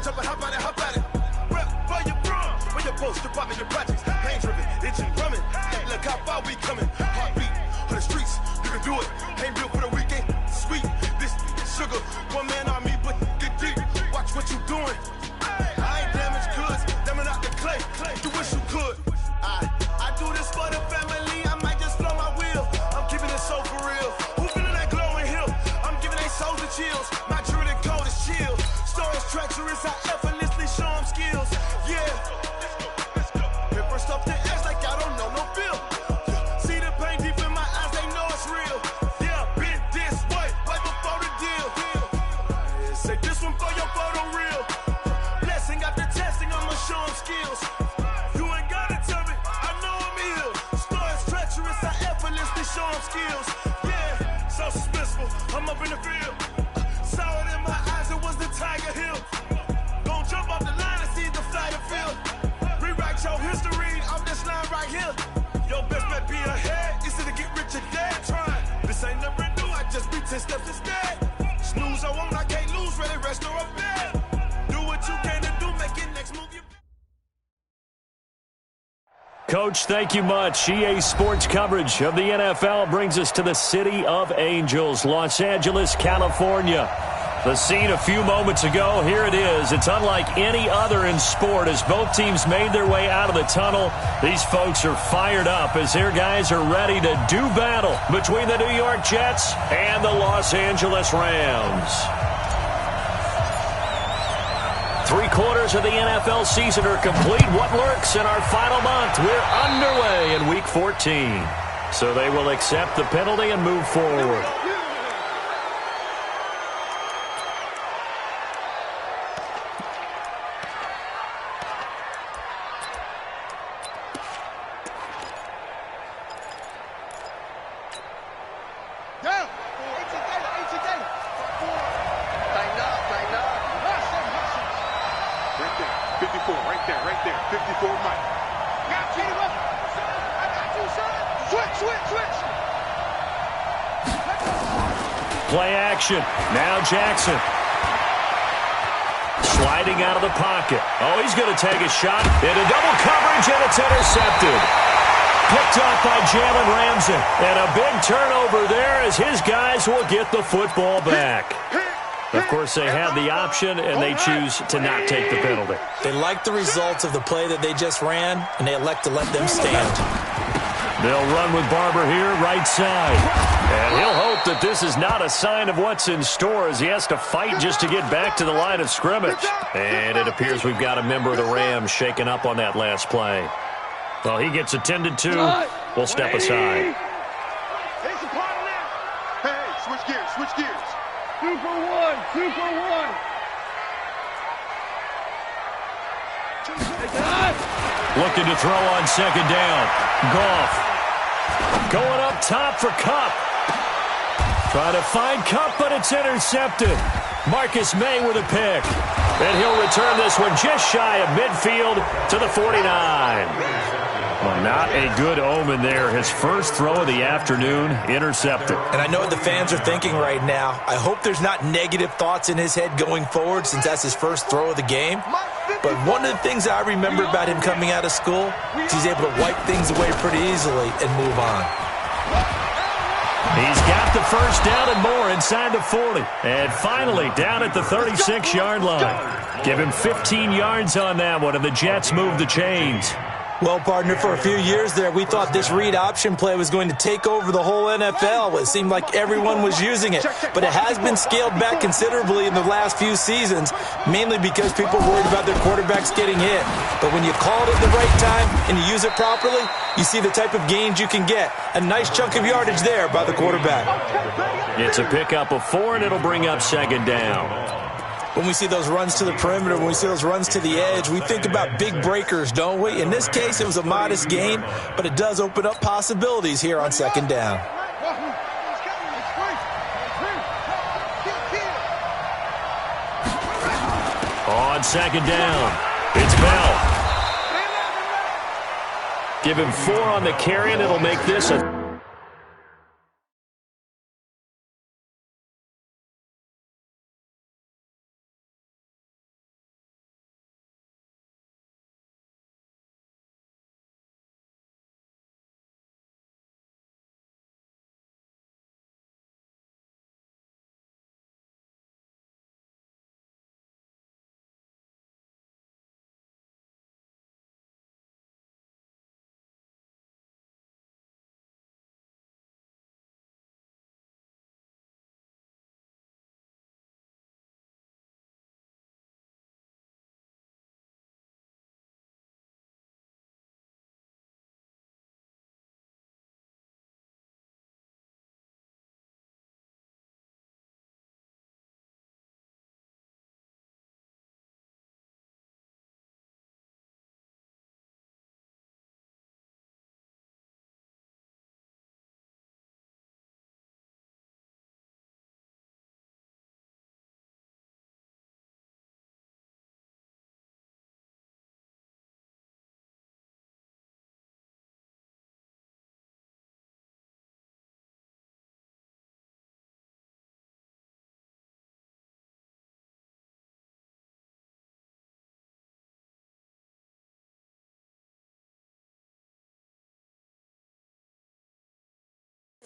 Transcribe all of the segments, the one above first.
Switch up and hop at it. Rep for your bro, for your post, department, your projects. Pain driven, itching, drumming. Hey, look how far we coming. Heartbeat on the streets, you can do it. Ain't real for the weekend. Sweet, this sugar, one man on me, but get deep. Watch what you doing. I ain't damaged goods, damn out the clay. You wish you could. I do this for the family. I might just blow my wheel. I'm keeping it so for real. Who feeling that glowing hill? I'm giving they souls the chills. My true and cold is chill. Stories treacherous, I effortlessly show them skills. Yeah. Paper stuff to edge like I don't know no feel. See the pain deep in my eyes, they know it's real. Yeah, been this way, right before the deal. Say this one for your photo reel. Blessing after testing, I'ma show them skills. You ain't gotta tell me, I know I'm ill. Stories treacherous, I effortlessly show them skills. Yeah, so suspenseful, I'm up in the field. Saw it in my eyes, it was the Tiger Hill. Gon' jump off the line and see the flight of field. Rewrite your history off this line right here. Your best bet be ahead, easy to get rich or dead. Trying, this ain't never new, I just be 10 steps instead. Snooze I won't, I can't lose, ready, rest or a bed. Do what you can to do, make it next move. Coach, thank you much. EA Sports coverage of the NFL brings us to the City of Angels, Los Angeles, California. The scene a few moments ago, here it is. It's unlike any other in sport as both teams made their way out of the tunnel. These folks are fired up as their guys are ready to do battle between the New York Jets and the Los Angeles Rams. 3/4 of the NFL season are complete. What lurks in our final month? We're underway in Week 14. So they will accept the penalty and move forward. Play action. Now Jackson. Sliding out of the pocket. Oh, he's going to take a shot. Into double coverage, and it's intercepted. Picked off by Jalen Ramsey. And a big turnover there as his guys will get the football back. Of course, they had the option, and they choose to not take the penalty. They like the results of the play that they just ran, and they elect to let them stand. They'll run with Barber here, right side. And he'll hope that this is not a sign of what's in store as he has to fight just to get back to the line of scrimmage. And it appears we've got a member of the Rams shaken up on that last play. Well, he gets attended to. We'll step aside. Hey, switch gears, switch gears. 2 for 1, 2 for 1. Looking to throw on second down. Goff. Going up top for Kupp. Trying to find Kupp, but it's intercepted. Marcus May with a pick. And he'll return this one just shy of midfield to the 49. Well, not a good omen there. His first throw of the afternoon, intercepted. And I know what the fans are thinking right now. I hope there's not negative thoughts in his head going forward since that's his first throw of the game. But one of the things I remember about him coming out of school is he's able to wipe things away pretty easily and move on. He's got the first down and more inside the 40. And finally down at the 36-yard line. Give him 15 yards on that one, and the Jets move the chains. Well, partner, for a few years there, we thought this read option play was going to take over the whole NFL. It seemed like everyone was using it. But it has been scaled back considerably in the last few seasons, mainly because people are worried about their quarterbacks getting hit. But when you call it at the right time and you use it properly, you see the type of gains you can get. A nice chunk of yardage there by the quarterback. It's a pickup of 4, and it'll bring up second down. When we see those runs to the perimeter, when we see those runs to the edge, we think about big breakers, don't we? In this case, it was a modest gain, but it does open up possibilities here on second down. On second down, it's Bell. Give him 4 on the carry, and it'll make this a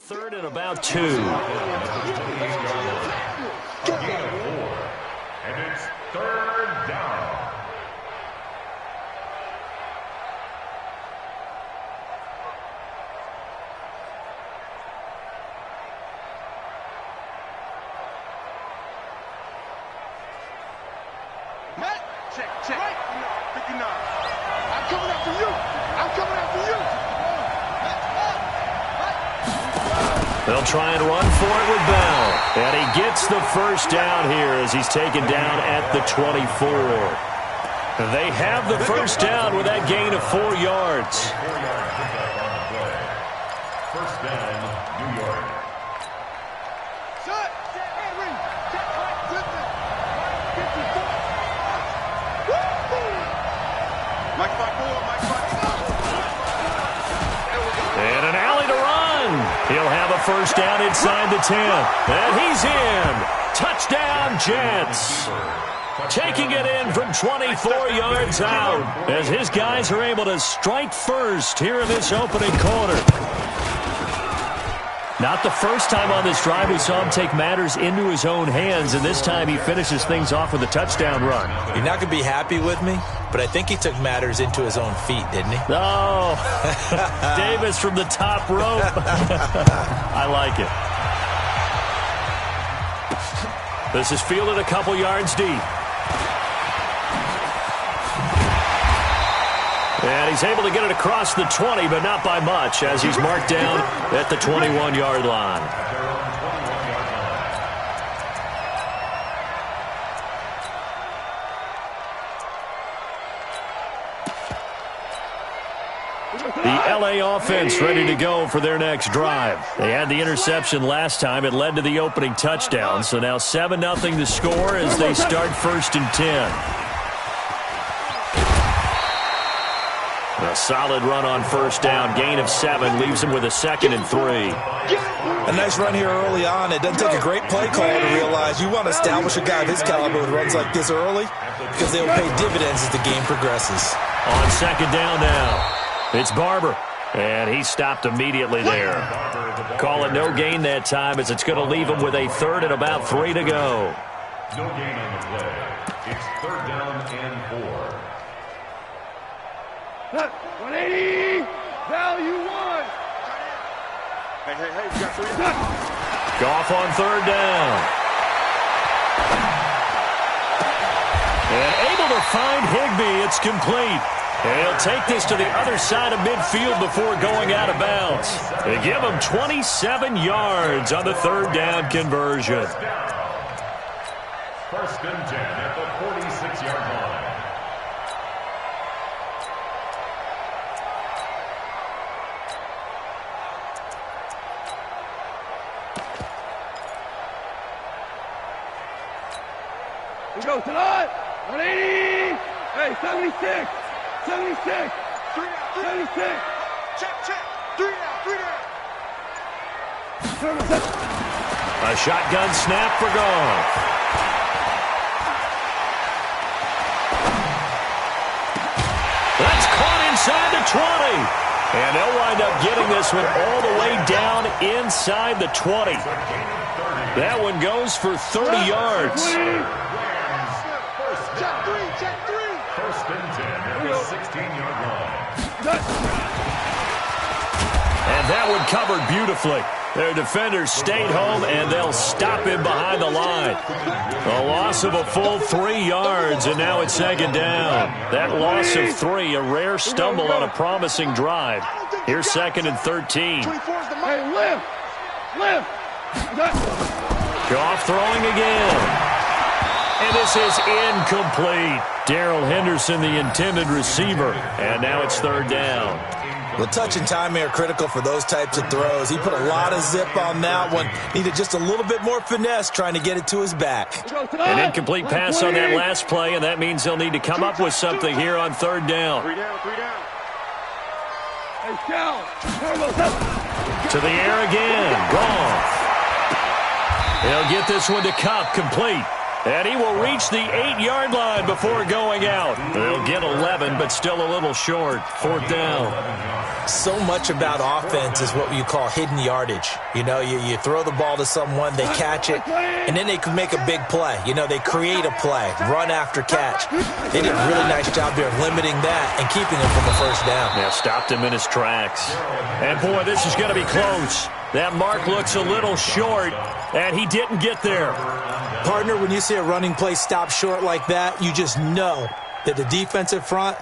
Third and about 2. And it's third down. Check. 59. I'm coming after you. They'll try and run for it with Bell. And he gets the first down here as he's taken down at the 24. They have the first down with that gain of 4 yards. 4 yard pickup on the play. First down, New York. Shut. Henry. Check. Mike 5-4. And an alley to run. He'll have a first down inside the 10. And he's in. Touchdown, Jets. Taking it in from 24 yards out as his guys are able to strike first here in this opening quarter. Not the first time on this drive we saw him take matters into his own hands, and this time he finishes things off with a touchdown run. You're not going to be happy with me, but I think he took matters into his own feet, didn't he? Oh, Davis from the top rope. I like it. This is fielded a couple yards deep. And he's able to get it across the 20, but not by much, as he's marked down at the 21-yard line. The LA offense ready to go for their next drive. They had the interception last time. It led to the opening touchdown. So now 7-0 to score as they start 1st and 10. A solid run on first down. Gain of 7 leaves him with a 2nd and 3. A nice run here early on. It doesn't take a great play caller to realize you want to establish a guy of his caliber who runs like this early because they will pay dividends as the game progresses. On 2nd down now, it's Barber. And he stopped immediately there. Call it no gain that time as it's going to leave him with a 3rd and about 3 to go. No gain on the play. It's 3rd down and 4. 180. Value 1. Hey, we got 3. Goff on 3rd down. And able to find Higbee. It's complete. And he'll take this to the other side of midfield before going out of bounds. They give him 27 yards on the 3rd down conversion. 1st and 10 at the 46-yard line. We go tonight. 180. Hey, 76. 76. 76. Check. 3 down. A shotgun snap for Goff. That's caught inside the 20. And they'll wind up getting this one all the way down inside the 20. That one goes for 30 yards. Check 3. 1st and 10 at the 16-yard line. And that one covered beautifully. Their defenders stayed home, and they'll stop him behind the line. A loss of a full 3 yards, and now it's 2nd down. That loss of 3, a rare stumble on a promising drive. Here's 2nd and 13. Hey, lift. Goff throwing again. And this is incomplete. Darrell Henderson, the intended receiver. And now it's 3rd down. Well, touch and timing are critical for those types of throws. He put a lot of zip on that one. Needed just a little bit more finesse trying to get it to his back. An incomplete pass on that last play, and that means they'll need to come up with something here on 3rd down. 3 down. Hey, Cal. To the air again. Goff. They'll get this one to Kupp, complete. And he will reach the 8-yard line before going out. They'll get 11, but still a little short. 4th down. So much about offense is what you call hidden yardage. You know, you throw the ball to someone, they catch it, and then they can make a big play. You know, they create a play, run after catch. They did a really nice job there of limiting that and keeping him from a first down. Yeah, stopped him in his tracks. And, boy, this is going to be close. That mark looks a little short, and he didn't get there. Partner, when you see a running play stop short like that, you just know that the defensive front,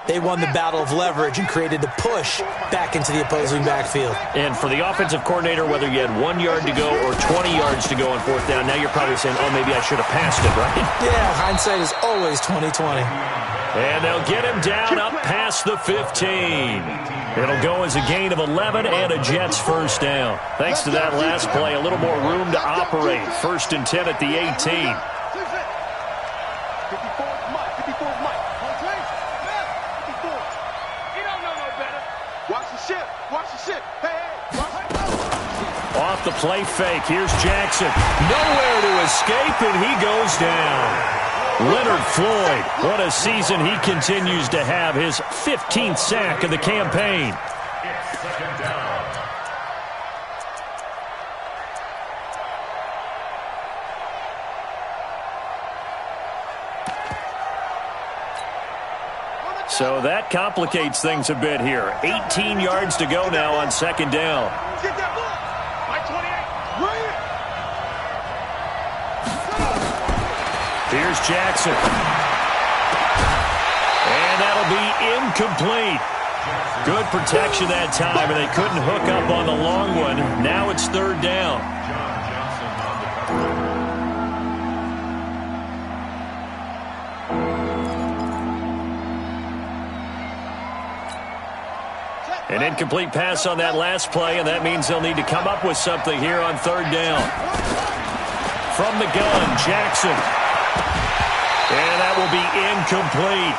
they won the battle of leverage and created the push back into the opposing backfield. And for the offensive coordinator, whether you had 1 yard to go or 20 yards to go on 4th down, now you're probably saying, oh, maybe I should have passed it, right? Yeah, hindsight is always 20/20. And they'll get him down up past the 15. It'll go as a gain of 11 and a Jets first down. Thanks to that last play, a little more room to operate. 1st and 10 at the 18. Off the play fake, here's Jackson. Nowhere to escape, and he goes down. Leonard Floyd, what a season he continues to have. His 15th sack of the campaign. It's 2nd down. So that complicates things a bit here. 18 yards to go now on 2nd down. Get that ball. By 28. Bring it. Here's Jackson. And that'll be incomplete. Good protection that time, and they couldn't hook up on the long one. Now it's 3rd down. An incomplete pass on that last play, and that means they'll need to come up with something here on 3rd down. From the gun, Jackson. And that will be incomplete.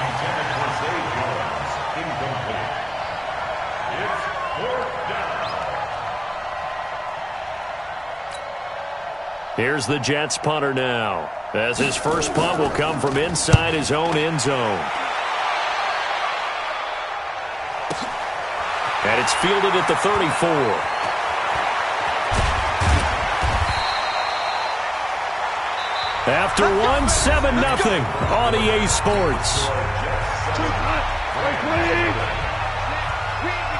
Intended for save yards. Incomplete. It's 4th down. Here's the Jets punter now, as his first punt will come from inside his own end zone. And it's fielded at the 34. After one, 7-0 on EA Sports.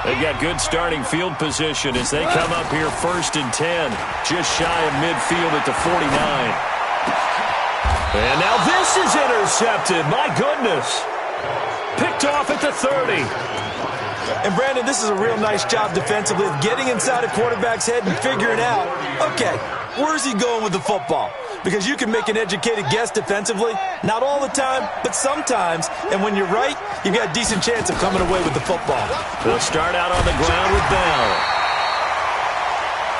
They've got good starting field position as they come up here 1st and 10, just shy of midfield at the 49. And now this is intercepted. My goodness. Picked off at the 30. And, Brandon, this is a real nice job defensively of getting inside a quarterback's head and figuring out, okay, where's he going with the football? Because you can make an educated guess defensively. Not all the time, but sometimes. And when you're right, you've got a decent chance of coming away with the football. They'll start out on the ground with Bell.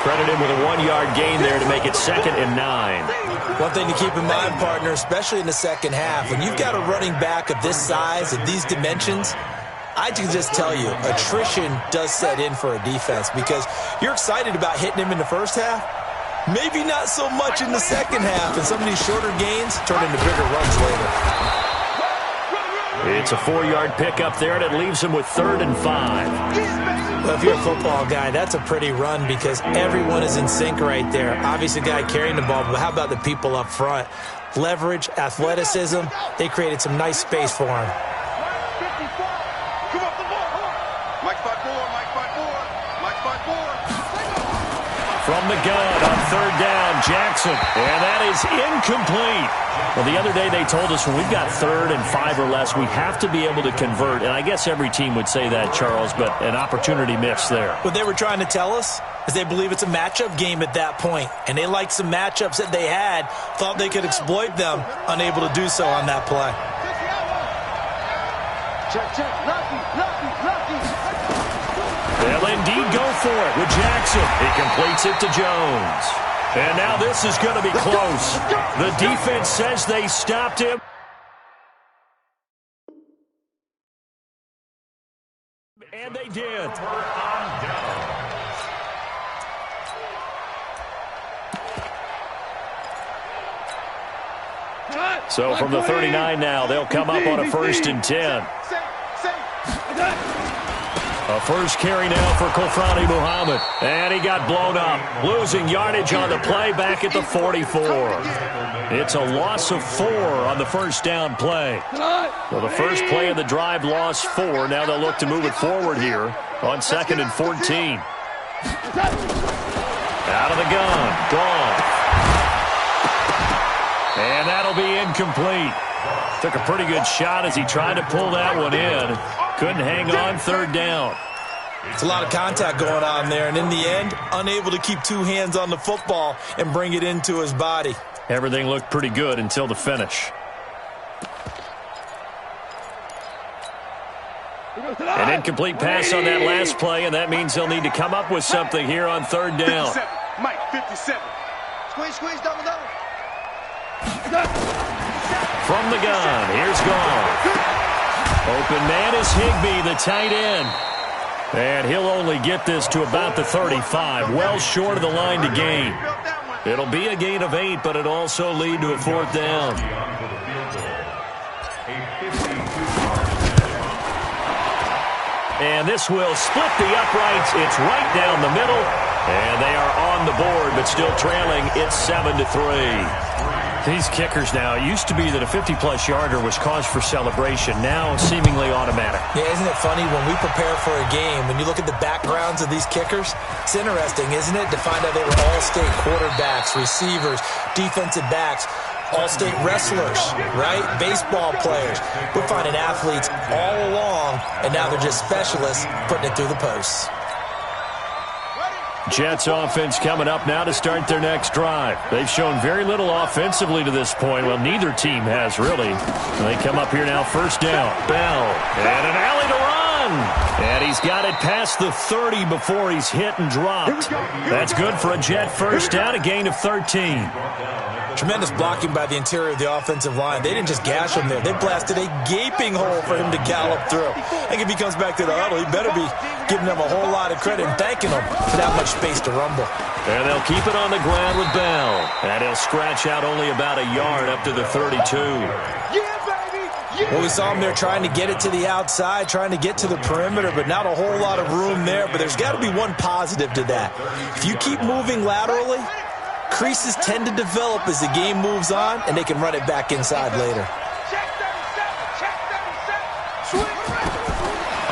Credit him with a 1-yard gain there to make it 2nd and 9. One thing to keep in mind, partner, especially in the second half, when you've got a running back of this size, of these dimensions, I can just tell you, attrition does set in for a defense because you're excited about hitting him in the first half. Maybe not so much in the second half, and some of these shorter gains turn into bigger runs later. It's a 4-yard pickup there, and it leaves him with 3rd and 5. Well, if you're a football guy, that's a pretty run because everyone is in sync right there. Obviously, the guy carrying the ball, but how about the people up front? Leverage, athleticism, they created some nice space for him. From the gun on 3rd down, Jackson. And that is incomplete. Well, the other day they told us when we've got 3rd and 5 or less, we have to be able to convert. And I guess every team would say that, Charles, but an opportunity missed there. What they were trying to tell us is they believe it's a matchup game at that point. And they liked some matchups that they had, thought they could exploit them, unable to do so on that play. Check. Lucky. They'll indeed go for it with Jackson. He completes it to Jones. And now this is going to be close. The defense says they stopped him. And they did. So from the 39 now, they'll come up on a 1st and 10. A first carry now for Kofrani Muhammad. And he got blown up. Losing yardage on the play back at the 44. It's a loss of 4 on the first down play. Well, the first play of the drive lost 4. Now they'll look to move it forward here on 2nd and 14. Out of the gun. Gone. And that'll be incomplete. Took a pretty good shot as he tried to pull that one in. Couldn't hang on 3rd down. It's a lot of contact going on there, and in the end, unable to keep 2 hands on the football and bring it into his body. Everything looked pretty good until the finish. An incomplete pass on that last play, and that means they'll need to come up with something here on 3rd down. 57. Mike, 57. Squeeze, double. From the gun, here's Gone. Open man is Higbee, the tight end. And he'll only get this to about the 35, well short of the line to gain. It'll be a gain of 8, but it'll also lead to a 4th down. And this will split the uprights. It's right down the middle. And they are on the board, but still trailing. It's 7-3. These kickers now, it used to be that a 50-plus yarder was cause for celebration. Now seemingly automatic. Yeah, isn't it funny when we prepare for a game, when you look at the backgrounds of these kickers, it's interesting, isn't it, to find out they were all-state quarterbacks, receivers, defensive backs, all-state wrestlers, right? Baseball players. We're finding athletes all along, and now they're just specialists putting it through the posts. Jets offense coming up now to start their next drive. They've shown very little offensively to this point. Well, neither team has, really. They come up here now, 1st down. Bell. And an alley to run. And he's got it past the 30 before he's hit and dropped. That's good for a Jet 1st down, a gain of 13. Tremendous blocking by the interior of the offensive line. They didn't just gash him there. They blasted a gaping hole for him to gallop through. I think if he comes back to the huddle, he better be giving them a whole lot of credit and thanking them for that much space to rumble. And they'll keep it on the ground with Bell. And he'll scratch out only about a yard up to the 32. Well, we saw him there trying to get it to the outside, trying to get to the perimeter, but not a whole lot of room there. But there's got to be one positive to that. If you keep moving laterally, creases tend to develop as the game moves on, and they can run it back inside later.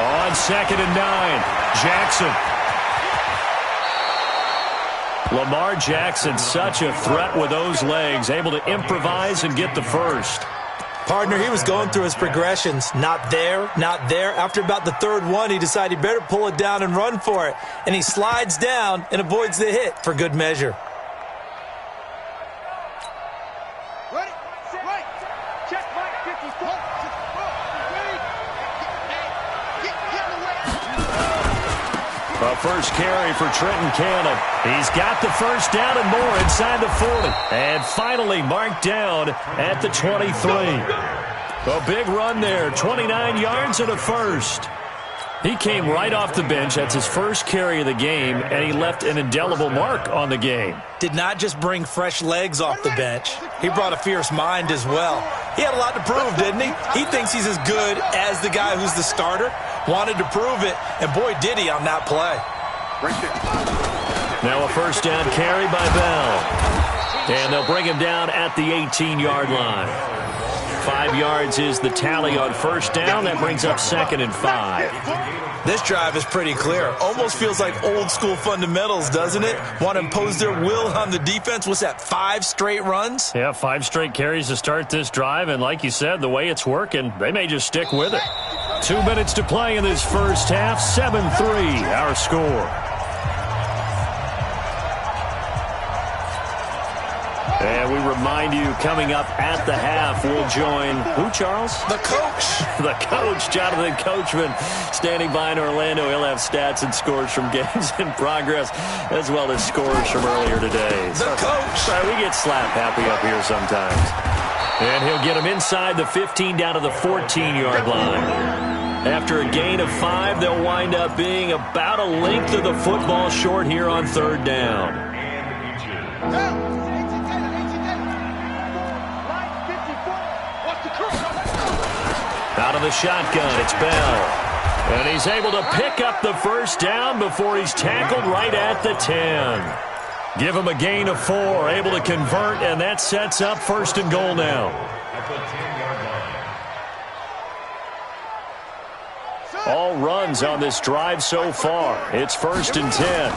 On 2nd and 9, Jackson. Lamar Jackson, such a threat with those legs, able to improvise and get the first. Partner, he was going through his progressions. Not there, not there. After about the 3rd one, he decided he better pull it down and run for it. And he slides down and avoids the hit for good measure. A first carry for Trenton Cannon. He's got the 1st down and more inside the 40. And finally marked down at the 23. A big run there, 29 yards and a first. He came right off the bench. That's his first carry of the game, and he left an indelible mark on the game. Did not just bring fresh legs off the bench. He brought a fierce mind as well. He had a lot to prove, didn't he? He thinks he's as good as the guy who's the starter. Wanted to prove it, and boy, did he on that play. Now a 1st down carry by Bell. And they'll bring him down at the 18-yard line. 5 yards is the tally on 1st down. That brings up 2nd and 5. This drive is pretty clear. Almost feels like old-school fundamentals, doesn't it? Want to impose their will on the defense. What's that, 5 straight runs? Yeah, 5 straight carries to start this drive. And like you said, the way it's working, they may just stick with it. 2 minutes to play in this first half. 7-3, our score. And we remind you, coming up at the half, we'll join who, Charles? The coach. The coach, Jonathan Coachman, standing by in Orlando. He'll have stats and scores from games in progress, as well as scores from earlier today. The coach. Sorry, we get slap happy up here sometimes. And he'll get him inside the 15 down to the 14-yard line. After a gain of 5, they'll wind up being about a length of the football short here on 3rd down. Out of the shotgun, it's Bell. And he's able to pick up the first down before he's tackled right at the 10. Give him a gain of 4, able to convert, and that sets up 1st and goal now. At the 10-yard line. All runs on this drive so far. It's 1st and 10.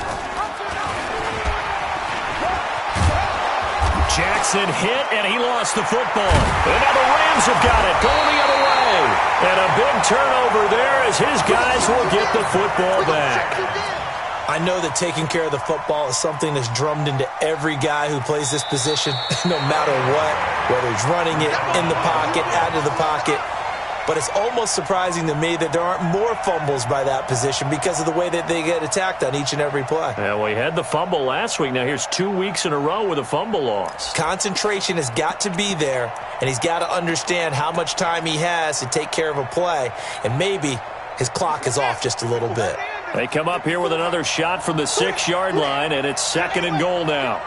Jackson hit, and he lost the football. And now the Rams have got it, going the other way. And a big turnover there as his guys will get the football back. I know that taking care of the football is something that's drummed into every guy who plays this position, no matter what, whether he's running it, in the pocket, out of the pocket. But it's almost surprising to me that there aren't more fumbles by that position because of the way that they get attacked on each and every play. Yeah, well, he had the fumble last week. Now here's 2 weeks in a row with a fumble loss. Concentration has got to be there, and he's got to understand how much time he has to take care of a play, and maybe his clock is off just a little bit. They come up here with another shot from the 6-yard line, and it's 2nd and goal now.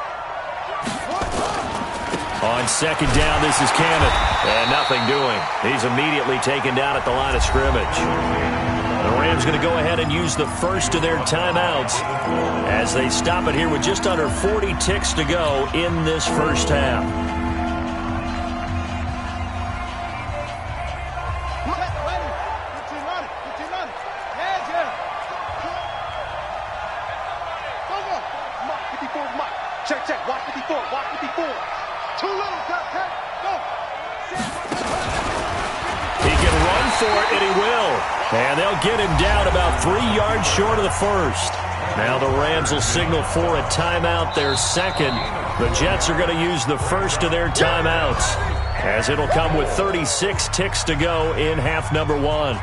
On 2nd down, this is Cannon. And nothing doing. He's immediately taken down at the line of scrimmage. The Rams going to go ahead and use the first of their timeouts as they stop it here with just under 40 ticks to go in this first half. Check, watch 54, watch 54. Too little, go. He can run for it, and he will. And they'll get him down about 3 yards short of the first. Now the Rams will signal for a timeout, their 2nd. The Jets are going to use the first of their timeouts, as it'll come with 36 ticks to go in half number 1.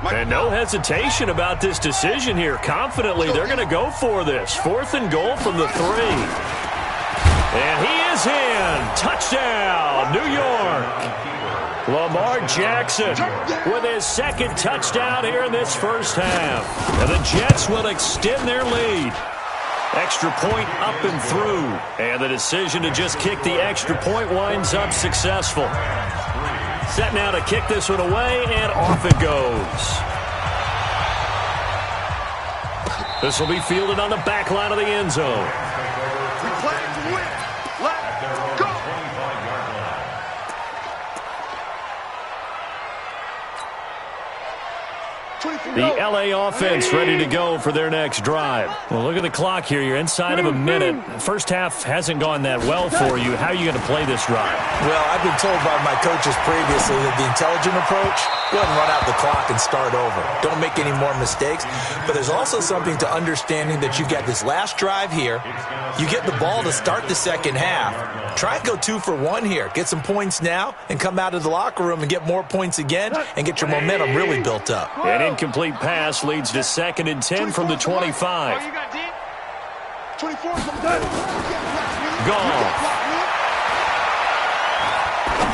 And no hesitation about this decision here. Confidently, they're going to go for this. 4th and goal from the 3. And he is in. Touchdown, New York. Lamar Jackson with his 2nd touchdown here in this first half. And the Jets will extend their lead. Extra point up and through. And the decision to just kick the extra point winds up successful. Set now to kick this one away, and off it goes. This will be fielded on the back line of the end zone. Let's go. The L.A. offense ready to go for their next drive. Well, look at the clock here. You're inside of a minute. First half hasn't gone that well for you. How are you going to play this drive? Well, I've been told by my coaches previously that the intelligent approach, go ahead and run out the clock and start over. Don't make any more mistakes. But there's also something to understanding that you got this last drive here. You get the ball to start the second half. Try and go 2 for 1 here. Get some points now and come out of the locker room and get more points again and get your momentum really built up. An incomplete pass leads to 2nd and 10 from the 25. Goff.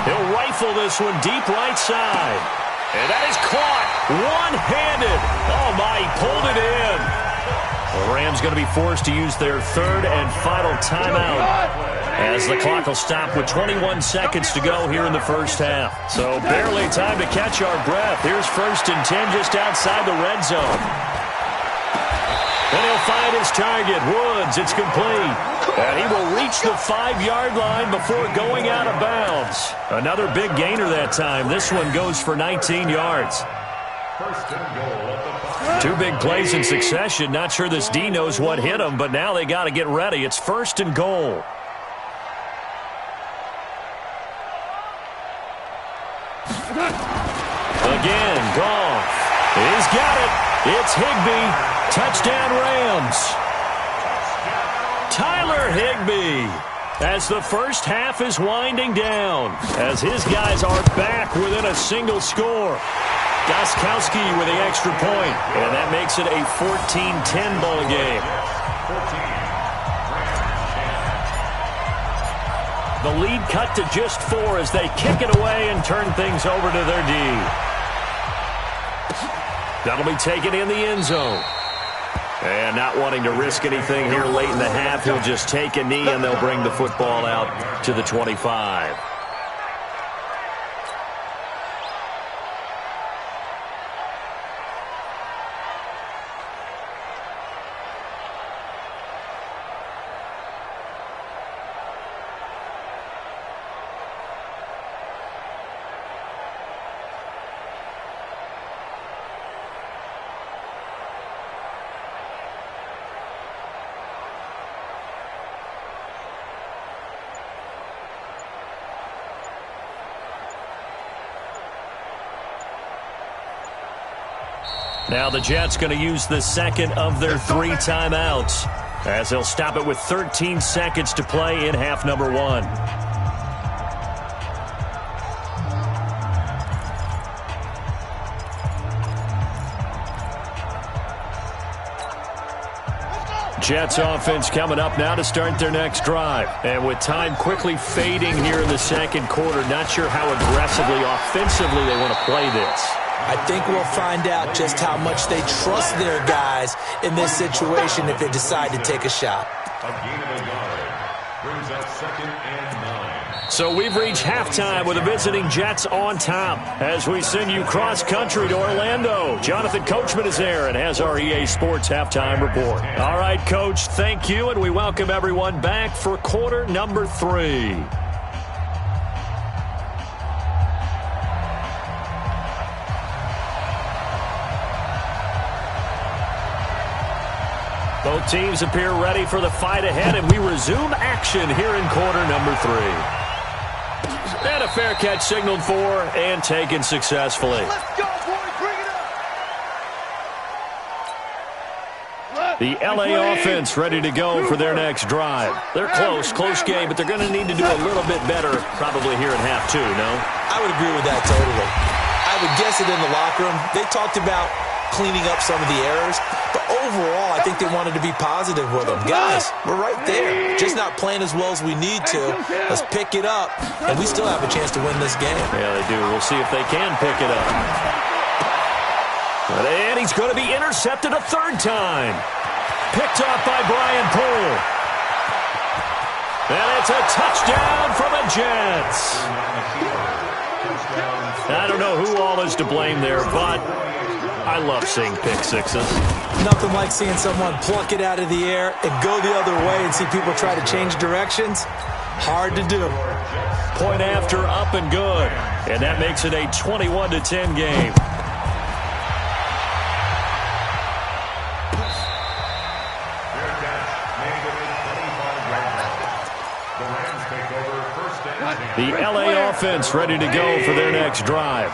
He'll rifle this one deep right side. And that is caught one-handed. Oh, my, he pulled it in. The Rams going to be forced to use their 3rd and final timeout as the clock will stop with 21 seconds to go here in the first half. So barely time to catch our breath. Here's 1st and 10 just outside the red zone. And he'll find his target, Woods. It's complete. And he will reach the 5-yard line before going out of bounds. Another big gainer that time. This one goes for 19 yards. 1st and goal at the 5. 2 big plays in succession. Not sure this D knows what hit him, but now they got to get ready. It's 1st and goal. Again, Goff. He's got it. It's Higbee. Touchdown, Rams. Tyler Higbee, as the first half is winding down, as his guys are back within a single score. Gostkowski with the extra point, and that makes it a 14-10 ball game. The lead cut to just 4 as they kick it away and turn things over to their D. That'll be taken in the end zone. And not wanting to risk anything here late in the half, he'll just take a knee and they'll bring the football out to the 25. Now the Jets going to use the second of their 3 timeouts as they'll stop it with 13 seconds to play in half number 1. Jets offense coming up now to start their next drive. And with time quickly fading here in the second quarter, not sure how aggressively, offensively they want to play this. I think we'll find out just how much they trust their guys in this situation if they decide to take a shot. A gain of a yard. Brings up 2nd and 9. So we've reached halftime with the visiting Jets on top as we send you cross-country to Orlando. Jonathan Coachman is there and has our EA Sports halftime report. All right, Coach, thank you, and we welcome everyone back for quarter number 3. Both teams appear ready for the fight ahead, and we resume action here in quarter number 3. And a fair catch signaled for and taken successfully. Let's go, boys. Bring it up. The LA offense ready to go for their next drive. They're close game, but they're going to need to do a little bit better probably here in half 2, no? I would agree with that totally. I would guess it in the locker room. They talked about cleaning up some of the errors, but overall, I think they wanted to be positive with them. Guys, we're right there. Just not playing as well as we need to. Let's pick it up, and we still have a chance to win this game. Yeah, they do. We'll see if they can pick it up. And he's going to be intercepted a 3rd time. Picked off by Brian Poole. And it's a touchdown for the Jets. I don't know who all is to blame there, but I love seeing pick sixes. Nothing like seeing someone pluck it out of the air and go the other way and see people try to change directions. Hard to do. Point after, up and good. And that makes it a 21-10 game. The LA offense ready to go for their next drive.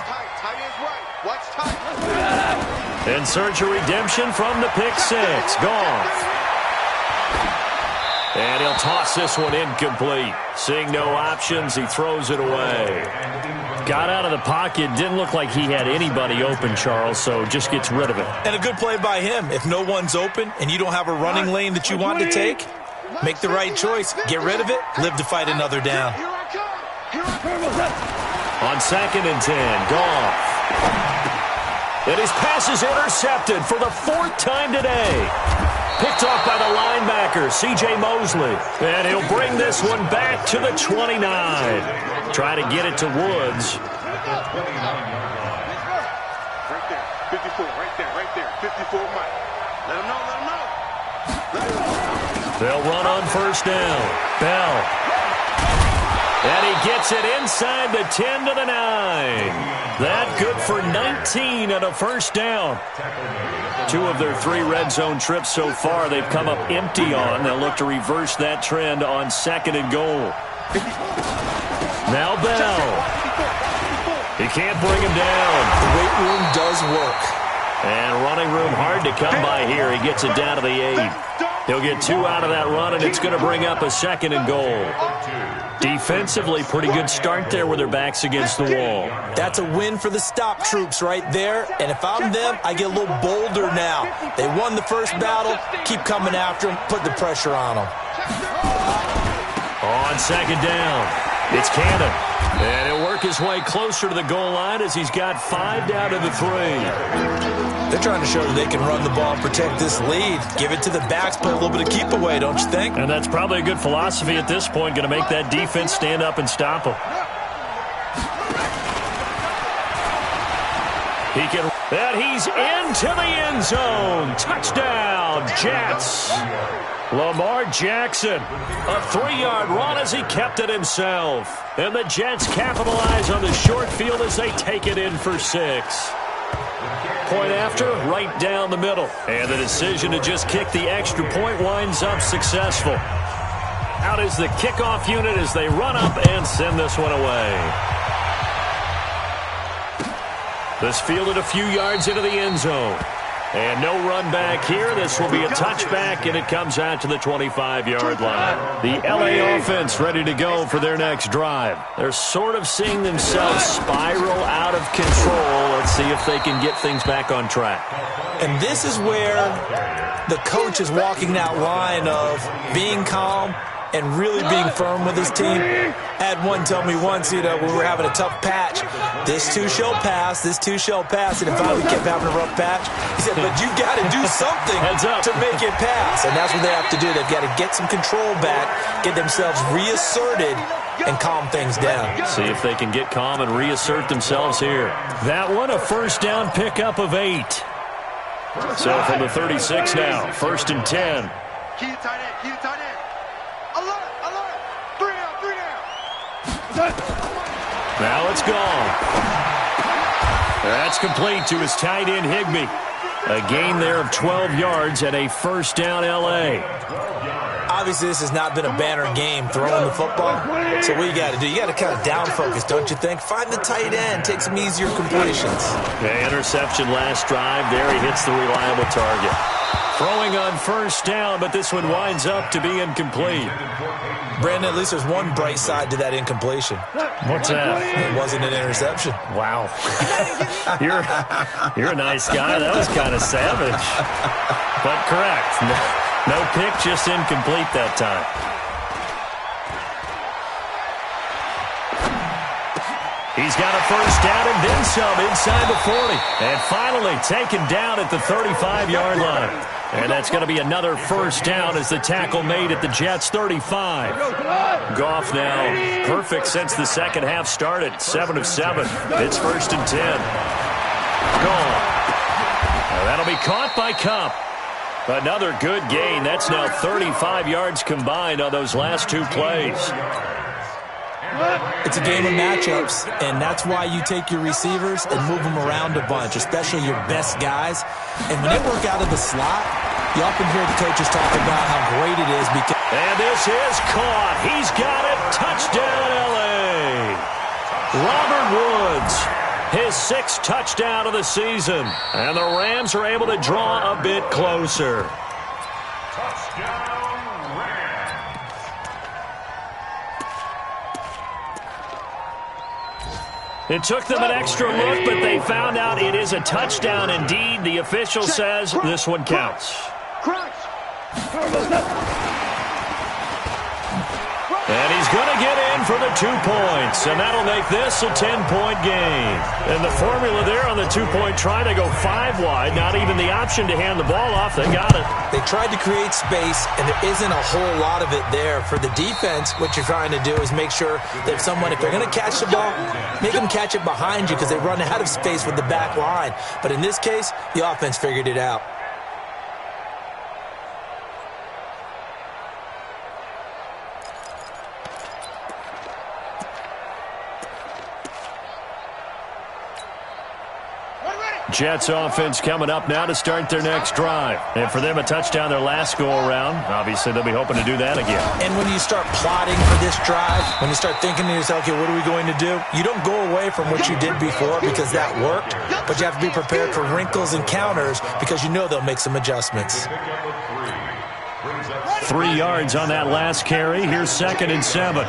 And search a redemption from the pick 6. Goff. And he'll toss this one incomplete. Seeing no options, he throws it away. Got out of the pocket. Didn't look like he had anybody open, Charles, so just gets rid of it. And a good play by him. If no one's open and you don't have a running lane that you want to take, make the right choice. Get rid of it. Live to fight another down. On 2nd and 10, Goff. And his pass is intercepted for the 4th time today. Picked off by the linebacker, C.J. Mosley. And he'll bring this one back to the 29. Try to get it to Woods. Right there, 54, right there, 54 Mike. Let him know. They'll run on 1st down. Bell. And he gets it inside the 10 to the 9. That good for 19 and a 1st down. 2 of their 3 red zone trips so far they've come up empty on. They'll look to reverse that trend on 2nd and goal. Now Bell. He can't bring him down. The weight room does work. And running room hard to come by here. He gets it down to the 8. He'll get 2 out of that run, and it's going to bring up a 2nd and goal. Defensively, pretty good start there with their backs against the wall. That's a win for the stop troops right there. And if I'm them, I get a little bolder now. They won the first battle. Keep coming after them. Put the pressure on them. On 2nd down, it's Cannon. And he'll work his way closer to the goal line as he's got 5 down to the 3. They're trying to show that they can run the ball and protect this lead. Give it to the backs, play a little bit of keep away, don't you think? And that's probably a good philosophy at this point, going to make that defense stand up and stop him. And he's into the end zone. Touchdown, Jets. Lamar Jackson, a 3-yard run as he kept it himself. And the Jets capitalize on the short field as they take it in for 6. Point after, right down the middle. And the decision to just kick the extra point winds up successful. Out is the kickoff unit as they run up and send this one away. This fielded a few yards into the end zone. And no run back here. This will be a touchback, and it comes out to the 25-yard line. The LA offense ready to go for their next drive. They're sort of seeing themselves spiral out of control. Let's see if they can get things back on track. And this is where the coach is walking that line of being calm and really being firm with his team. I had one tell me once, when we were having a tough patch, this too shall pass, this too shall pass, and if I kept having a rough patch, he said, but you got to do something to make it pass. And that's what they have to do. They've got to get some control back, get themselves reasserted, and calm things down. See if they can get calm and reassert themselves here. That one, a first down pickup of 8. So from the 36 now, 1st and 10. Key to tight end, key to tight end. Alert, alert. 3 down, 3 down. Now it's gone. That's complete to his tight end, Higbee. A gain there of 12 yards and a first down, L.A. Obviously, this has not been a banner game throwing the football. So what you got to do, you got to kind of down focus, don't you think? Find the tight end, take some easier completions. The interception last drive. There he hits the reliable target. Throwing on first down, but this one winds up to be incomplete. Brandon, at least there's one bright side to that incompletion. What's that? It wasn't an interception. Wow. You're a nice guy. That was kind of savage. But correct. No pick, just incomplete that time. He's got a first down and then some inside the 40. And finally taken down at the 35-yard line. And that's going to be another first down as the tackle made at the Jets' 35. Goff now perfect since the second half started. 7 of 7. It's 1st and 10. Gone. Now that'll be caught by Kupp. Another good gain. That's now 35 yards combined on those last 2 plays. It's a game of matchups, and that's why you take your receivers and move them around a bunch, especially your best guys. And when they work out of the slot, you often hear the coaches talk about how great it is. And this is caught. He's got it. Touchdown, L.A. Robert Woods, his 6th touchdown of the season. And the Rams are able to draw a bit closer. Touchdown, Rams. It took them an extra look, but they found out it is a touchdown indeed. The official says this one counts. And he's going to get in for the 2 points, and that'll make this a 10-point game. And the formula there on the 2-point try, they go 5 wide, not even the option to hand the ball off. They got it. They tried to create space, and there isn't a whole lot of it there. For the defense, what you're trying to do is make sure that if they're going to catch the ball, make them catch it behind you because they run out of space with the back line. But in this case, the offense figured it out. Jets offense coming up now to start their next drive. And for them, a touchdown their last go-around. Obviously, they'll be hoping to do that again. And when you start plotting for this drive, when you start thinking to yourself, okay, what are we going to do? You don't go away from what you did before because that worked, but you have to be prepared for wrinkles and counters because you know they'll make some adjustments. 3 yards on that last carry. Here's 2nd and 7.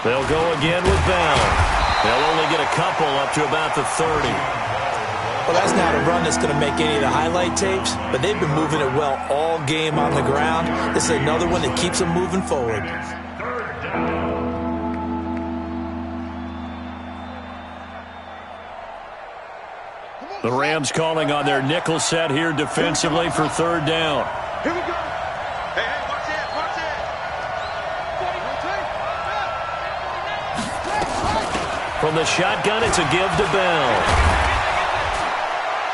They'll go again with Bell. They'll only get a couple up to about the 30. Well, that's not a run that's going to make any of the highlight tapes, but they've been moving it well all game on the ground. This is another one that keeps them moving forward. Third down. The Rams calling on their nickel set here defensively for third down. Here we go. Hey, watch it, watch it. From the shotgun, it's a give to Bell.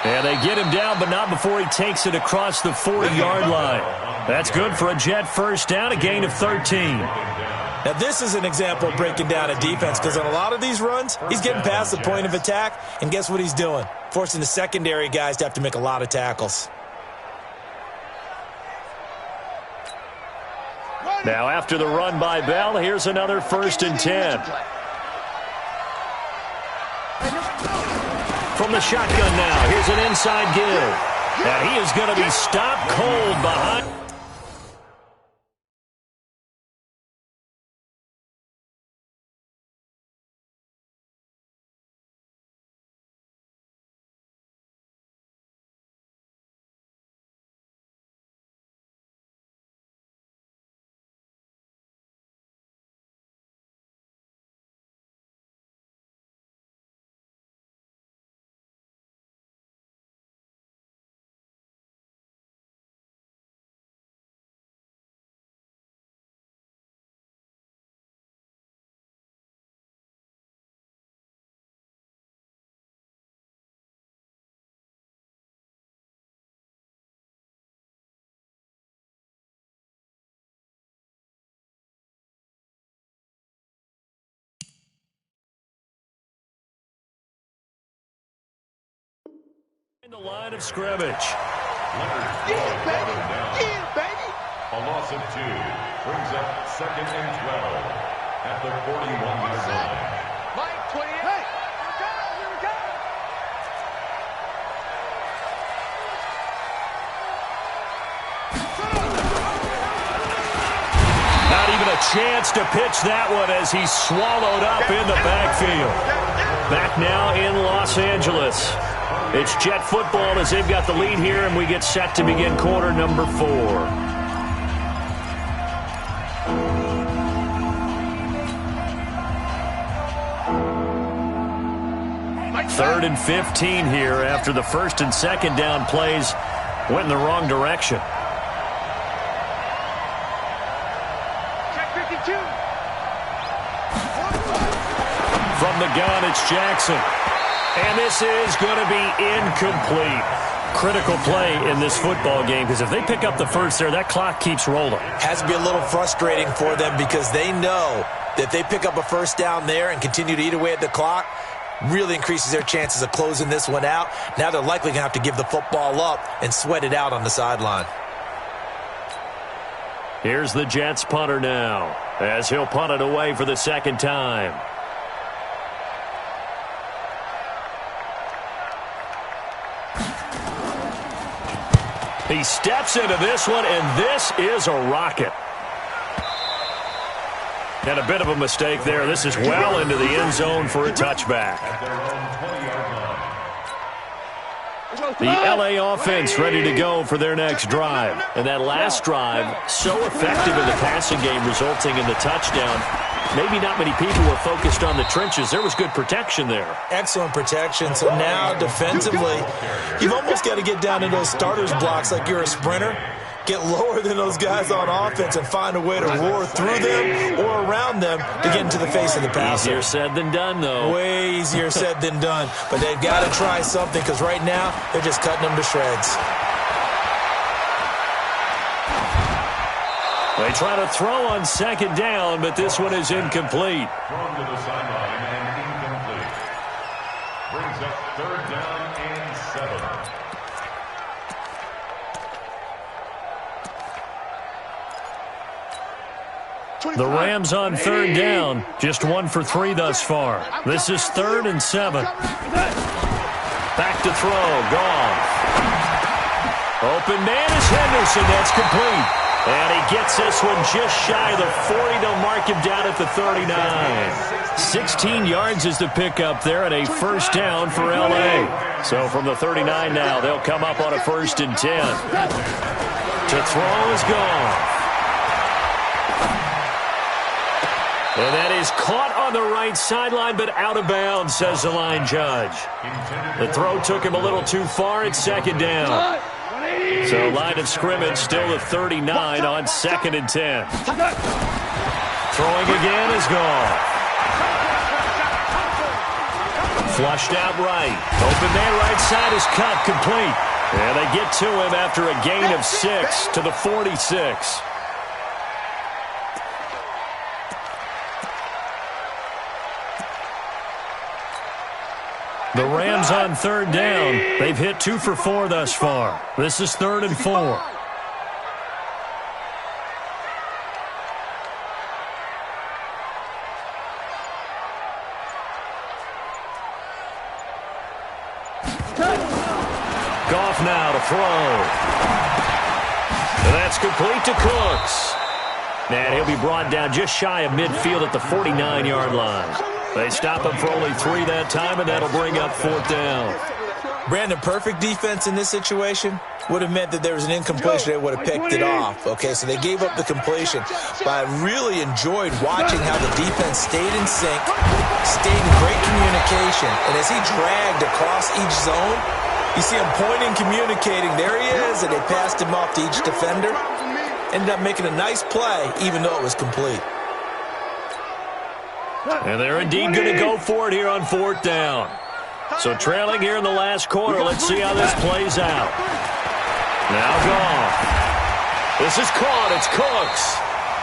And they get him down, but not before he takes it across the 40-yard line. That's good for a Jet first down, a gain of 13. Now, this is an example of breaking down a defense, because on a lot of these runs, he's getting past the point of attack, and guess what he's doing? Forcing the secondary guys to have to make a lot of tackles. Now, after the run by Bell, here's another 1st and 10. From the shotgun now, here's an inside give. And he is going to be stopped cold behind. In the line of scrimmage. Yeah, baby. Yeah, baby. A loss of 2 brings up 2nd and 12 at the 41-yard line. Mike, 28. Hey, here we go. Not even a chance to pitch that one as he's swallowed up in the backfield. Back now in Los Angeles. It's Jet football as they've got the lead here, and we get set to begin quarter number 4. 3rd and 15 here after the 1st and 2nd down plays went in the wrong direction. Check 52. From the gun, it's Jackson. And this is going to be incomplete. Critical play in this football game, because if they pick up the first there, that clock keeps rolling. Has to be a little frustrating for them, because they know that if they pick up a first down there and continue to eat away at the clock, really increases their chances of closing this one out. Now they're likely going to have to give the football up and sweat it out on the sideline. Here's the Jets punter now, as he'll punt it away for the 2nd time. He steps into this one, and this is a rocket. And a bit of a mistake there. This is well into the end zone for a touchback. At their own 20-yard line. The LA offense ready to go for their next drive. And that last drive, so effective in the passing game, resulting in the touchdown. Maybe not many people were focused on the trenches. There was good protection there. Excellent protection. So now, defensively, you've almost got to get down in those starters blocks like you're a sprinter. Get lower than those guys on offense and find a way to roar through them or around them to get into the face of the passer. Easier said than done, though. Way easier said than done. But they've got to try something, because right now they're just cutting them to shreds. They try to throw on 2nd down, but this one is incomplete. Thrown to the sideline and incomplete. Brings up 3rd down and 7. The Rams on 3rd down, just 1 for 3 thus far. This is 3rd and 7. Back to throw, gone. Open man is Henderson, that's complete. And he gets this one just shy of the 40. They'll mark him down at the 39. 16 yards is the pickup there and a first down for L.A. So from the 39 now, they'll come up on a 1st and 10. To throw is gone. And that is caught on the right sideline, but out of bounds, says the line judge. The throw took him a little too far. It's 2nd down. So line of scrimmage still the 39 on 2nd and 10. Throwing again is gone. Flushed out right. Open man right side is cut complete. And they get to him after a gain of 6 to the 46. The Rams on 3rd down. They've hit 2 for 4 thus far. This is 3rd and 4. Goff now to throw. And that's complete to Cooks. And he'll be brought down just shy of midfield at the 49-yard line. They stop him for only 3 that time, and that'll bring up 4th down. Brandon, perfect defense in this situation would have meant that there was an incompletion. They would have picked it off. Okay, so they gave up the completion. But I really enjoyed watching how the defense stayed in sync, stayed in great communication. And as he dragged across each zone, you see him pointing, communicating. There he is, and they passed him off to each defender. Ended up making a nice play, even though it was complete. And they're indeed going to go for it here on 4th down. So trailing here in the last quarter. Let's see how this plays out. Now Goff. This is caught. It's Cooks.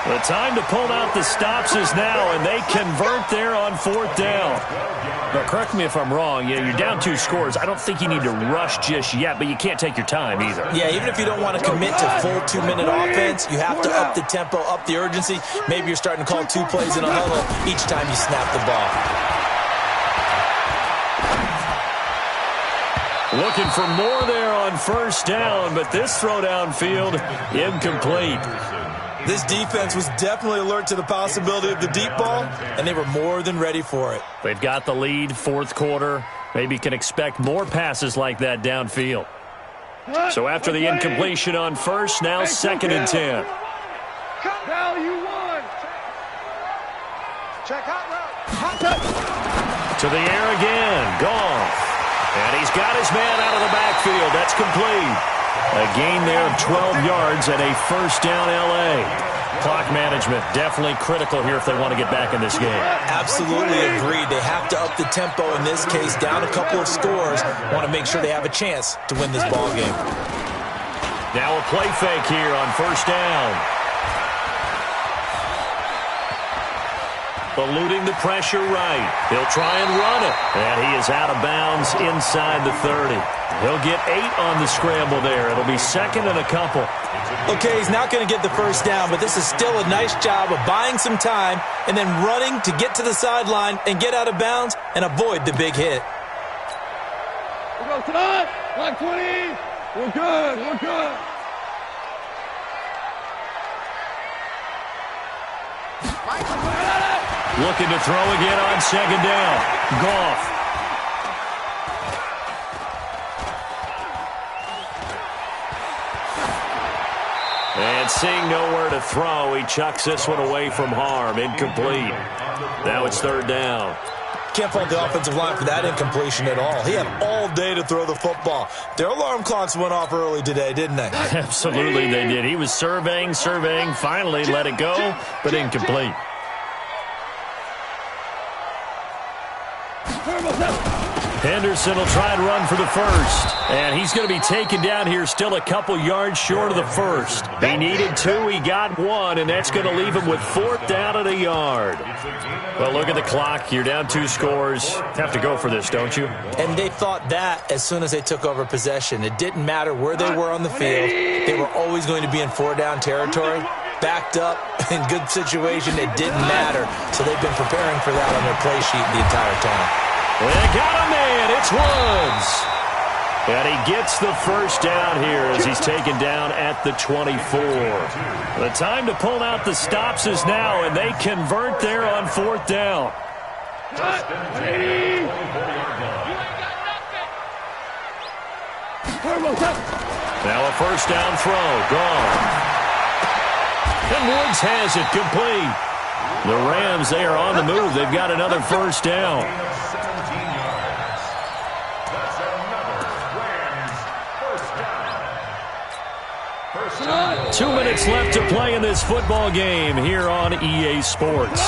The time to pull out the stops is now, and they convert there on 4th down. But correct me if I'm wrong. Yeah, you're down 2 scores. I don't think you need to rush just yet, but you can't take your time either. Yeah, even if you don't want to commit to full 2-minute offense, you have to up the tempo, up the urgency. Maybe you're starting to call 2 plays in a huddle each time you snap the ball. Looking for more there on 1st down, but this throw downfield, incomplete. This defense was definitely alert to the possibility of the deep ball, and they were more than ready for it. They've got the lead, 4th quarter. Maybe can expect more passes like that downfield. So after the incompletion on 1st, now 2nd and 10. Now you won. Check out route. To the air again, Goff. And he's got his man out of the backfield. That's complete. A gain there of 12 yards and a 1st down L.A. Clock management definitely critical here if they want to get back in this game. Absolutely agreed. They have to up the tempo in this case, down a couple of scores. Want to make sure they have a chance to win this ball game. Now a play fake here on 1st down. Eluding the pressure right. He'll try and run it. And he is out of bounds inside the 30. He'll get 8 on the scramble there. It'll be 2nd and a couple. Okay, he's not going to get the 1st down, but this is still a nice job of buying some time and then running to get to the sideline and get out of bounds and avoid the big hit. We'll go tonight. Like 20. We're good. We're good. Looking to throw again on 2nd down. Goff. And seeing nowhere to throw, he chucks this one away from harm. Incomplete. Now it's 3rd down. Can't fault the offensive line for that incompletion at all. He had all day to throw the football. Their alarm clocks went off early today, didn't they? Absolutely they did. He was surveying, finally let it go, but incomplete. Henderson will try and run for the 1st. And he's going to be taken down here still a couple yards short of the 1st. He needed 2, he got 1, and that's going to leave him with 4th down at a yard. Well, look at the clock. You're down 2 scores. Have to go for this, don't you? And they thought that as soon as they took over possession. It didn't matter where they were on the field. They were always going to be in 4-down territory. Backed up, in good situation, it didn't matter. So they've been preparing for that on their play sheet the entire time. They got a man. It's Woods. And he gets the first down here as he's taken down at the 24. The time to pull out the stops is now, and they convert there on 4th down. Now a first down throw. Gone. And Woods has it complete. The Rams, they are on the move. They've got another first down. 17 yards. That's another Rams first down. First down. 2 minutes left to play in this football game here on EA Sports.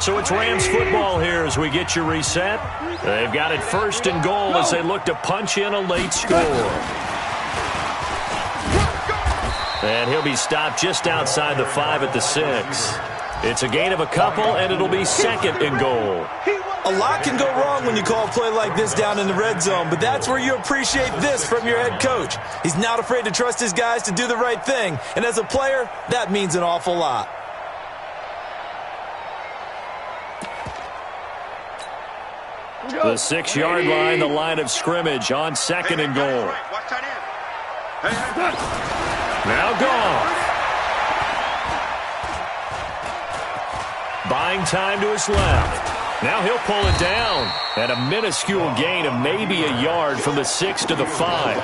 So it's Rams football here as we get you reset. They've got it 1st and goal as they look to punch in a late score. And he'll be stopped just outside the 5 at the 6. It's a gain of a couple, and it'll be 2nd and goal. A lot can go wrong when you call a play like this down in the red zone, but that's where you appreciate this from your head coach. He's not afraid to trust his guys to do the right thing, and as a player, that means an awful lot. The 6-yard line, the line of scrimmage on 2nd and goal. Now gone. Buying time to his left. Now he'll pull it down at a minuscule gain of maybe a yard from the 6 to the 5.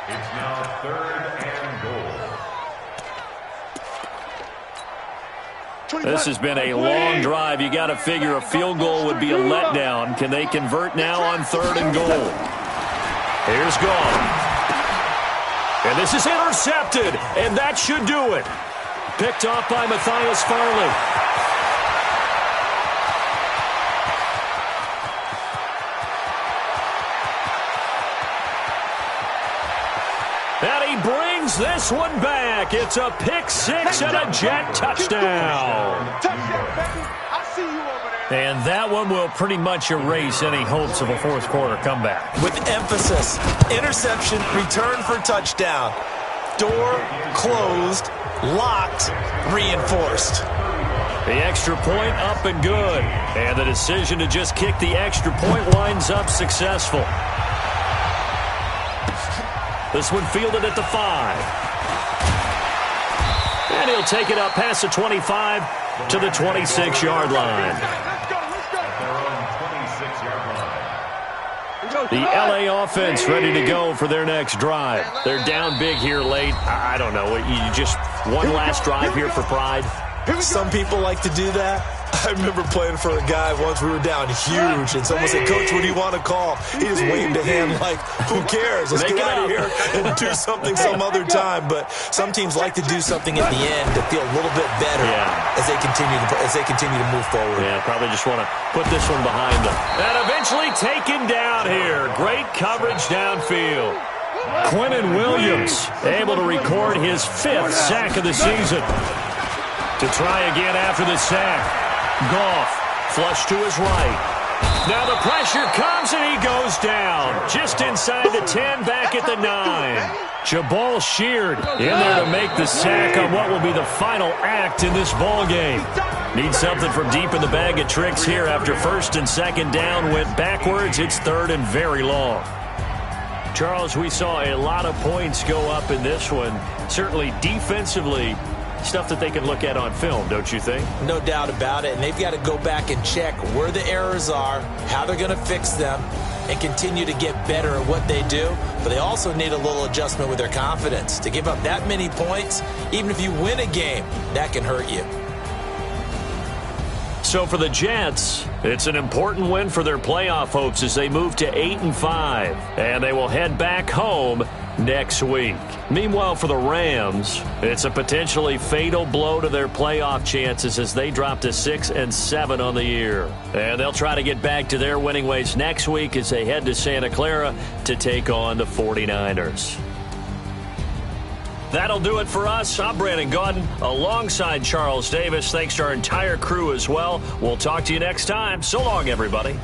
It's now 3rd and goal. This has been a long drive. You got to figure a field goal would be a letdown. Can they convert now on 3rd and goal? Here's gone. And this is intercepted, and that should do it. Picked off by Matthias Farley. And he brings this one back. It's a pick 6 and a Jet touchdown. Touchdown, baby. I see you over there. And that one will pretty much erase any hopes of a 4th quarter comeback. With emphasis, interception, return for touchdown. Door closed, locked, reinforced. The extra point up and good. And the decision to just kick the extra point winds up successful. This one fielded at the 5. And he'll take it up past the 25 to the 26-yard line. The LA offense ready to go for their next drive. They're down big here late. I don't know. You just one last drive here for pride? Some people like to do that. I remember playing for a guy once. We were down huge, and someone said, "Coach, what do you want to call?" He just waved a hand like, "Who cares? Let's get out of here and do something some other time." But some teams like to do something at the end to feel a little bit better as they continue to move forward. Yeah, probably just want to put this one behind them. And eventually taken down here. Great coverage downfield. Quinnen Williams able to record his 5th sack of the season. To try again after the sack. Goff, flush to his right. Now the pressure comes and he goes down. Just inside the 10, back at the 9. Jabal Sheard in there to make the sack on what will be the final act in this ball game. Need something from deep in the bag of tricks here after 1st and 2nd down. Went backwards. It's 3rd and very long. Charles, we saw a lot of points go up in this one. Certainly defensively, stuff that they can look at on film, don't you think? No doubt about it, and they've got to go back and check where the errors are, how they're going to fix them, and continue to get better at what they do. But they also need a little adjustment with their confidence. To give up that many points, even if you win a game, that can hurt you. So for the Jets, it's an important win for their playoff hopes as they move to 8-5, and they will head back home next week. Meanwhile, for the Rams, it's a potentially fatal blow to their playoff chances as they drop to 6-7 on the year. And they'll try to get back to their winning ways next week as they head to Santa Clara to take on the 49ers. That'll do it for us. I'm Brandon Gaudin alongside Charles Davis. Thanks to our entire crew as well. We'll talk to you next time. So long, everybody.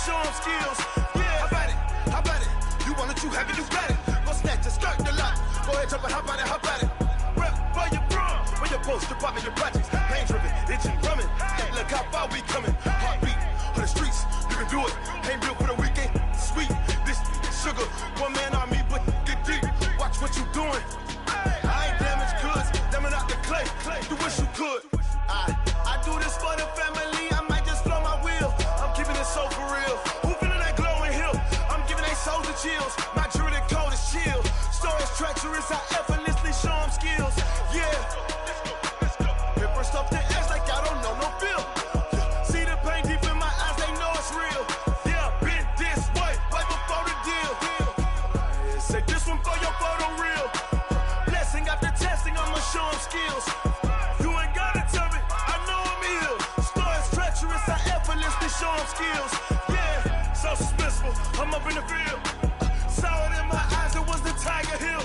show them skills. Yeah, how about it? You want it, you have it, you got it. Go snatch it, skirt the lot. Go ahead, jump it, how about it? Rep for your brum, for your post, department, your projects. Pain driven, itching, drumming. Hey, look how far we coming. Heartbeat on the streets, you can do it. Ain't built for the weekend, sweet. This sugar, one man army, but get deep. Watch what you doing. I ain't damaged goods, damn out the clay. You wish you could. I do this for the family. I might just blow my wheel. I'm keeping it so for real. Who feeling that glowing hill? I'm giving they souls the chills. My jewelry cold is chill. Stories treacherous, I effortlessly show them skills. Yeah. Paper stuff to edge like I don't know no feel. See the pain deep in my eyes, they know it's real. Yeah, been this way, right before the deal. Say this one for your photo reel. Blessing after testing, I'ma show them skills. You ain't gotta tell me, I know I'm ill. Stories treacherous, I effortlessly show them skills. Yeah, so suspenseful, I'm up in the field. Saw it in my eyes, it was the Tiger Hill.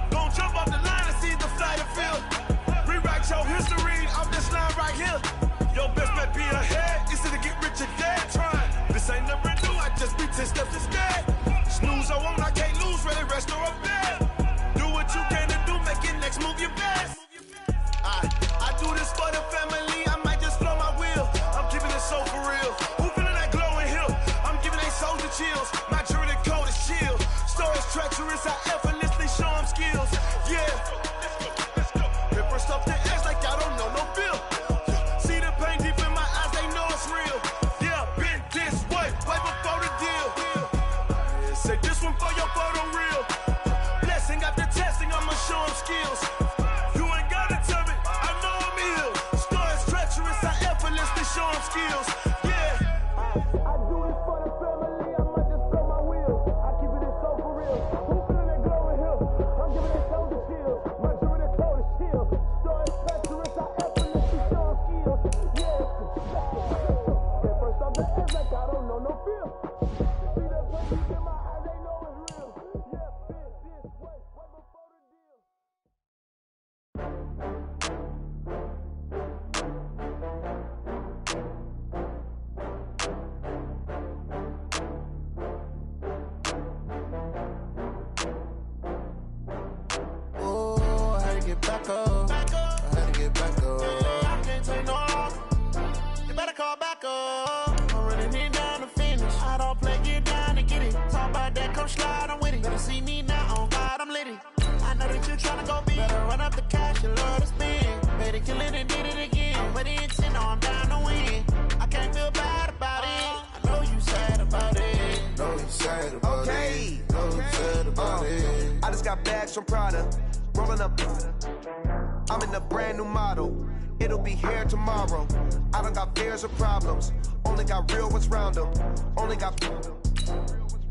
Don't jump off the line and see the flight of field. Rewrite your history off this line right here. Your best bet be ahead, instead of get rich or dead trying. This ain't never new, I just be 10 steps instead. Snooze I won't, I can't lose, ready, rest or a bed. Do what you can to do, make your next move your best. I do this for the family, I might just blow my wheel. I'm keeping it so for real. Who feeling that glowing hill? I'm giving they souls the chills. My jewelry cold is chill. Stories treacherous, I effortlessly show them skills. Yeah. Paper stuff to edge like I don't know no feel. See the pain deep in my eyes, they know it's real. Yeah, been this way, right before the deal. Say this one for your photo reel. Blessing after testing, I'ma show them skills. You ain't gotta tell me, I know I'm ill. Stories treacherous, I effortlessly show them skills. Yeah. I do this for the family, I might just blow my wheel. I keep it so for real. Who feeling that glowing hill? I'm giving it so the chill. My jewelry cold is chill. Stories treacherous, I effortlessly show them skills. Yeah. At first I'm the edge like I don't know no feel. See that pain deep in my eyes, they know it's real. Yeah, been this way, right before the deal. Oh, I had to get back up. I had to get back up. I can't take no loss. You better call back up. I'm running it down to finish. I don't play, get down and get it. Talk about that, come slide, I'm with it. Better see me now, on God, I'm litty. I know that you tryna go big. Better run up the cash, you love to spend. Better kill it and did it again. But the intent, I'm down to win. I can't feel bad about it. I know you sad about it. Know you sad about it. Know you sad about it. I just got bags from Prada. Rolling up. I'm in a brand new model. It'll be here tomorrow. I don't got fears or problems. Only got real ones round them. Only got.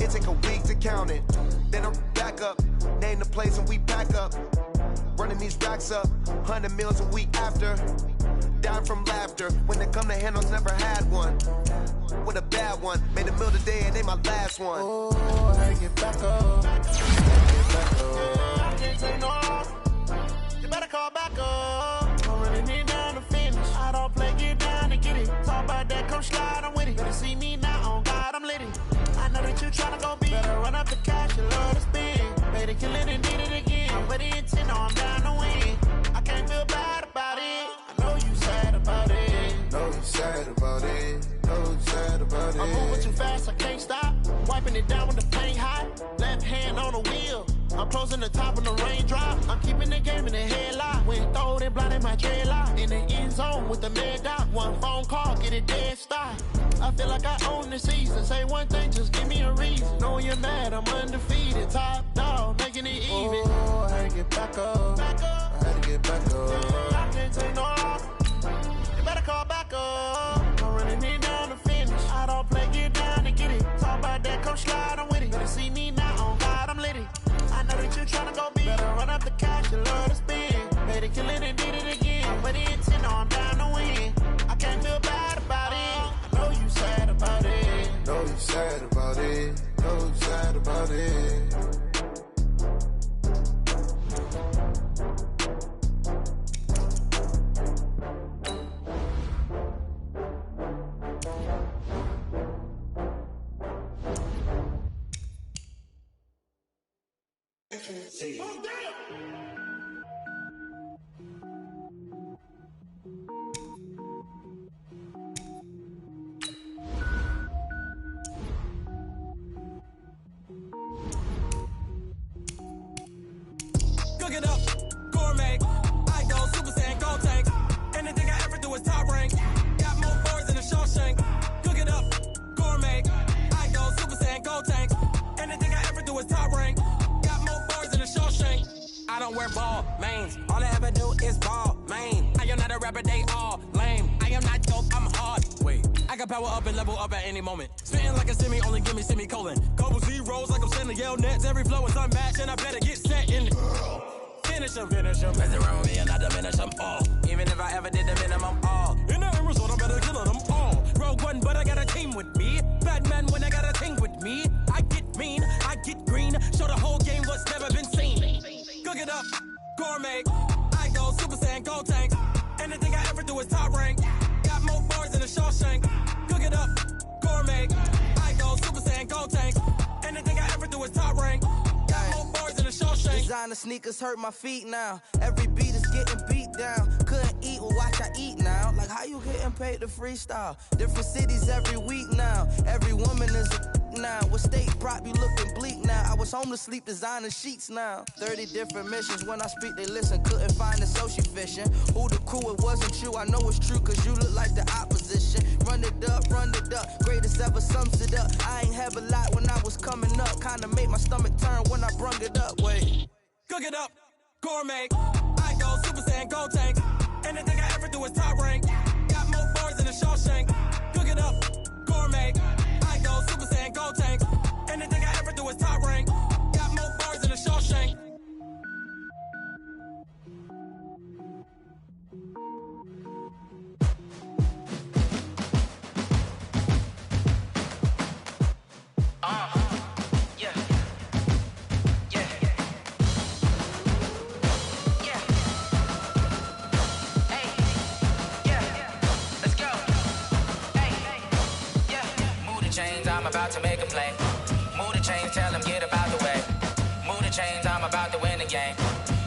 It take a week to count it. Then I'm back up. Name the place and we pack up. Running these racks up. 100 meals a week after. Dying from laughter. When it come to handles, never had one. With a bad one. Made a meal today and they my last one. Oh, I had to get back up. I had to get back up. I can't take no loss. You better call back up. I'm running it down to finish. I don't play, get down and get it. Talk about that, come slide, I'm with it. Better see me now, on God, I'm litty. I know that you tryna go big. Better run up the cash, you love to spend. Better kill it and did it again. But the intent, I'm down to win. I can't feel bad about it. I know you sad about it. Know you sad about it. Know you sad about it. I'm moving too fast, I can't stop. Wiping it down with the paint hot. Left hand on the wheel. I'm closing the top of the raindrop. I'm keeping the game in the headlock. When throwed and blinded my dreadlock. In the end zone with the mad dot. One phone call, get it dead stop. I feel like I own the season. Say one thing, just give me a reason. Knowing you're mad, I'm undefeated. Top dog, making it even. Oh, I had to get back up. I had to get back up. I can't take no loss. You better call back up. I'm running it down to finish. I don't play, get down and get it. Talk about that, come slide, I'm with it. Better see me now, on God, I'm litty. I know that you tryna go big. Better run up the cash, you love to spend. Better kill it and did it again. But the intent, I'm down to win. I can't feel bad about it. I know you sad about it. Know you sad about it. Know you sad about it. Cook it up, gourmet. I go Super Saiyan, gold tank. Anything I ever do is top rank. Got more boards than a Shawshank. Cook it up, gourmet. I go Super Saiyan, gold tank. Anything I ever do is top rank. Got more boards than a Shawshank. I don't wear ball mains. All I ever do is ball main. I am not a rapper, they all lame. I am not dope, I'm hard. Wait, I can power up and level up at any moment. Spitting like a semi, only give me semicolon. Couple zeros like I'm sending yell nets. Every flow is unmatched and I better get set in. Finish them. Mess around with me and I diminish them all. Even if I ever did the minimum all. In the end result, I'm better killing them all. Rogue One, but I got a team with me. Batman when I got a team with me. I get mean, I get green. Show the whole game what's never been seen. Cook it up, gourmet. I go Super Saiyan, gold tank. Anything I ever do is top rank. Got more bars than a Shawshank. Cook it up, gourmet. I go Super Saiyan, gold tank. Anything I ever do is top rank. Got more bars than a Shawshank. Designer sneakers hurt my feet now. Every beat is getting beat down. Couldn't eat, well watch I eat now. Like how you getting paid to freestyle? Different cities every week now. Every woman is a now. What state prop you looking bleak now? I was home to sleep designer sheets now. 30 different missions. When I speak they listen. Couldn't find the social fishing. Who the crew, it wasn't you. I know it's true cause you look like the opposition. Run it up. Greatest ever sums it up. I ain't have a lot when I was coming up. Kinda made my stomach turn when I brung it up. Wait. Cook it up, gourmet. I go Super Saiyan, gold tank. Anything I ever do is top rank. Got more bars than a Shawshank. Cook it up, gourmet. I go Super Saiyan, gold tank. Anything I ever do is top rank. Got more bars than a Shawshank. I'm about to make a play. Move the chains, tell them get about the way. Move the chains, I'm about to win the game.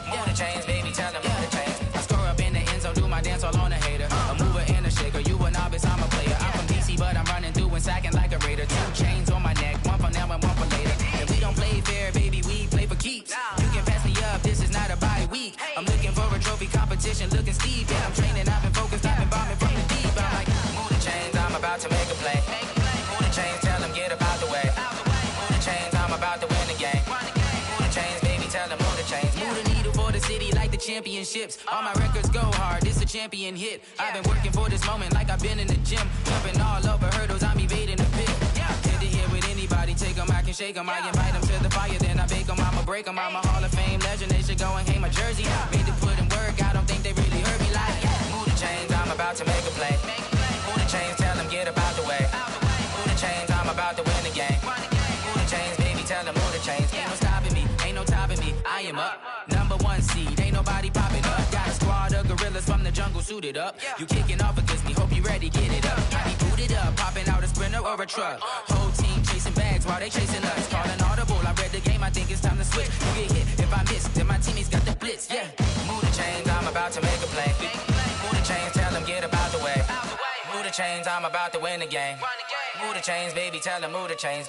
Move the chains, baby, tell them move the chains. I score up in the end zone, do my dance all on a hater. A mover and a shaker, you a novice, I'm a player. I'm from DC, but I'm running through and sacking like a raider. 2 chains on my neck, one for now and one for later. And we don't play fair, baby, we play for keeps. You can pass me up, this is not a bye week. I'm looking for a trophy competition, looking steep. Yeah, I'm training, I've been focused, I've been bombing from the deep. I'm like, move the chains, I'm about to make a play. Move the chains, tell them get about the way. Move the chains, I'm about to win the game. Move the chains, baby, tell them move the chains. Move the needle for the city like the championships. All my records go hard, this a champion hit. I've been working for this moment like I've been in the gym. Jumping all over hurdles, I'm evading the pit. Head to head with anybody, take them, I can shake them. I invite them to the fire, then I bake them, I'ma break them. I'm a Hall of Fame legend, they should go and hang my jersey. Made to put in work, I don't think they really heard me like, move the chains, I'm about to make a play. Move the chains, tell them get about the way. Move the chains, I'm about to win the game. Move the chains, baby, tell them move the chains. Ain't no stopping me, ain't no topping me. I am up, #1 seed, ain't nobody popping up. Got a squad of gorillas from the jungle suited up. You kicking off against me, hope you ready, get it up. I be booted up, popping out a sprinter or a truck. Whole team chasing bags while they chasing us. Calling audible, I read the game, I think it's time to switch. You get hit, if I miss, then my teammates got the blitz, yeah. Move the chains, I'm about to make a play. Move the chains, tell them get about the way. Move the chains, I'm about to win the game. Move the chains, baby, tell them move the chains.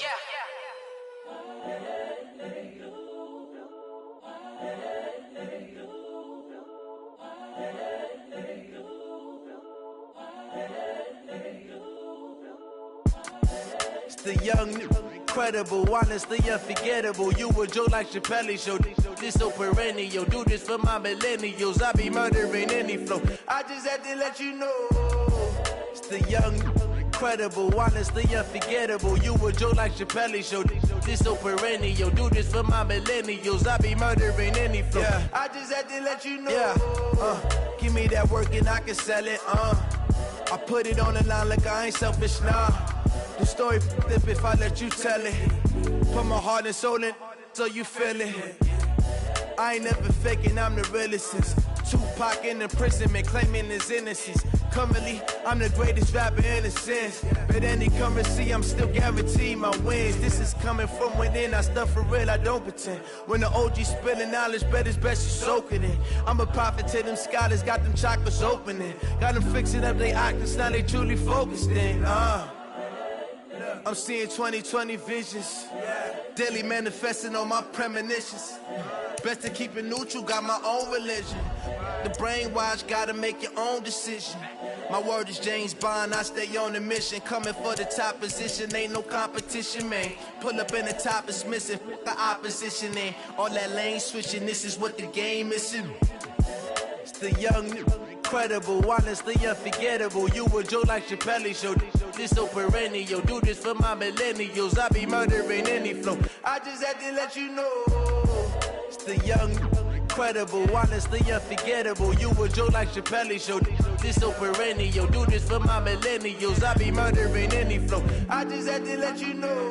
It's the young, incredible, honestly unforgettable. You a joke like Chappelle show. This so perennial. Do this for my millennials. I be murdering any flow. I just had to let you know. It's the young, incredible, honestly unforgettable. You a joke like Chappelle show. This so perennial. Do this for my millennials. I be murdering any flow. Yeah. I just had to let you know. Yeah. Give me that work and I can sell it. I put it on the line like I ain't selfish, nah. The story flip if I let you tell it. Put my heart and soul in so you feel it. I ain't never faking, I'm the realest. Tupac in imprisonment, claiming his innocence. Currently, I'm the greatest rapper in a sense. But any currency, I'm still guaranteed my wins. This is coming from within, I stuff for real, I don't pretend. When the OG spilling knowledge, bet it's best you soak it in. I'm a prophet to them scholars, got them chakras opening. Got them fixing up their octaves, now they truly focused in. I'm seeing 2020 visions. Daily manifesting on my premonitions. Best to keep it neutral, got my own religion. The brainwash, gotta make your own decision. My word is James Bond, I stay on the mission. Coming for the top position, ain't no competition, man. Pull up in the top is missing, the opposition in. All that lane switching, this is what the game is in. It's the young, incredible, honestly unforgettable. You a joke like Chappelle show. This so perennial, do this for my millennials. I be murdering any flow. I just had to let you know. It's the young, incredible, honestly unforgettable. You a joke like Chappelle show. This so perennial, do this for my millennials. I be murdering any flow. I just had to let you know.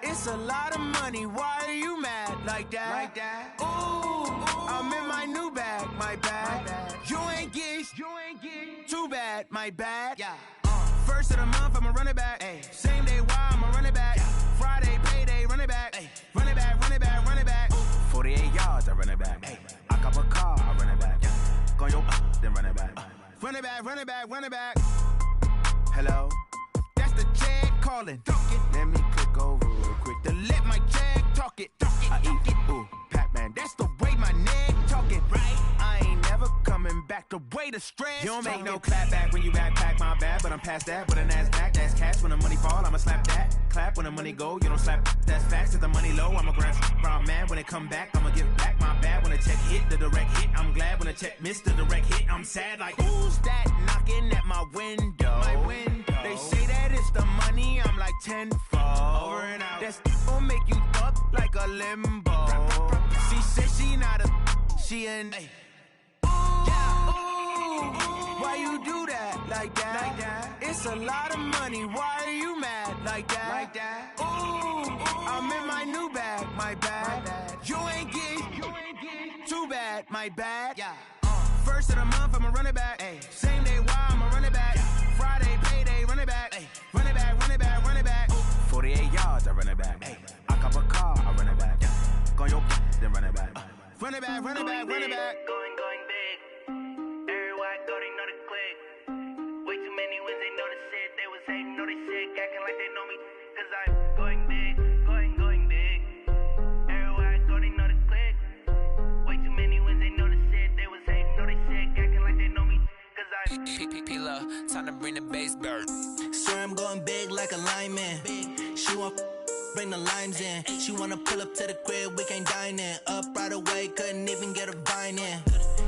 It's a lot of money, why are you mad like that? Ooh, I'm in my new bag, my bad. You ain't get too bad, my bad. Yeah. First of the month, I'ma run it back. Ay. Same day, why I'ma run it back. Friday, payday, run it back. Ay. Run it back, run it back, run it back. 48 yards, I run it back. Ay. I cop a car, I run it back. Go yo, then run it back. Run it back, run it back, run it back. Hello? That's the jag calling. Let me click over real quick to let my jag talk it. I eat it, ooh, Pac-Man. That's the way my neck talking, right? I ain't never coming back the way the stress. You don't make no clap back when you backpack, my bad, but I'm past that. With a NASDAQ, that's cash. When the money fall, I'ma slap that. Clap when the money go, you don't slap. That's facts. If the money low, I'ma grab brown man. When it come back, I'ma give back my bad. When the check hit, the direct hit. I'm glad when the check missed the direct hit. I'm sad like, who's that knocking at my window? My window. They say that it's the money, I'm like tenfold. Over and out. That's gon' make you up like a limbo. She said she not a, she an. Ooh, yeah. Ooh, why you do that like that? It's a lot of money, why are you mad like that? Ooh, I'm in my new bag, my bad. You ain't get too bad, my bad. Yeah. First of the month, I'ma run it back. Ay. Same day, why I'ma run it back. Friday, payday, run it back. Ay. Run it back, run it back, run it back. 48 yards, I run it back. Ay. I cop a car, I run it back. Go yo, then run it back. Run it back, run it back, run it back. Going big. Everywhere I go, they know the click. Way too many wins, they know the shit. They was hating, know they sick, acting like they know me. Cause I'm going big, going big. Everywhere I go, they know the click. Way too many wins, they know the shit. They was hating, know they sick, acting like they know me. Cause I'm P-P-P-Love, time to bring the bass bird. Swear I'm going big like a lineman. She want bring the limes in. She wanna pull up to the crib, we can't dine in. Up right away, couldn't even get a vine in.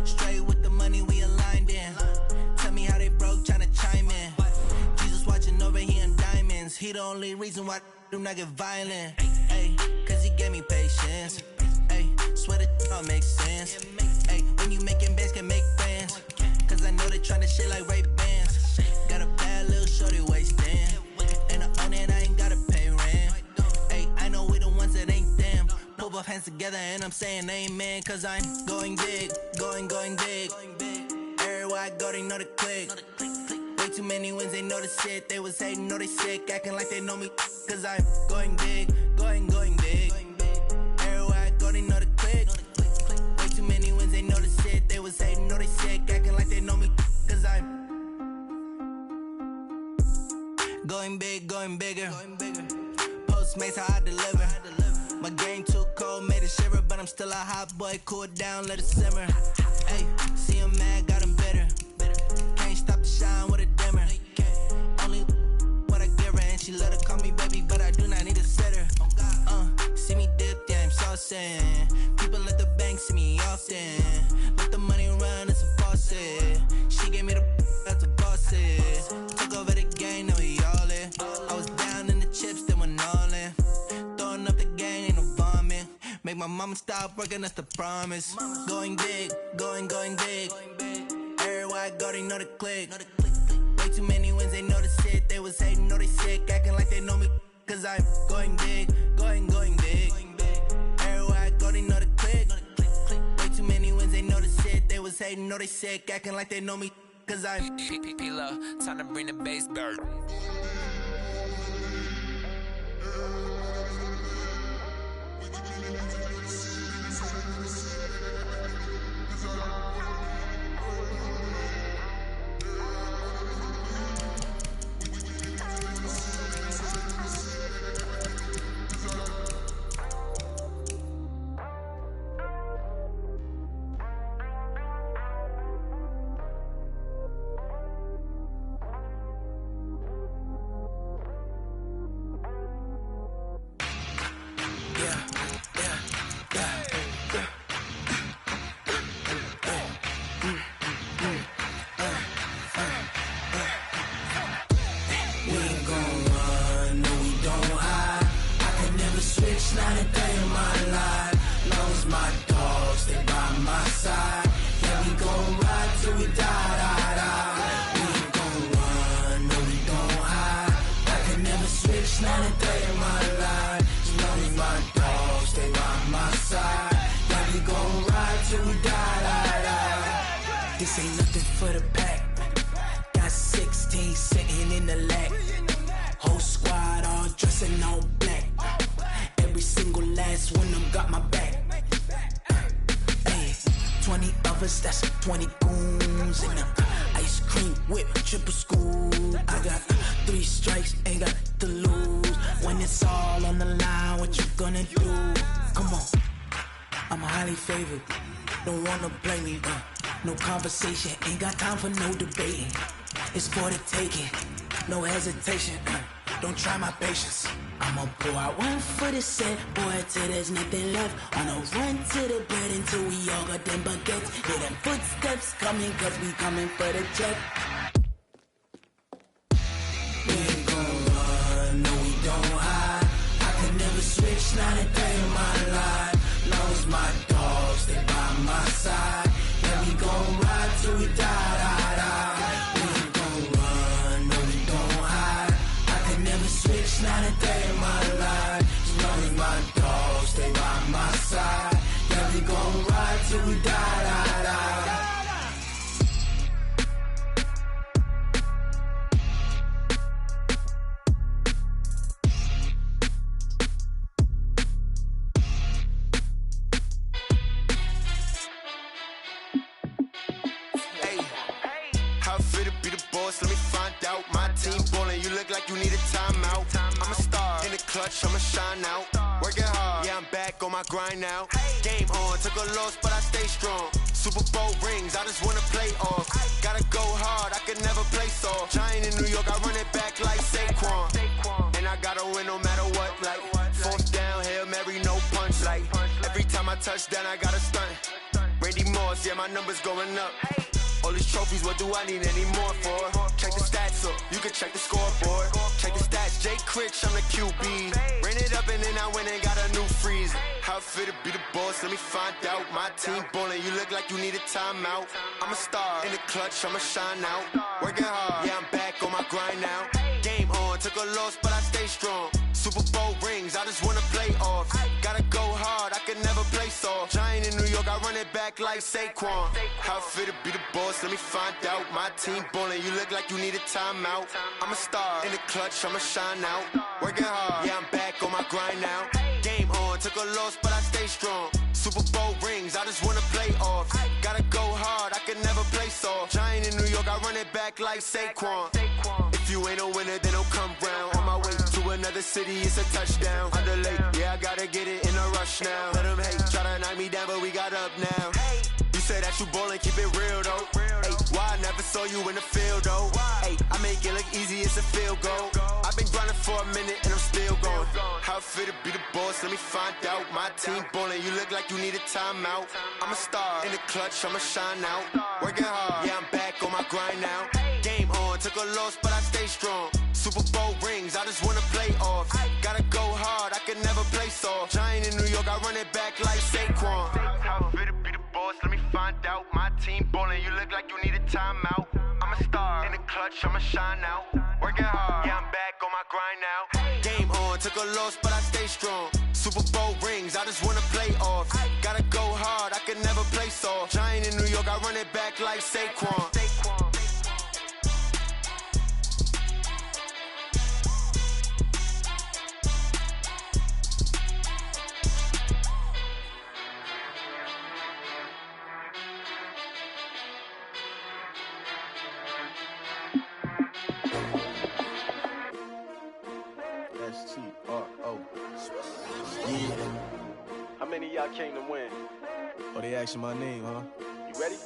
Straight with the money we aligned in. Tell me how they broke, tryna chime in. Jesus watching over here in diamonds. He the only reason why I do not get violent. Ay, cause he gave me patience. Ay, swear that all makes sense. Ay, when you making bands, can make friends. Cause I know they tryna shit like Ray-Bans. Got a bad little shorty wasting. And I own it, I ain't gotta pay rent. Ay, I know we the ones that ain't them. Pull both hands together and I'm saying amen. Cause I'm going big, going big. Everywhere I go, they know the click. Way too many wins, they know the shit. They was hating, know they sick, acting like they know me. Cause I'm going big, going big. Everywhere I go, they know the click. Way too many wins, they know the shit. They was hating, know they sick, acting like they know me. Cause I'm going big, going bigger. Postmates, how I deliver. My game too cold, made it shiver. But I'm still a hot boy, cool down, let it simmer. Hey, see him mad, got him bitter. Can't stop the shine with a dimmer. Only what I give her, and she let her call me baby flossing. People at the bank see me often. Let the money run, it's a faucet. She gave me the that's a faucet. Took over the game, now we all in. I was down in the chips, then went all in. Throwing up the gang, ain't no vomit. Make my mama stop working, that's the promise. Going big, going big. Everywhere I go, they know the click. Way too many wins, they know the shit. They was hating, know they sick, acting like they know me. Cause I'm going big, going big. Everywhere I go, they know the click. Way too many wins, they know the shit. They was hating, know they sick, acting like they know me. Cause I'm P-Lo, time to bring the bass back. This ain't nothing for the pack. Got 16 sitting in the lag. Whole squad all dressing all black. Every single last one of them got my back. Hey, 20 of us, that's 20 goons in the ice cream whip, triple scoop. I got 3 strikes, ain't got to lose. When it's all on the line, what you gonna do? Come on, I'm highly favored. Don't wanna blame me, no conversation, ain't got time for no debating. It's for the taking, no hesitation. Don't try my patience. I'ma pour out one for the set, boy, till there's nothing left. On a run to the bread until we all got them baguettes. Hear them footsteps coming, cause we coming for the check. We ain't gon' run, no we don't hide. I can never switch, not a day in my life. Long as my dogs, they by my side. Yeah, we gon' ride till we die. We ain't gon' run, no we don't hide. I can never switch, not a day in my life. As long as my dogs, they by my side. Yeah, we gon' ride till we die. Let me find out. My team ballin', you look like you need a timeout. I'm a star in the clutch, I'ma shine out. Working hard, yeah, I'm back on my grind now. Game on, took a loss, but I stay strong. Super Bowl rings, I just wanna play off. Gotta go hard, I can never play soft. Giant in New York, I run it back like Saquon. And I gotta win no matter what, like 4th down, Hail Mary, no punch. Like every time I touch down, I gotta stunt. Randy Moss, yeah, my numbers going up. All these trophies, what do I need any more for? Check the stats up, you can check the scoreboard. Check the stats, Jay Critch, I'm the QB. Ran it up and then I went and got a new freeze. How it feel to be the boss, let me find out. My team ballin', you look like you need a timeout. I'm a star in the clutch, I'ma shine out. Working hard, yeah, I'm back on my grind now. Game on, took a loss, but I stay strong. Super Bowl rings, I just wanna play off. Gotta go hard, I can never play soft. Giant in New York, I run it back like Saquon. How it feel to be the boss, let me find out. My team ballin', you look like you need a timeout. I'm a star in the clutch, I'ma shine out. Working hard, yeah, I'm back on my grind now. Game on, took a loss, but I stay strong. Super Bowl rings, I just wanna play off. Gotta go hard, I can never play soft. Giant in New York, I run it back like Saquon. If you ain't a winner, then don't come round. On my way to another city, it's a touchdown. Underlay, yeah, I gotta get it in a rush now. Let them hate, try to knock me down, but we got up now. You said that you ballin', keep it real though. Ay, why I never saw you in the field though? Ay, I make it look easy, it's a field goal. I've been grinding for a minute and I'm still going. How it feel to be the boss, let me find out. My team ballin', you look like you need a timeout. I'm a star, in the clutch, I'ma shine out. Working hard, yeah, I'm back on my grind now. Game on, took a loss, but I stay strong. Super Bowl rings, I just wanna play off. Gotta go hard, I can never play soft. Giant in New York, I run it back like Saquon. How it feel to be the boss, let me find out. My team ballin', you look like you need a timeout. I'm a star, in the clutch, I'ma shine out. Working hard, yeah, I'm back on my grind now. Game on, took a loss, but I stay strong. Super Bowl rings, I just wanna play off. Gotta go hard, I can never play soft. Giant in New York, I run it back like Saquon. S-T-R-O. Yeah. How many of y'all came to win? Oh, they asking my name, huh? You ready?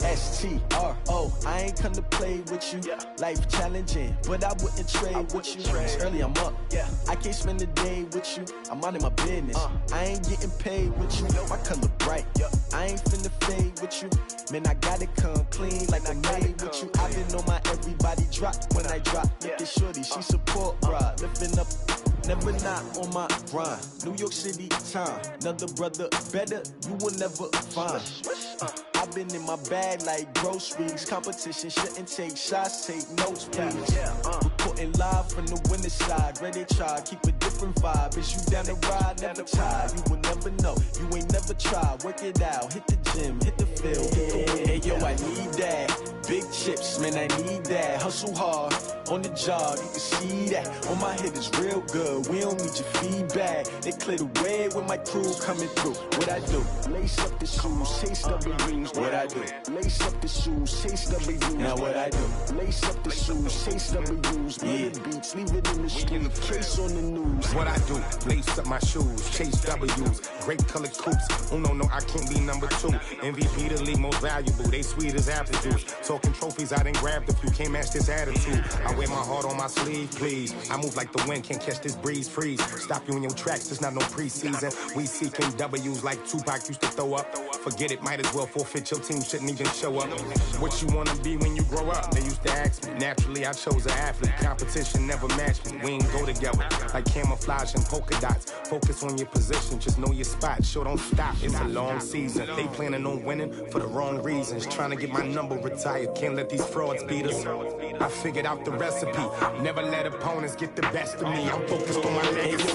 S-T-R-O. I ain't come to play with you. Yeah. Life challenging, but I wouldn't trade with you. It's early, I'm up. Yeah. I can't spend the day with you. I'm minding my business. I ain't getting paid with you. My color bright. Yeah. I ain't finna fade with you. Man, I gotta come clean like I'm made with you. I've been on my everybody drop when I drop. Look at shorty, she support ride. Lifting up, never not on my grind. New York City time, another brother better, you will never find. I've been in my bag like groceries. Competition shouldn't take shots, take notes, please. Reporting live from the winning side. Ready to try, keep a different vibe. Is you down the ride, never tired. You will never know, you ain't never tried. Work it out, hit the gym, hit the field. Hey yo, I need that. Big chips, man, I need that. Hustle hard, on the job, you can see that. On my head is real good, we don't need your feedback. They clear the way with my crew coming through. What I do? Lace up the shoes, chase W's. What I do? Lace up the shoes, chase W's. Now what I do? Lace up the shoes, chase W's. Yeah. Beats, leave it in the street, case on the news. What I do? Lace up my shoes, chase W's. Great colored coops. Oh no, I can't be number 2. MVP the league most valuable. They sweet as apple juice. Talking trophies, I didn't grab the few. Can't match this attitude. I wear my heart on my sleeve, please. I move like the wind, can't catch this breeze, freeze. Stop you in your tracks, there's not no preseason. We seeking W's like Tupac used to throw up. Forget it, might as well forfeit. Your team shouldn't even show up. What you wanna be when you grow up? They used to ask me. Naturally, I chose an athlete. Competition never matched me. We ain't go together like camouflage and polka dots. Focus on your position, just know your spot. Sure, don't stop. It's a long season. They planning on winning for the wrong reasons. Trying to get my number retired. Can't let these frauds beat us. I figured out the recipe. Never let opponents get the best of me. I'm focused on my legacy.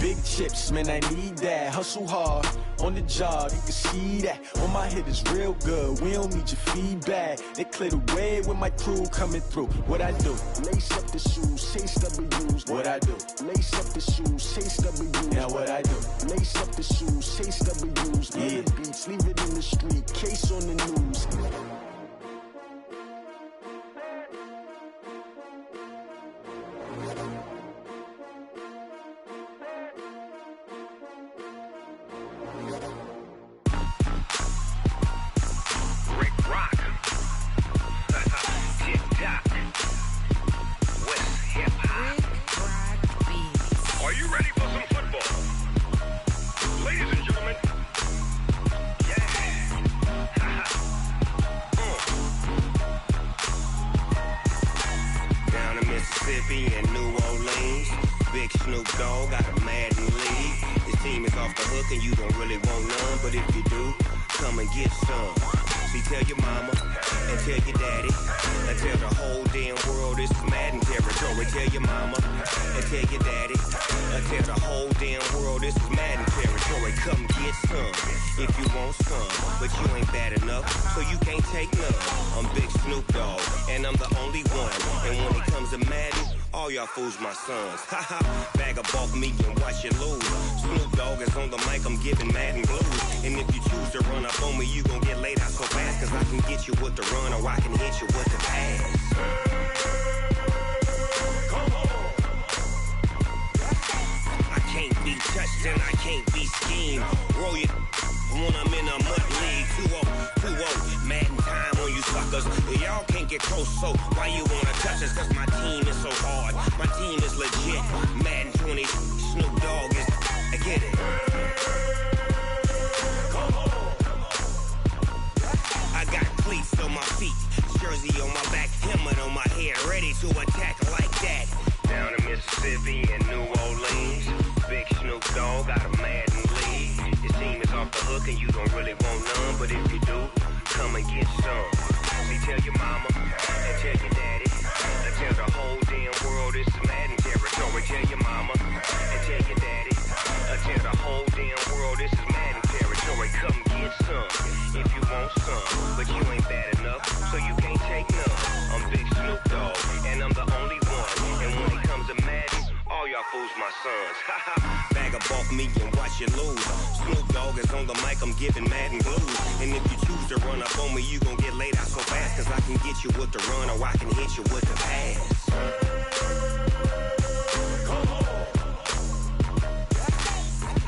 Big chips, man, I need that. Hustle hard, on the job, you can see that. On my head is real good, we don't need your feedback. They clear the way with my crew coming through. What I do? Lace up the shoes, chase W's. What I do? Lace up the shoes, chase W's. Now what I do? Lace up the shoes, chase W's. Yeah. Beats, leave it in the street, case on the news. Fools my sons. Haha, bag of bulk me and watch you lose. Snoop Dogg is on the mic, I'm giving Madden blues. And if you choose to run up on me, you gon' get laid out so fast. Cause I can get you with the run or I can hit you with the pass. Come on. I can't be touched and I can't be schemed. Roll your when I'm in a mud league. 2-0, Madden time on you suckers. Y'all can't get close, so why you wanna touch us? Cause my team is so hard, my team is legit. Madden 20, Snoop Dogg is, I get it. I got cleats on my feet, jersey on my back, helmet on my head, ready to attack like that. Down in Mississippi and New Orleans, Big Snoop Dogg got a Madden league. Your team is off the hook and you don't really want none, but if you do, come and get some. See, tell your mama and tell your daddy, and tell the whole damn world it's Madden territory. Tell your mama and tell your daddy, and tell the whole damn world this is Madden territory. Come get some if you want some, but you ain't bad enough, so you can't take none. I'm Big Snoop Dogg, and I'm the only one. And when it comes to Madden, all y'all fools my sons. Bag up off me and watch you lose. Snoop Dogg is on the mic, I'm giving Madden blues. And if you choose to run up on me, you gon' get laid out so fast. Cause I can get you with the run or I can hit you with the pass.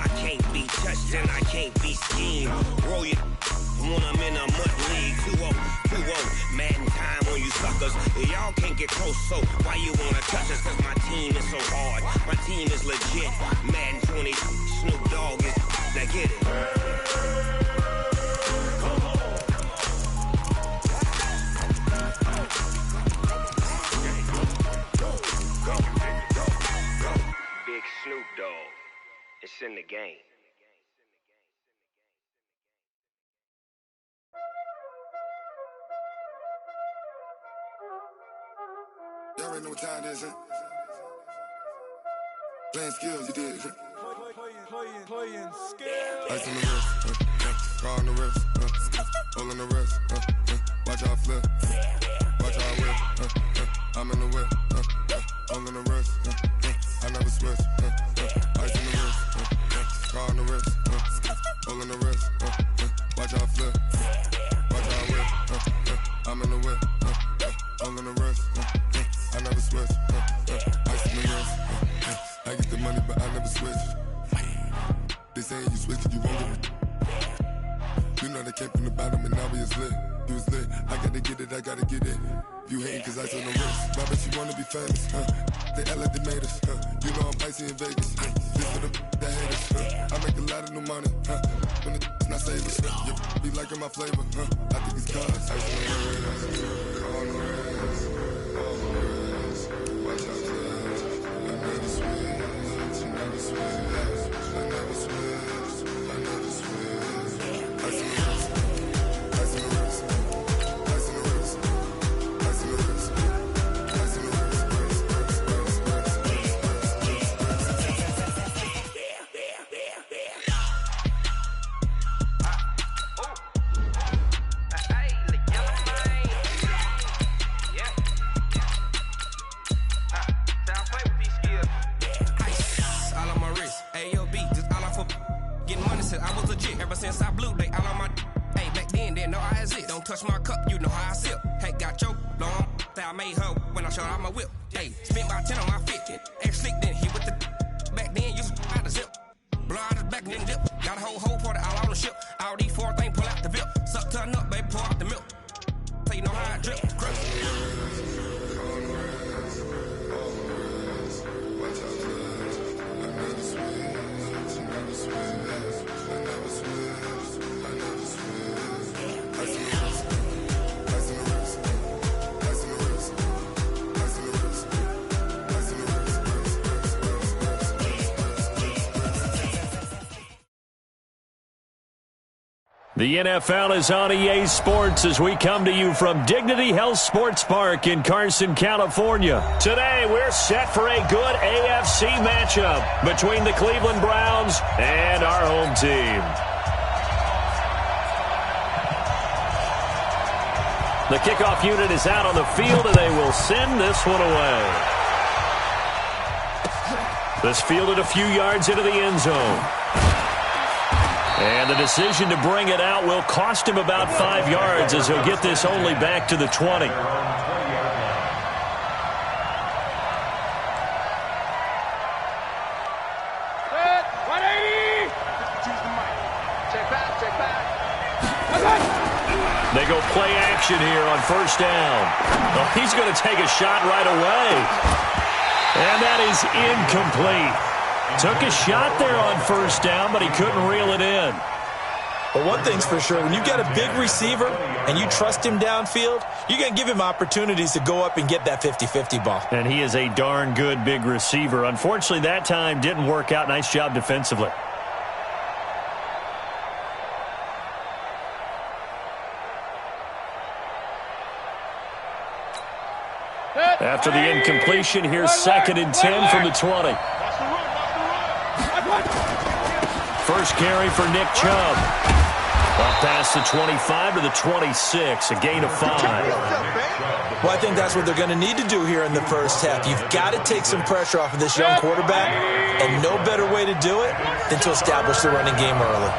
I can't be touched and I can't be schemed. Roll you when I'm in a mud league. 2-0, Madden time on you suckers. Y'all can't get close, so why you wanna touch us? Cause my team is so hard, my team is legit. Madden 20, Snoop Dogg is, now get it. Big Snoop Dogg, it's in the game. Y'all already know what time it is, huh? Playing skills, you did. Playing skills. Ice on the wrist, car on the wrist, hole in the wrist, watch how I flip, watch how I whip, I'm in the whip, hole in the wrist, I never switch, ice on the wrist, car on the wrist, hole in the wrist, watch how I flip, watch how I whip, I'm in the whip, hole in the wrist, I never switch, ice on the wrist, I get the money but I never switch. They saying you switch it, you won't get it. You know they came from the bottom and now we is lit. You was lit, I gotta get it, I gotta get it. You hating cause I on the wrist. My bitch, you wanna be famous, They act like they made us, You know I'm icy in Vegas, This for the that hate us, I make a lot of new money, When it's not savers, You be liking my flavor, I think it's cause ice on the wrist, on the wrist, on the wrist. Watch out, cuz I never switch, I never switch. I never switch, I never switch. Ice in the wrist, ice in the wrist, ice in the wrist, ice in the wrist, ice in the wrist, I was legit ever since I blew they all on my hey back then didn't know I exist. Don't touch my cup, you know how I sip. Hey, got your long that I made her when I showed out my whip. Hey, spent about 10 on my 50. Ex slick then hit with the back then used to out the zip. Blow out the back then dip. Got a whole party all on the ship. All these four things pull out the VIP. Suck turn up, baby, pour out the milk. So you know how I drip. Crush. The NFL is on EA Sports as we come to you from Dignity Health Sports Park in Carson, California. Today, we're set for a good AFC matchup between the Cleveland Browns and our home team. The kickoff unit is out on the field, and they will send this one away. This fielded a few yards into the end zone. And the decision to bring it out will cost him about 5 yards as he'll get this only back to the 20. Set, 180. Choose the mic. Check back, check back. They go play action here on first down. Well, he's going to take a shot right away. And that is incomplete. Took a shot there on first down, but he couldn't reel it in. But one thing's for sure, when you've got a big receiver and you trust him downfield, you're going to give him opportunities to go up and get that 50-50 ball. And he is a darn good big receiver. Unfortunately, that time didn't work out. Nice job defensively. After the incompletion, here's 2nd and 10 from the 20. First carry for Nick Chubb. Up past the 25 to the 26, a gain of 5. Well, I think that's what they're going to need to do here in the first half. You've got to take some pressure off of this young quarterback, and no better way to do it than to establish the running game early.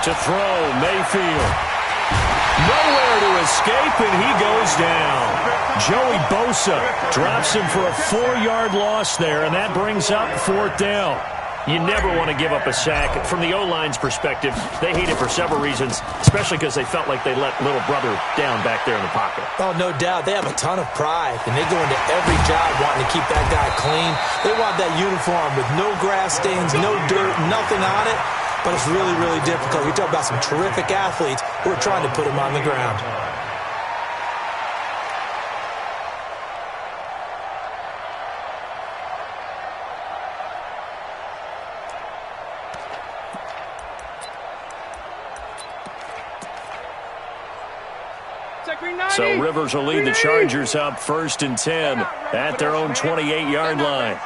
To throw, Mayfield. Nowhere to escape, and he goes down. Joey Bosa drops him for a 4-yard loss there, and that brings up 4th down. You never want to give up a sack. From the O-line's perspective, they hate it for several reasons, especially because they felt like they let little brother down back there in the pocket. Oh, no doubt. They have a ton of pride, and they go into every job wanting to keep that guy clean. They want that uniform with no grass stains, no dirt, nothing on it. But it's really, really difficult. You're talking about some terrific athletes who are trying to put him on the ground. So Rivers will lead the Chargers up 1st and 10 at their own 28-yard line.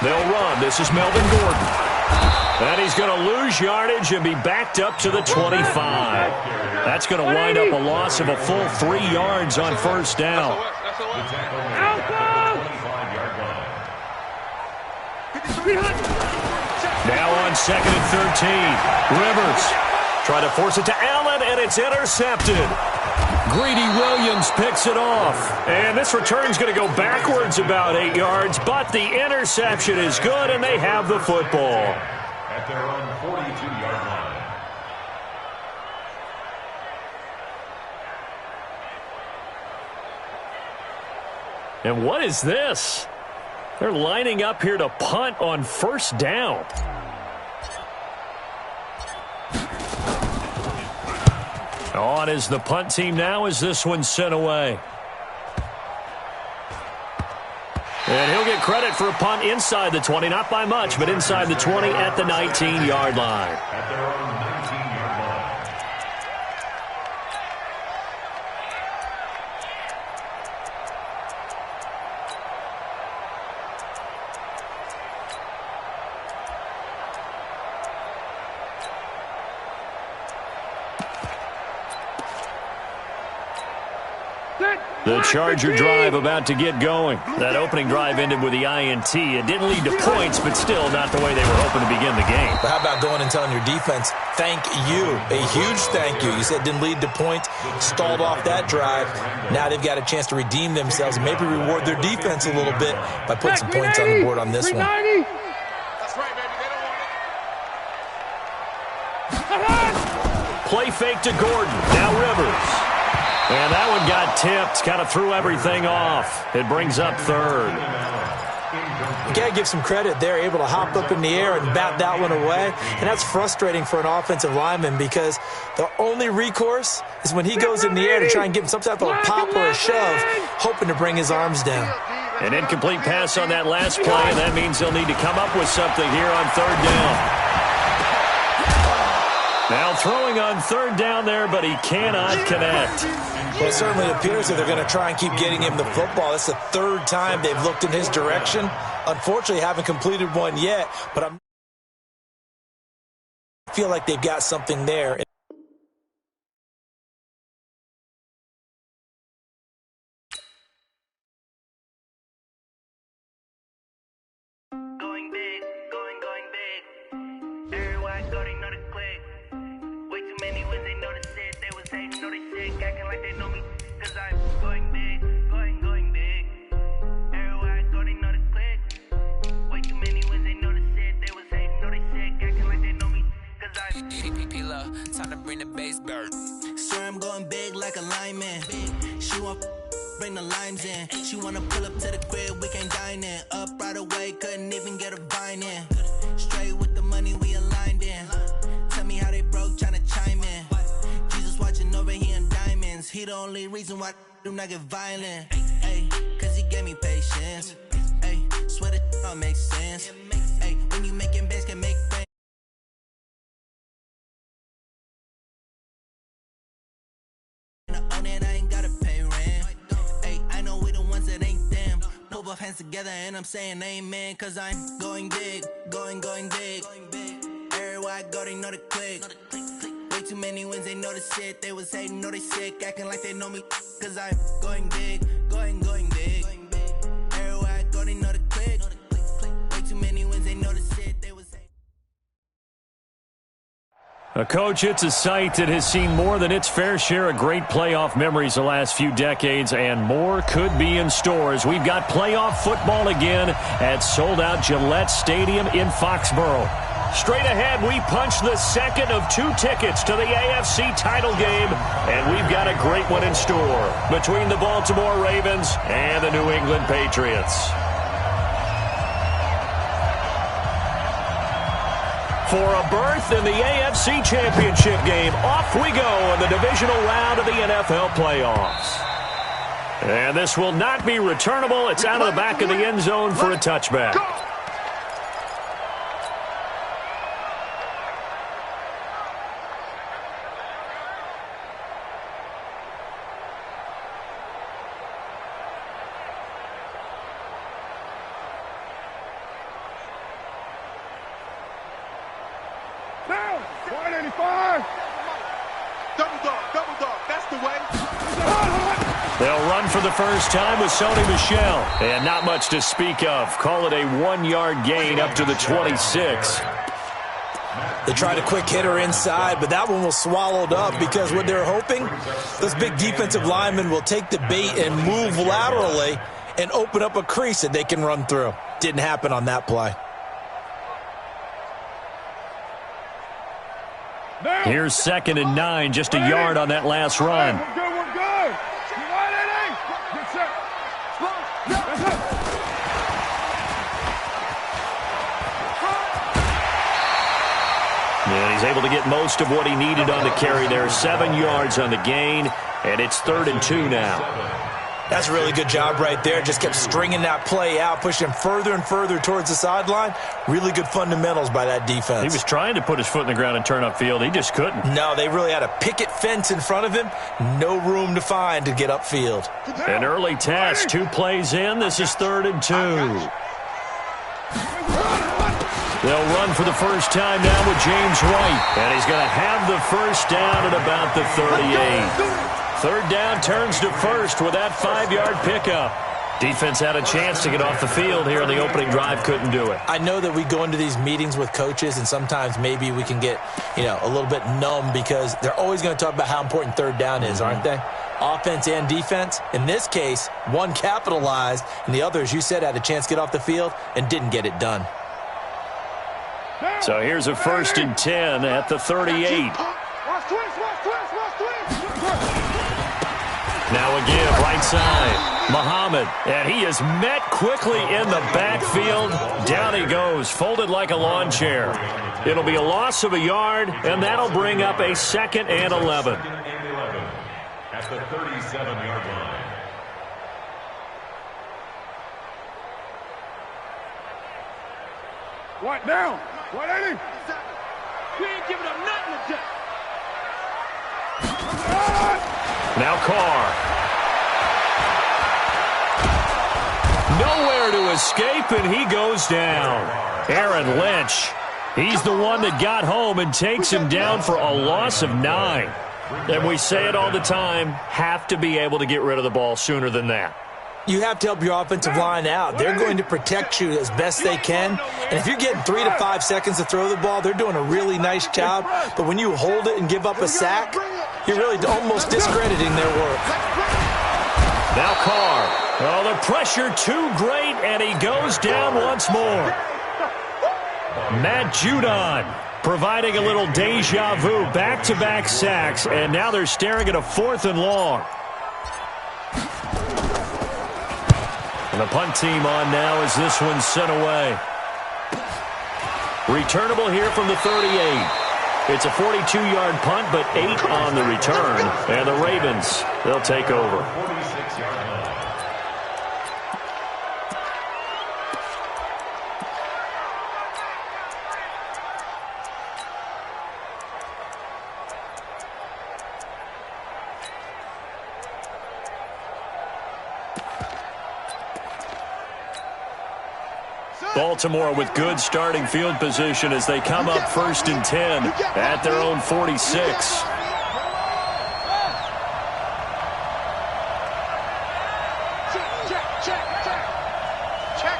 They'll run. This is Melvin Gordon. And he's going to lose yardage and be backed up to the 25. That's going to wind up a loss of a full 3 yards on first down. Now on 2nd and 13. Rivers try to force it to Allen, and it's intercepted. Greedy Williams picks it off. And this return's going to go backwards about 8 yards, but the interception is good, and they have the football. At their own 42-yard line. And what is this? They're lining up here to punt on first down. On is the punt team now as this one's sent away. And he'll get credit for a punt inside the 20, not by much, but inside the 20 at the 19-yard line. At their own 19-yard line. The Charger drive about to get going. That opening drive ended with the INT. It didn't lead to points, but still not the way they were hoping to begin the game. But how about going and telling your defense, thank you, a huge thank you. You said didn't lead to points, stalled off that drive. Now they've got a chance to redeem themselves and maybe reward their defense a little bit by putting some points on the board on this one. Play fake to Gordon. Now Rivers. And that one got tipped. Kind of threw everything off. It brings up 3rd. You got to give some credit. They're able to hop up in the air and bat that one away. And that's frustrating for an offensive lineman because the only recourse is when he goes in the air to try and give him some type of a pop or a shove, hoping to bring his arms down. An incomplete pass on that last play, and that means they'll need to come up with something here on 3rd down. Now throwing on 3rd down there, but he cannot connect. Well, it certainly appears that they're going to try and keep getting him the football. That's the 3rd time they've looked in his direction. Unfortunately, haven't completed one yet, but I feel like they've got something there. Going big, going big. Everywhere I go, they know the click. Way too many wins, they know the shit. They was hating, know they sick, acting like they know me. Cause I'm going big, going big. Everywhere I go, they know the click. Way too many wins, they know the shit. They was hating, know they sick, acting like they know me. Cause I'm the bass bird. Swear I'm going big like a lineman. She want bring the limes in. She wanna pull up to the crib, we can't dine in. Up right away, couldn't even get a vine in. Straight with the money we aligned in. Tell me how they broke, tryna chime in. Jesus watching over here in diamonds. He the only reason why do not get violent. Ay, cause he gave me patience. Ay, swear that don't make sense. Ay, when you making bands can make friends. I ain't gotta pay rent. Ay, I know we the ones that ain't them. Pull both hands together and I'm saying amen. Cause I'm going big, going big. Everywhere I go, they know the click. Way too many wins, they know the shit. They was hating, know they sick, acting like they know me. Cause I'm going big, going big. Everywhere I go, they know the click. Way too many wins, they know the shit. They was hating. Coach, it's a site that has seen more than its fair share of great playoff memories the last few decades, and more could be in store as we've got playoff football again at sold-out Gillette Stadium in Foxborough. Straight ahead, we punch the second of 2 tickets to the AFC title game, and we've got a great one in store between the Baltimore Ravens and the New England Patriots. For a berth in the AFC Championship game, off we go in the divisional round of the NFL playoffs. And this will not be returnable. It's out of the back of the end zone for a touchback. They'll run for the first time with Sony Michel. And not much to speak of. Call it a 1-yard gain up to the 26. They tried a quick hitter inside, but that one was swallowed up because what they're hoping, those big defensive linemen will take the bait and move laterally and open up a crease that they can run through. Didn't happen on that play. Here's 2nd and 9, just a yard on that last run. And he's able to get most of what he needed on the carry there. 7 yards on the gain, and it's 3rd and 2 now. That's a really good job right there. Just kept stringing that play out, pushing him further and further towards the sideline. Really good fundamentals by that defense. He was trying to put his foot in the ground and turn upfield. He just couldn't. No, they really had a picket fence in front of him. No room to find to get upfield. An early test. 2 plays in. This is 3rd and 2. They'll run for the first time now with James White. And he's going to have the first down at about the 38. 3rd down turns to 1st with that 5-yard pickup. Defense had a chance to get off the field here in the opening drive, couldn't do it. I know that we go into these meetings with coaches, and sometimes maybe we can get, a little bit numb because they're always going to talk about how important 3rd down is, aren't they? Offense and defense. In this case, one capitalized, and the other, as you said, had a chance to get off the field and didn't get it done. So here's a 1st and 10 at the 38. Now a give, right side. Muhammad, and he is met quickly in the backfield. Down he goes, folded like a lawn chair. It'll be a loss of a yard, and that'll bring up a 2nd and 11. At the 37-yard line. White down. 180. We ain't giving up nothing to Jack. Now Carr. Nowhere to escape, and he goes down. Aaron Lynch. He's the one that got home and takes him down for a loss of 9. And we say it all the time, have to be able to get rid of the ball sooner than that. You have to help your offensive line out. They're going to protect you as best they can. And if you're getting 3 to 5 seconds to throw the ball, they're doing a really nice job. But when you hold it and give up a sack, you're really almost discrediting their work. Now Carr. Oh, the pressure too great, and he goes down once more. Matt Judon providing a little deja vu. Back-to-back sacks, and now they're staring at a 4th and long. And the punt team on now as this one's sent away. Returnable here from the 38. It's a 42-yard punt, but 8 on the return. And the Ravens, they'll take over. 46-yard line. Baltimore with good starting field position as they come up 1st and 10 at their own 46. Check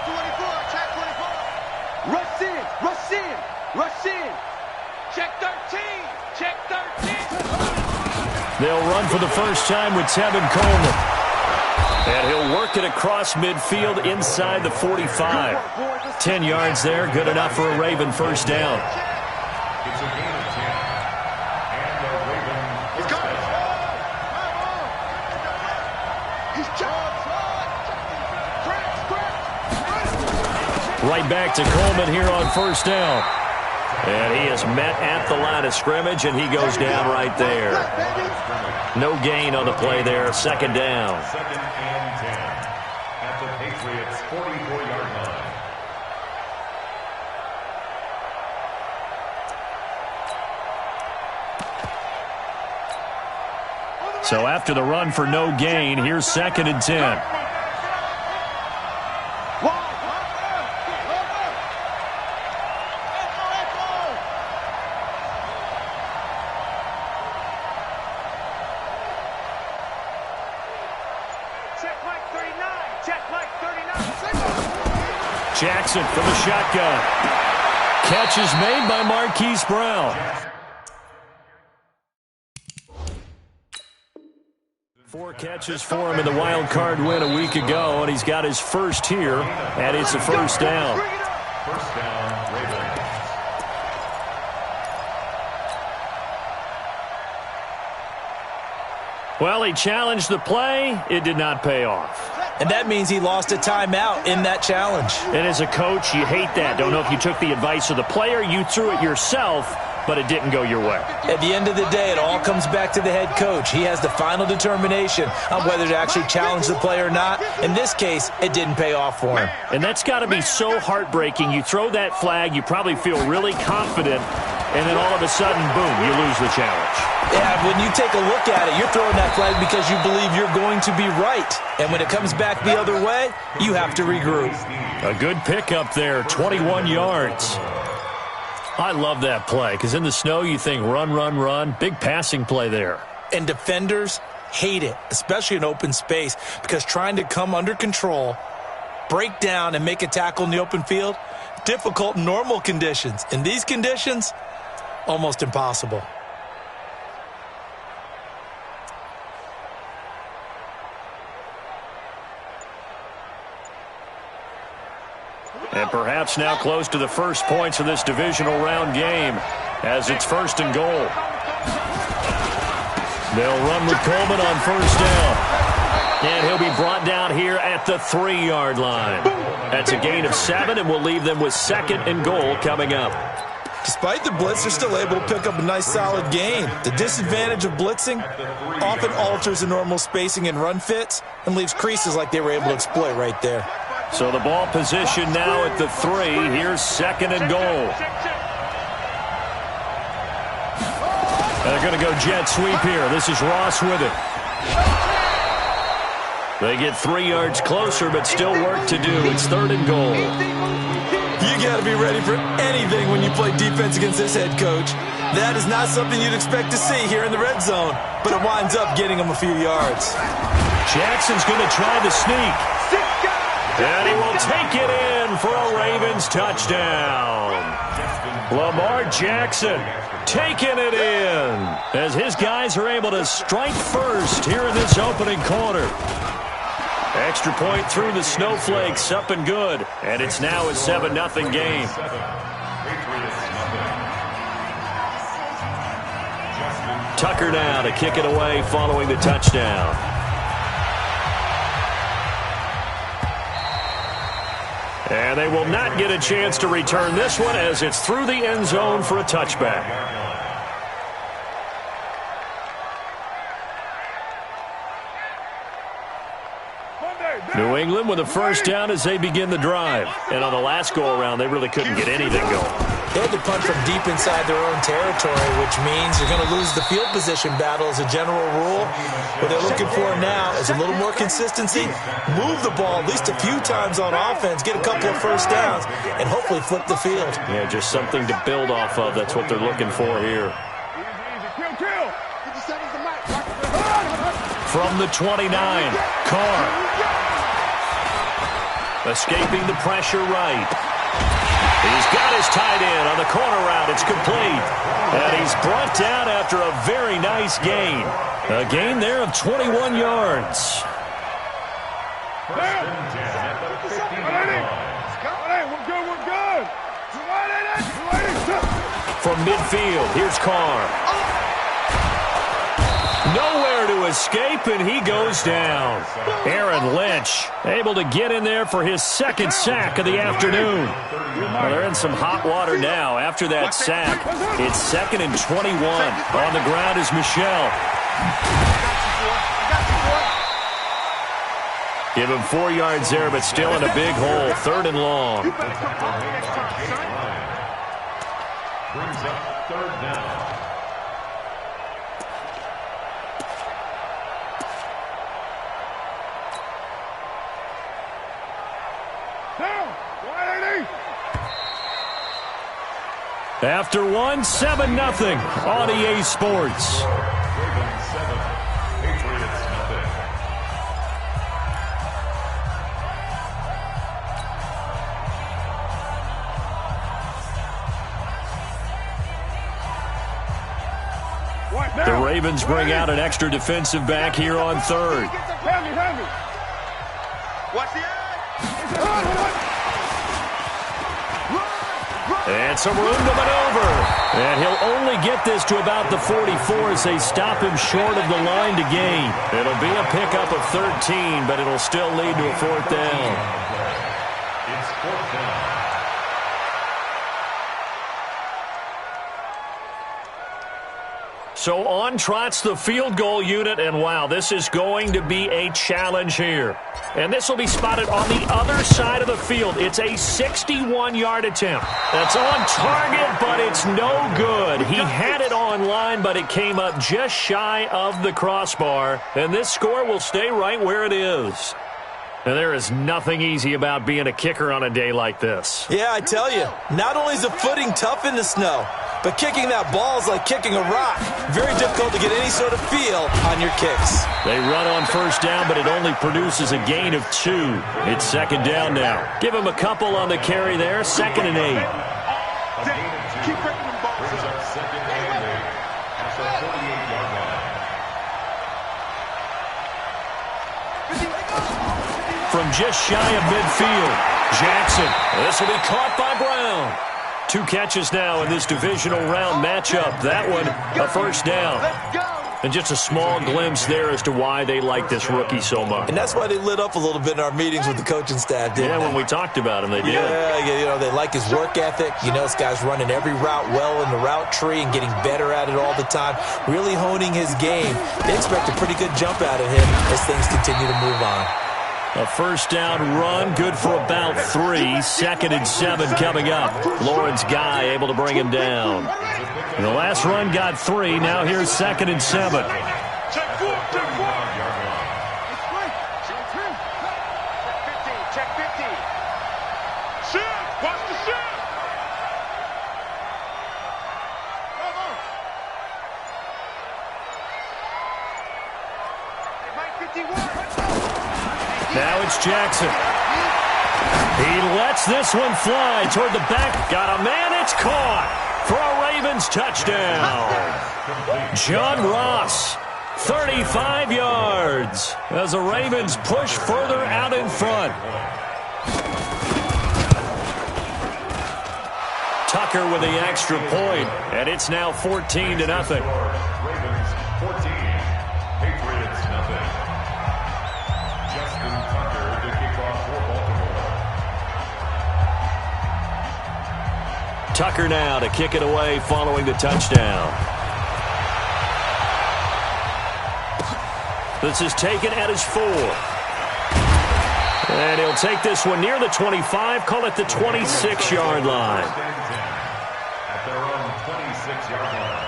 24, check 24. Rush in, rush in, rush in. Check 13, check 13. They'll run for the first time with Tevin Coleman. And he'll work it across midfield inside the 45. 10 yards there, good enough for a Raven first down. It's a gain of 10. And the Raven first down. Right back to Coleman here on first down. And he is met at the line of scrimmage, and he goes down right there. No gain on the play there, 2nd down. 2nd and 10 at the Patriots' 44-yard line. So after the run for no gain, here's 2nd and 10. Jackson from the shotgun. Catch is made by Marquise Brown. 4 catches for him in the wild card win a week ago, and he's got his first here, and it's a first down. First down, Ravens. Well, he challenged the play. It did not pay off. And that means he lost a timeout in that challenge. And as a coach, you hate that. Don't know if you took the advice of the player, you threw it yourself, but it didn't go your way. At the end of the day, it all comes back to the head coach. He has the final determination on whether to actually challenge the play or not. In this case, it didn't pay off for him. And that's got to be so heartbreaking. You throw that flag, you probably feel really confident, and then all of a sudden, boom, you lose the challenge. Yeah, when you take a look at it, you're throwing that flag because you believe you're going to be right. And when it comes back the other way, you have to regroup. A good pickup there, 21 yards. I love that play because in the snow you think run, run, run. Big passing play there. And defenders hate it, especially in open space, because trying to come under control, break down, and make a tackle in the open field, difficult in normal conditions. In these conditions, almost impossible. And perhaps now close to the first points of this divisional round game as it's 1st and goal. They'll run with Coleman on first down. And he'll be brought down here at the 3-yard line. That's a gain of 7, and we'll leave them with 2nd and goal coming up. Despite the blitz, they're still able to pick up a nice solid gain. The disadvantage of blitzing often alters the normal spacing and run fits and leaves creases like they were able to exploit right there. So the ball position now at the 3. Here's 2nd and goal. They're going to go jet sweep here. This is Ross with it. They get 3 yards closer, but still work to do. It's 3rd and goal. You got to be ready for anything when you play defense against this head coach. That is not something you'd expect to see here in the red zone, but it winds up getting him a few yards. Jackson's going to try the sneak. And he will take it in for a Ravens touchdown. Lamar Jackson taking it in as his guys are able to strike first here in this opening quarter. Extra point through the snowflakes, up and good. And it's now a 7-0 game. Tucker now to kick it away following the touchdown. And they will not get a chance to return this one as it's through the end zone for a touchback. New England with a first down as they begin the drive. And on the last go-around, they really couldn't get anything going. They had to punt from deep inside their own territory, which means you're going to lose the field position battle as a general rule. What they're looking for now is a little more consistency, move the ball at least a few times on offense, get a couple of first downs, and hopefully flip the field. Yeah, just something to build off of. That's what they're looking for here. From the 29, Carr. Escaping the pressure right. He's got his tight end on the corner route. It's complete. And he's brought down after a very nice gain. A gain there of 21 yards. From midfield, here's Carr. Nowhere to escape, and he goes down. Aaron Lynch able to get in there for his second sack of the afternoon. Well, they're in some hot water now after that sack. It's 2nd and 21. On the ground is Michel. Give him 4 yards there, but still in a big hole. 3rd and long. Brings up 3rd down. After 1, 7-0 on EA Sports. Ravens 7, Patriots nothing. The Ravens bring out an extra defensive back here on 3rd. Watch the And some room to maneuver. And he'll only get this to about the 44 as they stop him short of the line to gain. It'll be a pickup of 13, but it'll still lead to a 4th down. It's 4th down. So on trots the field goal unit, and wow, this is going to be a challenge here. And this will be spotted on the other side of the field. It's a 61-yard attempt. That's on target, but it's no good. He had it on line, but it came up just shy of the crossbar. And this score will stay right where it is. And there is nothing easy about being a kicker on a day like this. Yeah, I tell you, not only is the footing tough in the snow, but kicking that ball is like kicking a rock. Very difficult to get any sort of feel on your kicks. They run on first down, but it only produces a gain of 2. It's 2nd down now. Give him a couple on the carry there, 2nd and 8. Keep breaking them balls. Brings up 2nd and 8 at the 48-yard line. From just shy of midfield, Jackson. This will be caught by Brown. 2 catches now in this divisional round matchup. That one, a first down. And just a small glimpse there as to why they like this rookie so much. And that's why they lit up a little bit in our meetings with the coaching staff, didn't they? When we talked about him, they did. Yeah, they like his work ethic. This guy's running every route well in the route tree and getting better at it all the time, really honing his game. They expect a pretty good jump out of him as things continue to move on. A first down run, good for about 3. 2nd and 7 coming up. Lawrence Guy able to bring him down. And the last run got 3. Now here's 2nd and 7. Check 4. Check 15. Shift. Watch the shift. Now it's Jackson. He lets this one fly toward the back. Got a man. It's caught for a Ravens touchdown. John Ross, 35 yards as the Ravens push further out in front. Tucker with the extra point, and it's now 14-0. Ravens 14, Patriots nothing. Justin Tucker to kick off for Baltimore. Tucker now to kick it away following the touchdown. This is taken at his 4. And he'll take this one near the 25, call it the 26-yard line. At their own 26-yard line.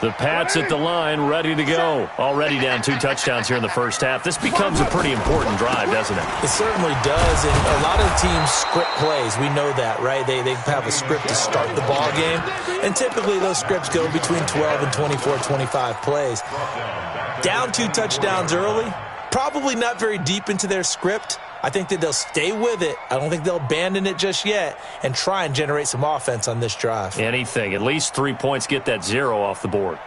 The Pats at the line, ready to go. Already down 2 touchdowns here in the first half. This becomes a pretty important drive, doesn't it? It certainly does, and a lot of teams script plays. We know that, right? They have a script to start the ball game, and typically those scripts go between 12 and 24, 25 plays. Down 2 touchdowns early, probably not very deep into their script. I think that they'll stay with it. I don't think they'll abandon it just yet and try and generate some offense on this drive. Anything. At least 3 points, get that 0 off the board.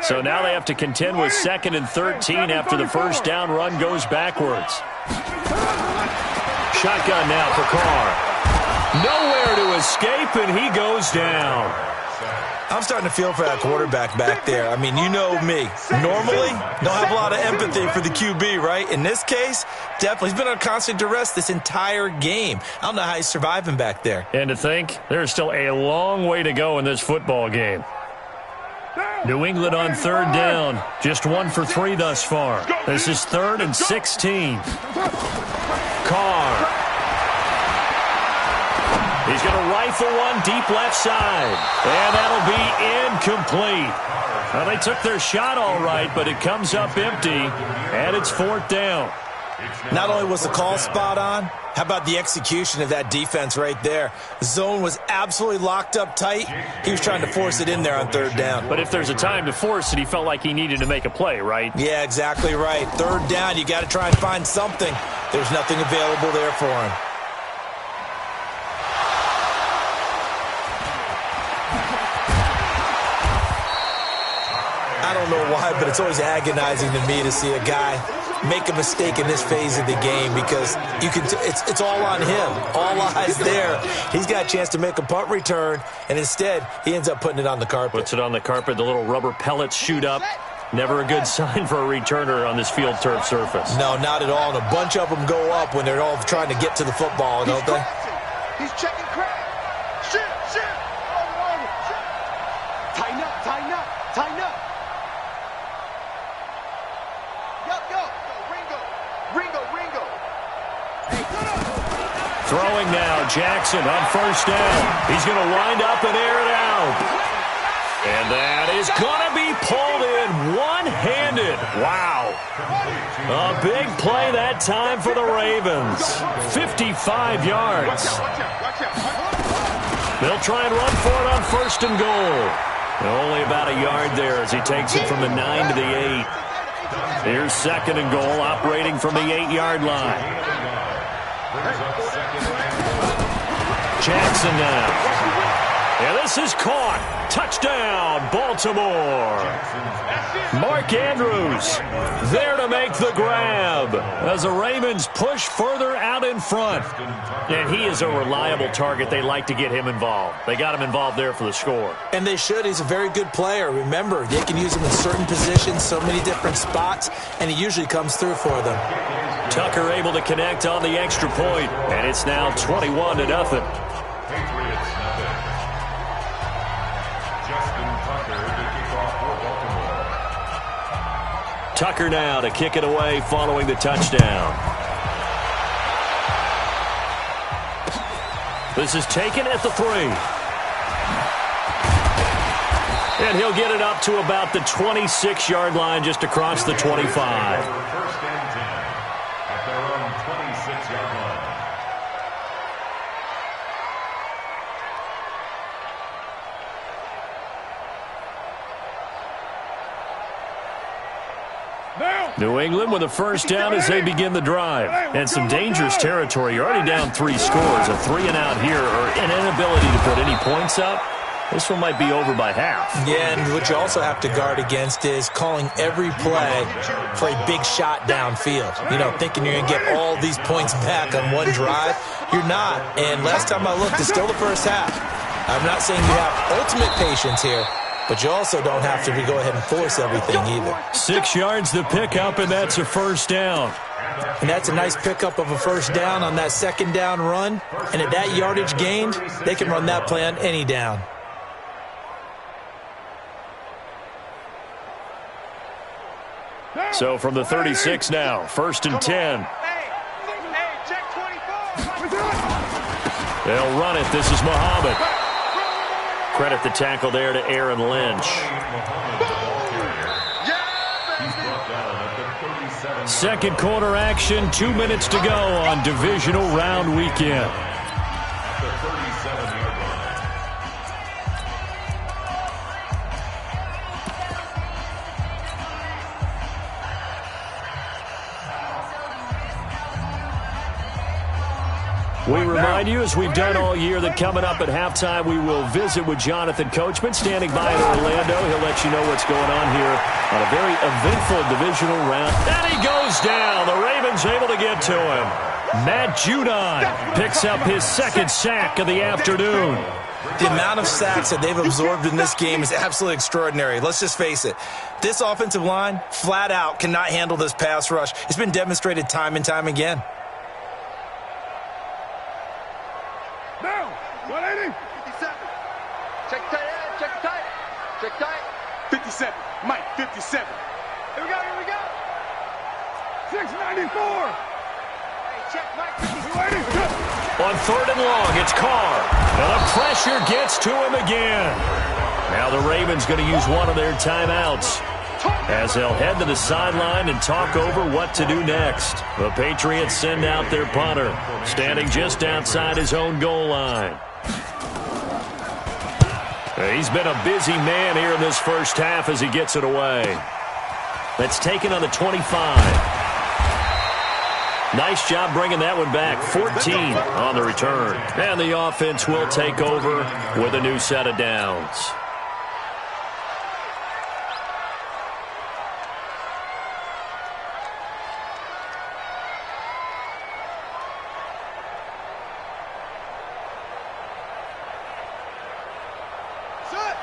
So now they have to contend with 2nd and 13 after the first down run goes backwards. Shotgun now for Carr. Nowhere to escape, and he goes down. I'm starting to feel for that quarterback back there. I mean, you know me. Normally, don't have a lot of empathy for the QB, right? In this case, definitely. He's been under constant duress this entire game. I don't know how he's surviving back there. And to think, there's still a long way to go in this football game. New England on 3rd down. Just 1 for 3 thus far. This is 3rd and 16. Carr. He's going to rifle one deep left side. And that'll be incomplete. Well, they took their shot all right, but it comes up empty, and it's 4th down. Not only was the call spot on, how about the execution of that defense right there? The zone was absolutely locked up tight. He was trying to force it in there on 3rd down. But if there's a time to force it, he felt like he needed to make a play, right? Yeah, exactly right. 3rd down, you got to try and find something. There's nothing available there for him. I don't know why, but it's always agonizing to me to see a guy make a mistake in this phase of the game because you can. It's all on him. All eyes there. He's got a chance to make a punt return, and instead he ends up putting it on the carpet. Puts it on the carpet. The little rubber pellets shoot up. Never a good sign for a returner on this field turf surface. No, not at all. And a bunch of them go up when they're all trying to get to the football, don't they? He's checking crack. Shit. Tighten up. Ringo. Throwing now, Jackson on 1st down. He's going to wind up and air it out. And that is going to be pulled in one-handed. Wow. A big play that time for the Ravens. 55 yards. They'll try and run for it on 1st and goal. Only about a yard there as he takes it from the 9 to the 8. Here's 2nd and goal, operating from the 8-yard line. Jackson now. And this is caught. Touchdown, Baltimore. Mark Andrews there to make the grab as the Ravens push further out in front. And he is a reliable target. They like to get him involved. They got him involved there for the score. And they should. He's a very good player. Remember, they can use him in certain positions, so many different spots, and he usually comes through for them. Tucker able to connect on the extra point, and it's now 21-0. Patriots nothing. Justin Tucker to kick off for Baltimore. Tucker now to kick it away following the touchdown. This is taken at the 3. And he'll get it up to about the 26-yard line just across the 25. 1st and 10 at their own 26-yard line. New England with a 1st down as they begin the drive. And some dangerous territory. You're already down 3 scores. A 3 and out here or an inability to put any points up This one might be over by half. Yeah, and what you also have to guard against is calling every play for a big shot downfield. You know, thinking you're going to get all these points back on one drive. You're not. And last time I looked, it's still the first half. I'm not saying you have ultimate patience here, but you also don't have to go ahead and force everything either. 6 yards the pickup, and that's a first down. And that's a nice pickup of a first down on that second down run. And at that yardage gained, they can run that play on any down. So from the 36 now, 1st and 10. They'll run it. This is Muhammad. Credit the tackle there to Aaron Lynch. Second quarter action, 2 minutes to go on divisional round weekend. We remind you, as we've done all year, that coming up at halftime, we will visit with Jonathan Coachman, standing by in Orlando. He'll let you know what's going on here on a very eventful divisional round. And he goes down. The Ravens able to get to him. Matt Judon picks up his second sack of the afternoon. The amount of sacks that they've absorbed in this game is absolutely extraordinary. Let's just face it. This offensive line, flat out, cannot handle this pass rush. It's been demonstrated time and time again. Now, 180. 57. Check tight end. Check tight. Check tight. 57. Mike, 57. Here we go. Here we go. 694. Hey, check Mike. 280. On 3rd and long, it's Carr. And the pressure gets to him again. Now the Ravens going to use one of their timeouts as they'll head to the sideline and talk over what to do next. The Patriots send out their punter, standing just outside his own goal line. He's been a busy man here in this first half as he gets it away. That's taken on the 25. Nice job bringing that one back. 14 on the return. And the offense will take over with a new set of downs.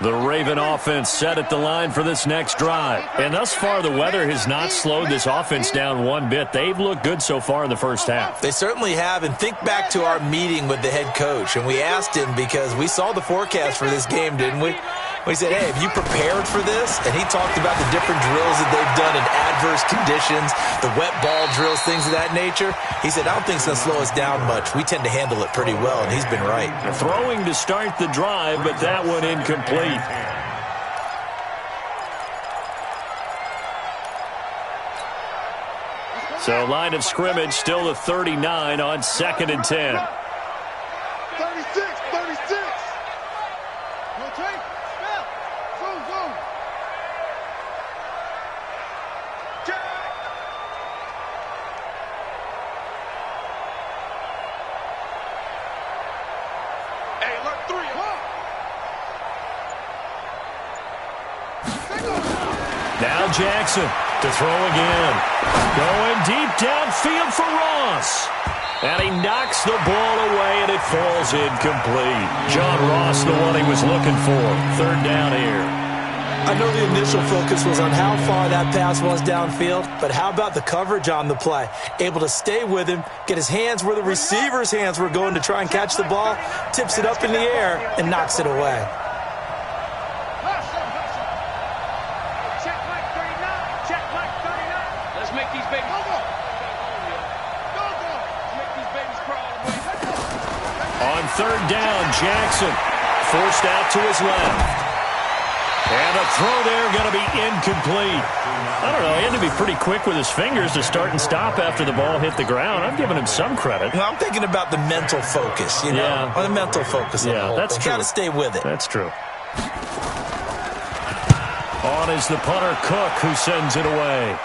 The Raven offense set at the line for this next drive. And thus far, the weather has not slowed this offense down one bit. They've looked good so far in the first half. They certainly have. And think back to our meeting with the head coach. And we asked him, because we saw the forecast for this game, didn't we? We said, hey, have you prepared for this? And he talked about the different drills that they've done in adverse conditions, the wet ball drills, things of that nature. He said, I don't think it's going to slow us down much. We tend to handle it pretty well, and he's been right. Throwing to start the drive, but that one incomplete. So line of scrimmage still the 39 on 2nd and 10. 36. 36. Rotate. Snap. Zoom. Check. Hey, alert 3. Now Jackson to throw again. Going deep downfield for Ross. And he knocks the ball away, and it falls incomplete. John Ross, the one he was looking for. 3rd down here. I know the initial focus was on how far that pass was downfield, but how about the coverage on the play? Able to stay with him, get his hands where the receiver's hands were going to try and catch the ball, tips it up in the air, and knocks it away. Check Mike 39. Check Mike 39. Let's make these babies. On 3rd down, Jackson forced out to his left. And a throw there going to be incomplete. I don't know, he had to be pretty quick with his fingers to start and stop after the ball hit the ground. I'm giving him some credit. Well, I'm thinking about the mental focus, you know? Yeah. Or the mental focus. Yeah, that's true. Got to stay with it. That's true. On is the punter, Cook, who sends it away.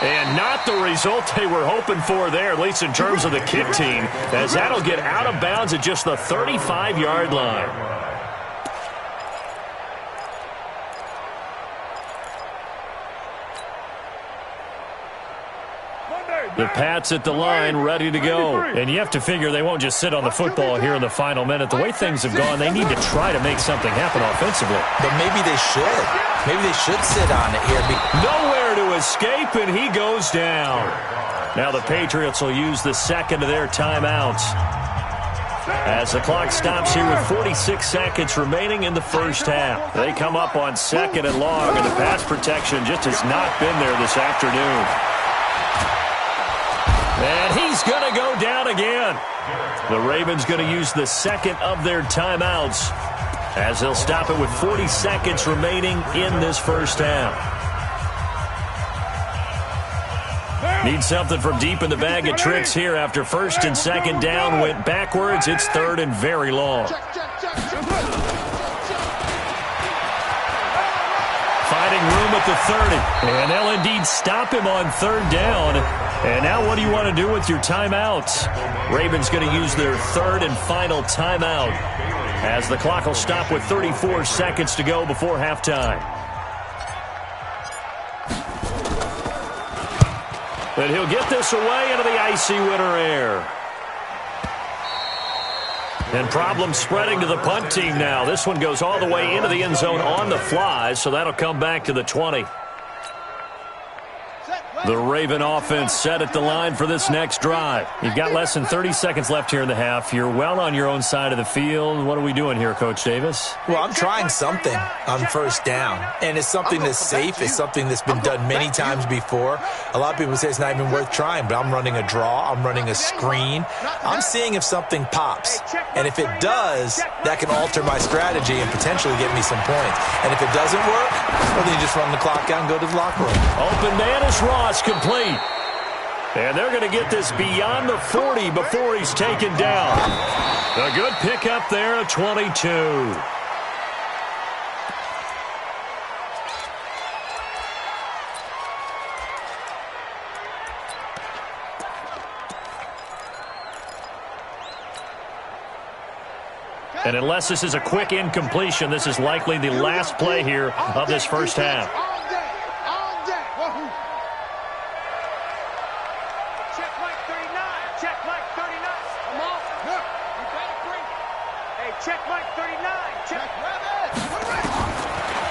And not the result they were hoping for there, at least in terms of the kick team, as that'll get out of bounds at just the 35-yard line. The Pats at the line, ready to go. And you have to figure they won't just sit on the football here in the final minute. The way things have gone, they need to try to make something happen offensively. But maybe they should. Maybe they should sit on it here. Nowhere to escape, and he goes down. Now the Patriots will use the second of their timeouts as the clock stops here with 46 seconds remaining in the first half. They come up on second and long, and the pass protection just has not been there this afternoon. And he's going to go down again. The Ravens going to use the second of their timeouts as they'll stop it with 40 seconds remaining in this first half. Need something from deep in the bag of tricks here after first and second down went backwards. It's third and very long. Finding room at the 30. And they'll indeed stop him on third down. And now what do you want to do with your timeouts? Ravens going to use their third and final timeout as the clock will stop with 34 seconds to go before halftime. And he'll get this away into the icy winter air. And problems spreading to the punt team now. This one goes all the way into the end zone on the fly, so that'll come back to the 20. The Raven offense set at the line for this next drive. You've got less than 30 seconds left here in the half. You're well on your own side of the field. What are we doing here, Coach Davis? Well, I'm trying something on first down, and it's something that's safe. It's something that's been done many times before. A lot of people say it's not even worth trying, but I'm running a draw. I'm running a screen. I'm seeing if something pops, and if it does, that can alter my strategy and potentially get me some points. And if it doesn't work, well, then you just run the clock out and go to the locker room. Open man is Ross. Complete. And they're going to get this beyond the 40 before he's taken down. A good pickup there at 22. And unless this is a quick incompletion, this is likely the last play here of this first half.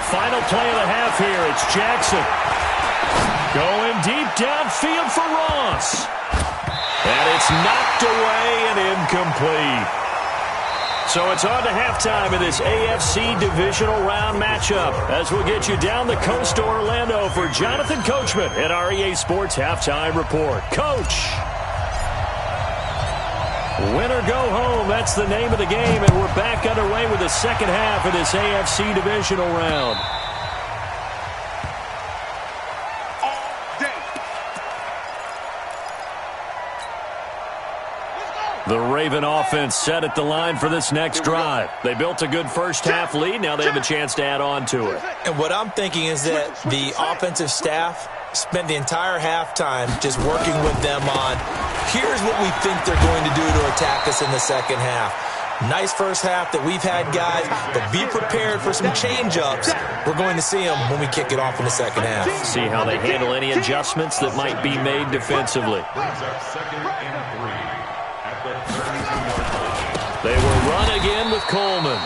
Final play of the half here. It's Jackson. Going deep downfield for Ross. And it's knocked away and incomplete. So it's on to halftime of this AFC divisional round matchup as we'll get you down the coast to Orlando for Jonathan Coachman at our EA Sports Halftime Report. Coach. Win or go home, that's the name of the game, and we're back underway with the second half of this AFC divisional round. The Raven offense set at the line for this next drive. They built a good first half lead. Now they have a chance to add on to it. And what I'm thinking is that the offensive staff spent the entire halftime just working with them on, here's what we think they're going to do to attack us in the second half. Nice first half that we've had, guys, but be prepared for some change-ups. We're going to see them when we kick it off in the second half. See how they handle any adjustments that might be made defensively. They will run again with Coleman.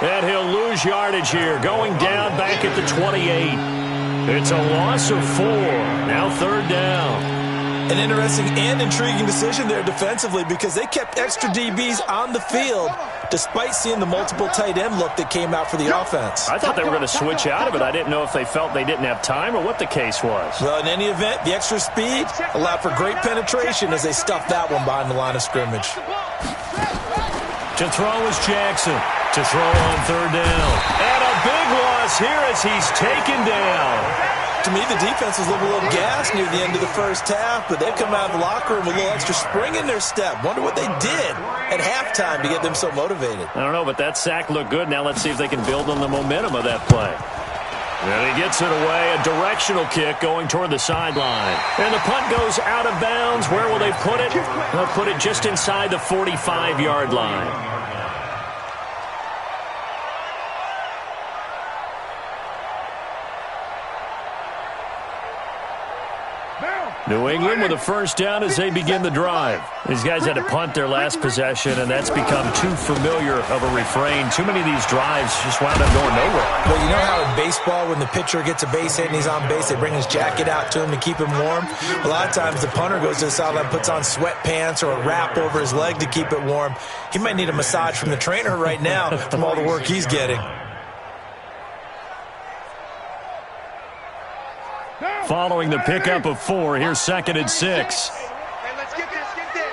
And he'll lose yardage here, going down back at the 28. It's a loss of 4. Now third down. An interesting and intriguing decision there defensively because they kept extra DBs on the field despite seeing the multiple tight end look that came out for the offense. I thought they were going to switch out of it. I didn't know if they felt they didn't have time or what the case was. Well, in any event, the extra speed allowed for great penetration as they stuffed that one behind the line of scrimmage. To throw is Jackson. To throw on third down. And a big loss here as he's taken down. To me, the defense was a little gassed near the end of the first half, but they've come out of the locker room with a little extra spring in their step. Wonder what they did at halftime to get them so motivated. I don't know, but that sack looked good. Now let's see if they can build on the momentum of that play. And he gets it away, a directional kick going toward the sideline. And the punt goes out of bounds. Where will they put it? They'll put it just inside the 45-yard line. New England with a first down as they begin the drive. These guys had to punt their last possession, and that's become too familiar of a refrain. Too many of these drives just wound up going nowhere. Well, you know how in baseball, when the pitcher gets a base hit and he's on base, they bring his jacket out to him to keep him warm? A lot of times the punter goes to the sideline, puts on sweatpants or a wrap over his leg to keep it warm. He might need a massage from the trainer right now from all the work he's getting. Following the pickup of 4, here's 2nd and 6. Hey, let's get this, get this.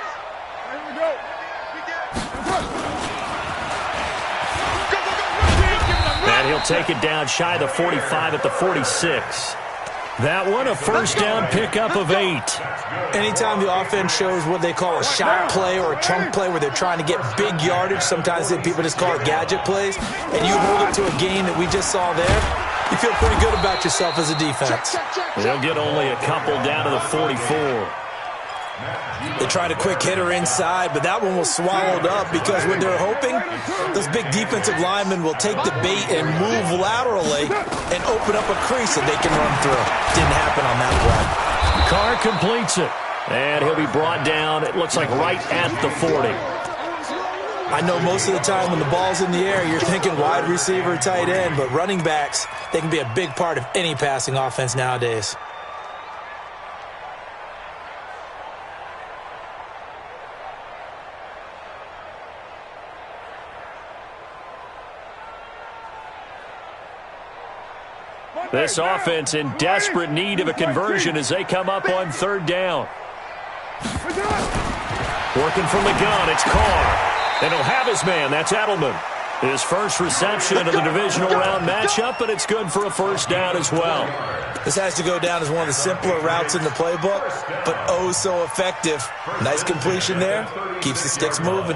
Here we go. And he'll take it down shy of the 45 at the 46. That one, a first down pickup of 8. Anytime the offense shows what they call a shot play or a chunk play where they're trying to get big yardage, sometimes people just call it gadget plays, and you hold it to a gain that we just saw there, you feel pretty good about yourself as a defense. They'll get only a couple down to the 44. They tried a quick hitter inside, but that one was swallowed up because what they're hoping, those big defensive linemen will take the bait and move laterally and open up a crease that they can run through. Didn't happen on that play. Carr completes it, and he'll be brought down, it looks like, right at the 40. I know most of the time when the ball's in the air, you're thinking wide receiver, tight end, but running backs, they can be a big part of any passing offense nowadays. This offense in desperate need of a conversion as they come up on 3rd down. Working from the gun, it's Carr. And he'll have his man, that's Edelman. His first reception of the divisional round matchup, and it's good for a first down as well. This has to go down as one of the simpler routes in the playbook, but oh so effective. Nice completion there, keeps the sticks moving.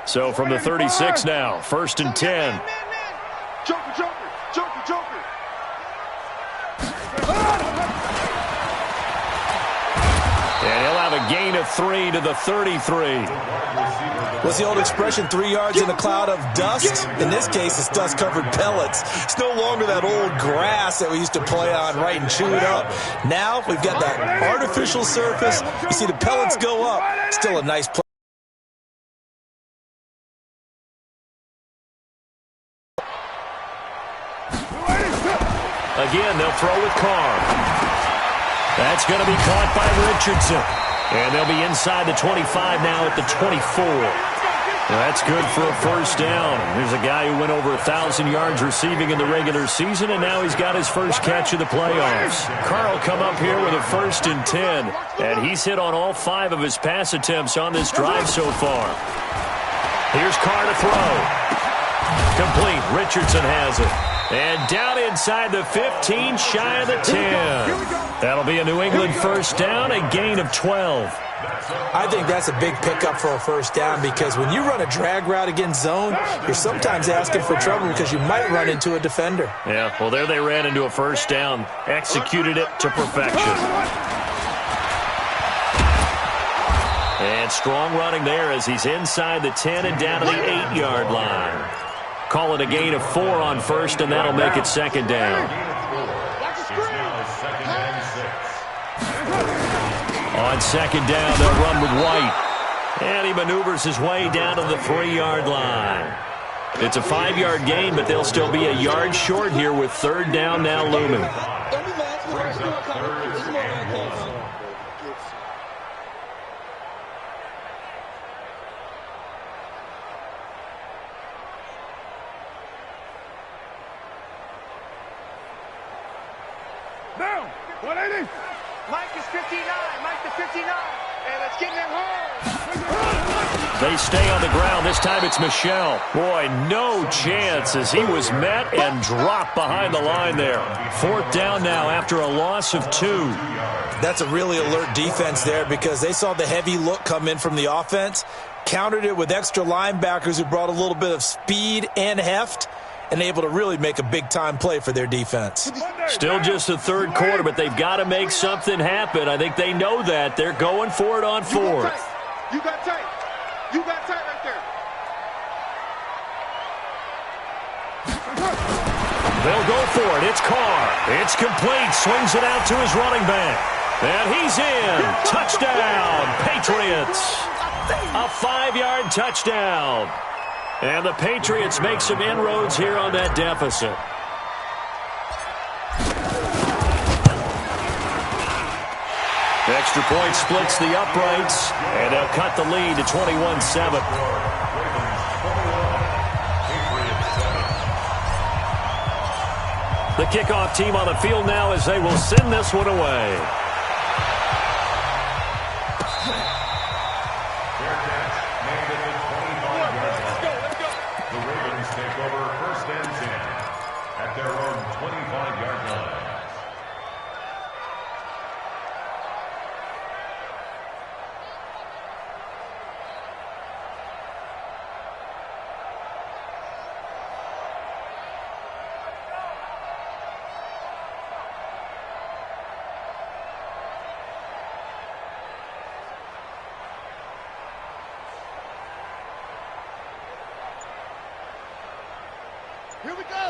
So from the 36 now, 1st and 10. Joker, Joker, Joker, Joker. And he'll have a gain of 3 to the 33. What's the old expression, 3 yards in a cloud of dust? In this case, it's dust-covered pellets. It's no longer that old grass that we used to play on, right, and chew it up. Now we've got that artificial surface. You see the pellets go up. Still a nice play. Again, they'll throw with Carr. That's going to be caught by Richardson. And they'll be inside the 25 now at the 24. That's good for a first down. There's a guy who went over 1,000 yards receiving in the regular season, and now he's got his first catch of the playoffs. Carr will come up here with a 1st and 10, and he's hit on all 5 of his pass attempts on this drive so far. Here's Carr to throw. Complete. Richardson has it. And down inside the 15, shy of the 10. That'll be a New England first down, a gain of 12. I think that's a big pickup for a first down because when you run a drag route against zone, you're sometimes asking for trouble because you might run into a defender. Yeah, well, there they ran into a first down, executed it to perfection. And strong running there as he's inside the 10 and down to the 8-yard line. Call it a gain of 4 on first, and that'll make it 2nd down. On 2nd down, they'll run with White. And he maneuvers his way down to the 3-yard line. It's a 5-yard gain, but they'll still be a yard short here with 3rd down now looming. Down. 180. Mike is 59. Mike to 59. And let's get them home. They stay on the ground. This time it's Michel. Boy, no chance as he was met and dropped behind the line there. 4th down now after a loss of 2. That's a really alert defense there because they saw the heavy look come in from the offense. countered it with extra linebackers who brought a little bit of speed and heft and able to really make a big-time play for their defense. Still just the third quarter, but they've got to make something happen. I think they know that. They're going for it on fourth. You got tight. You got tight right there. They'll go for it. It's Carr. It's complete. Swings it out to his running back. And he's in. Touchdown, Patriots. A 5-yard touchdown. And the Patriots make some inroads here on that deficit. Extra point splits the uprights, and they'll cut the lead to 21-7. The kickoff team on the field now as they will send this one away. The Ravens take over first and 10 at their own 25-yard line.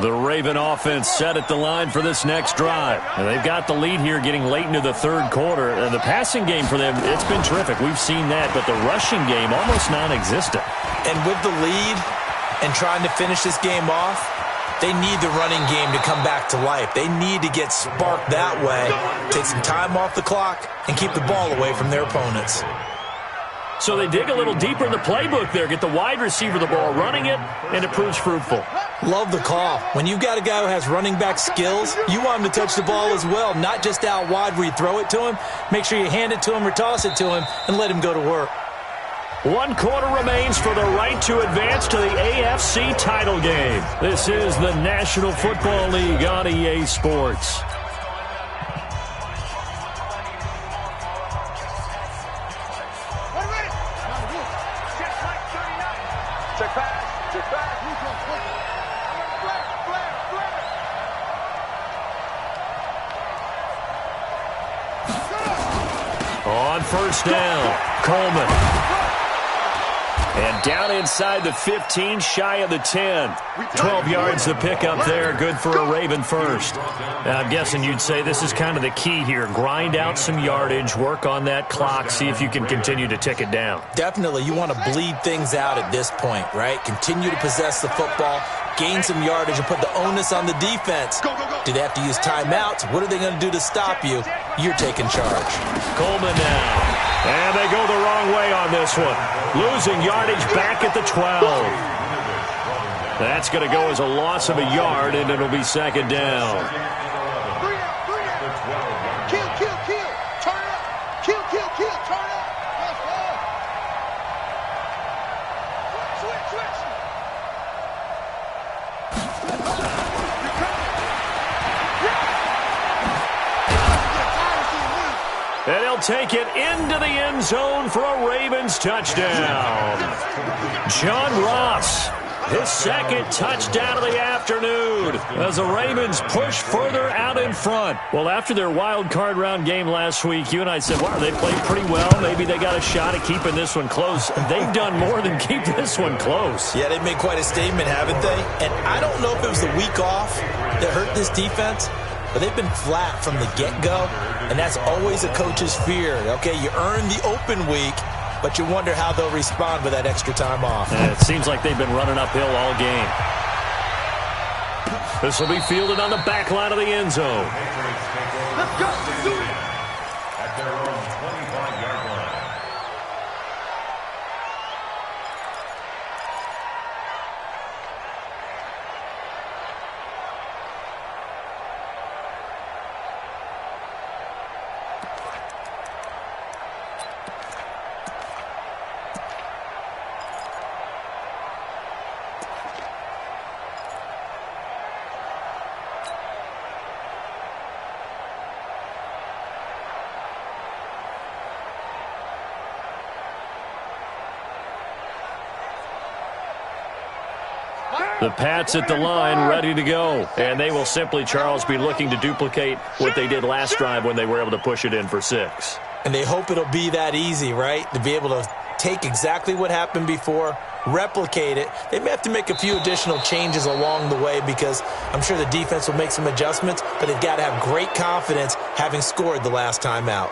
The Raven offense set at the line for this next drive. And they've got the lead here getting late into the third quarter. And the passing game for them, it's been terrific. We've seen that. But the rushing game, almost non-existent. And with the lead and trying to finish this game off, they need the running game to come back to life. They need to get sparked that way, take some time off the clock, and keep the ball away from their opponents. So they dig a little deeper in the playbook there, get the wide receiver the ball, running it, and it proves fruitful. Love the call. When you've got a guy who has running back skills, you want him to touch the ball as well, not just out wide where you throw it to him. Make sure you hand it to him or toss it to him and let him go to work. 1 quarter remains for the right to advance to the AFC title game. This is the National Football League on EA Sports. On first down, Coleman. And down inside the 15, shy of the 10. 12 yards to pick up there, good for a Raven first. Now, I'm guessing you'd say this is kind of the key here. Grind out some yardage, work on that clock, see if you can continue to tick it down. Definitely, you want to bleed things out at this point, right? Continue to possess the football, gain some yardage, and put the onus on the defense. Do they have to use timeouts? What are they going to do to stop you? You're taking charge. Coleman now. And they go the wrong way on this one. Losing yardage back at the 12. That's going to go as a loss of a yard, and it'll be second down. Kill, kill, kill. Turn it up. Kill, kill, kill. Turn it up. Let's go. Switch, switch. And he'll take it into the end zone for a Ravens touchdown. John Ross, his second touchdown of the afternoon as the Ravens push further out in front. Well, after their wild card round game last week, you and I said, wow, they played pretty well. Maybe they got a shot at keeping this one close. They've done more than keep this one close. Yeah, they've made quite a statement, haven't they? And I don't know if it was the week off that hurt this defense, but they've been flat from the get-go, and that's always a coach's fear. Okay, you earn the open week, but you wonder how they'll respond with that extra time off. And it seems like they've been running uphill all game. This will be fielded on the back line of the end zone. Let's go. Do it. At their own 25-yard line. The Pats at the line, ready to go. And they will simply, Charles, be looking to duplicate what they did last drive when they were able to push it in for 6. And they hope it'll be that easy, right? To be able to take exactly what happened before, replicate it. They may have to make a few additional changes along the way because I'm sure the defense will make some adjustments, but they've got to have great confidence having scored the last time out.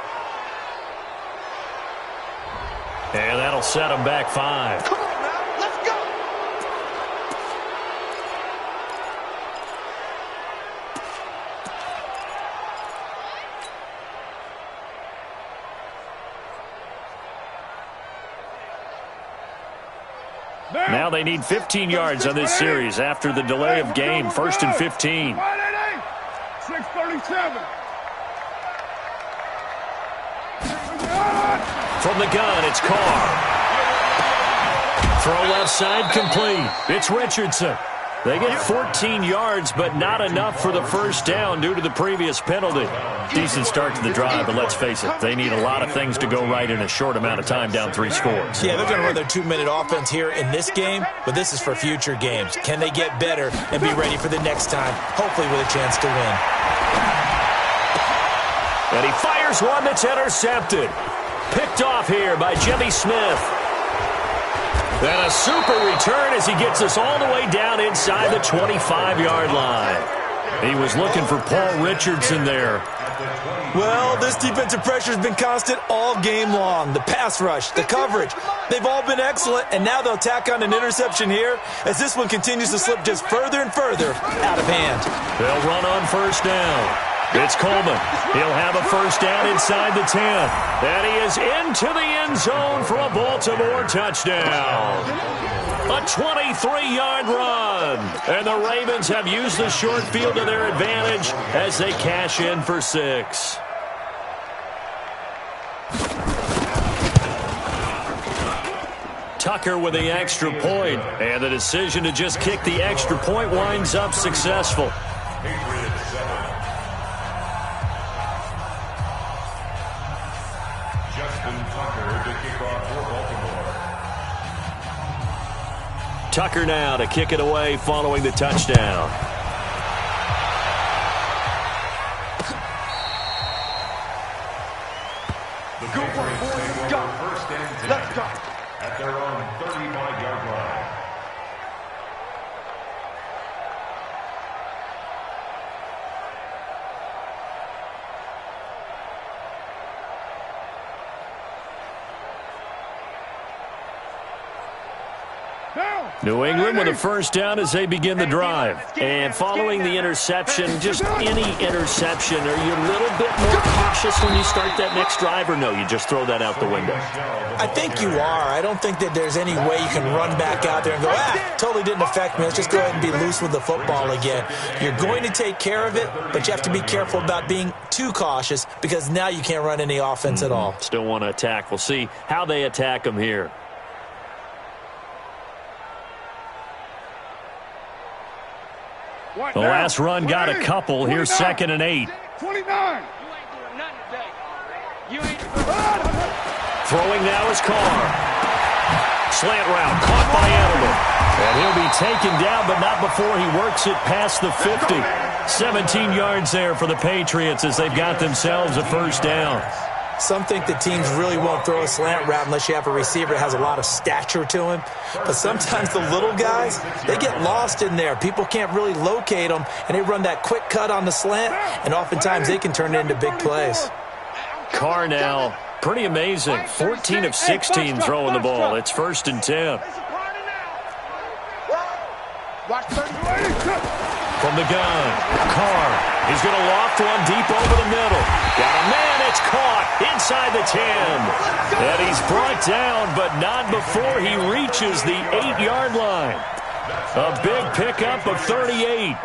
And that'll set them back 5. Come on now, let's go. Now they need 15 yards on this series after the delay of game. 1st and 15. 6:37. From the gun, it's Carr. Throw left side complete. It's Richardson. They get 14 yards, but not enough for the first down due to the previous penalty. Decent start to the drive, but let's face it, they need a lot of things to go right in a short amount of time, down 3 scores. Yeah, they're going to run their 2-minute offense here in this game, but this is for future games. Can they get better and be ready for the next time, hopefully with a chance to win? And he fires one that's intercepted. Picked off here by Jimmy Smith. And a super return as he gets us all the way down inside the 25-yard line. He was looking for Paul Richardson there. Well, this defensive pressure has been constant all game long. The pass rush, the coverage, they've all been excellent, and now they'll tack on an interception here as this one continues to slip just further and further out of hand. They'll run on first down. It's Coleman. He'll have a first down inside the 10. And he is into the end zone for a Baltimore touchdown. A 23-yard run. And the Ravens have used the short field to their advantage as they cash in for 6. Tucker with the extra point. And the decision to just kick the extra point winds up successful. Tucker now to kick it away following the touchdown. The Patriots take over 1st and 10 at their own 35-yard line. New England with a first down as they begin the drive. And following the interception, just any interception, are you a little bit more cautious when you start that next drive, or no, you just throw that out the window? I think you are. I don't think that there's any way you can run back out there and go, totally didn't affect me. Let's just go ahead and be loose with the football again. You're going to take care of it, but you have to be careful about being too cautious because now you can't run any offense at all. Still want to attack. We'll see how they attack them here. The last run got a couple. Here's 2nd and 8. 29. Throwing now is Carr. Slant route caught by Edelman. And he'll be taken down, but not before he works it past the 50. 17 yards there for the Patriots as they've got themselves a first down. Some think that teams really won't throw a slant route unless you have a receiver that has a lot of stature to him. But sometimes the little guys, they get lost in there. People can't really locate them, and they run that quick cut on the slant, and oftentimes they can turn it into big plays. Carr now, pretty amazing. 14 of 16 throwing the ball. It's 1st and 10. From the gun, Carr. He's going to loft one deep over the middle. Got a man. It's caught inside the 10. And he's brought down, but not before he reaches the 8-yard line. A big pickup of 38.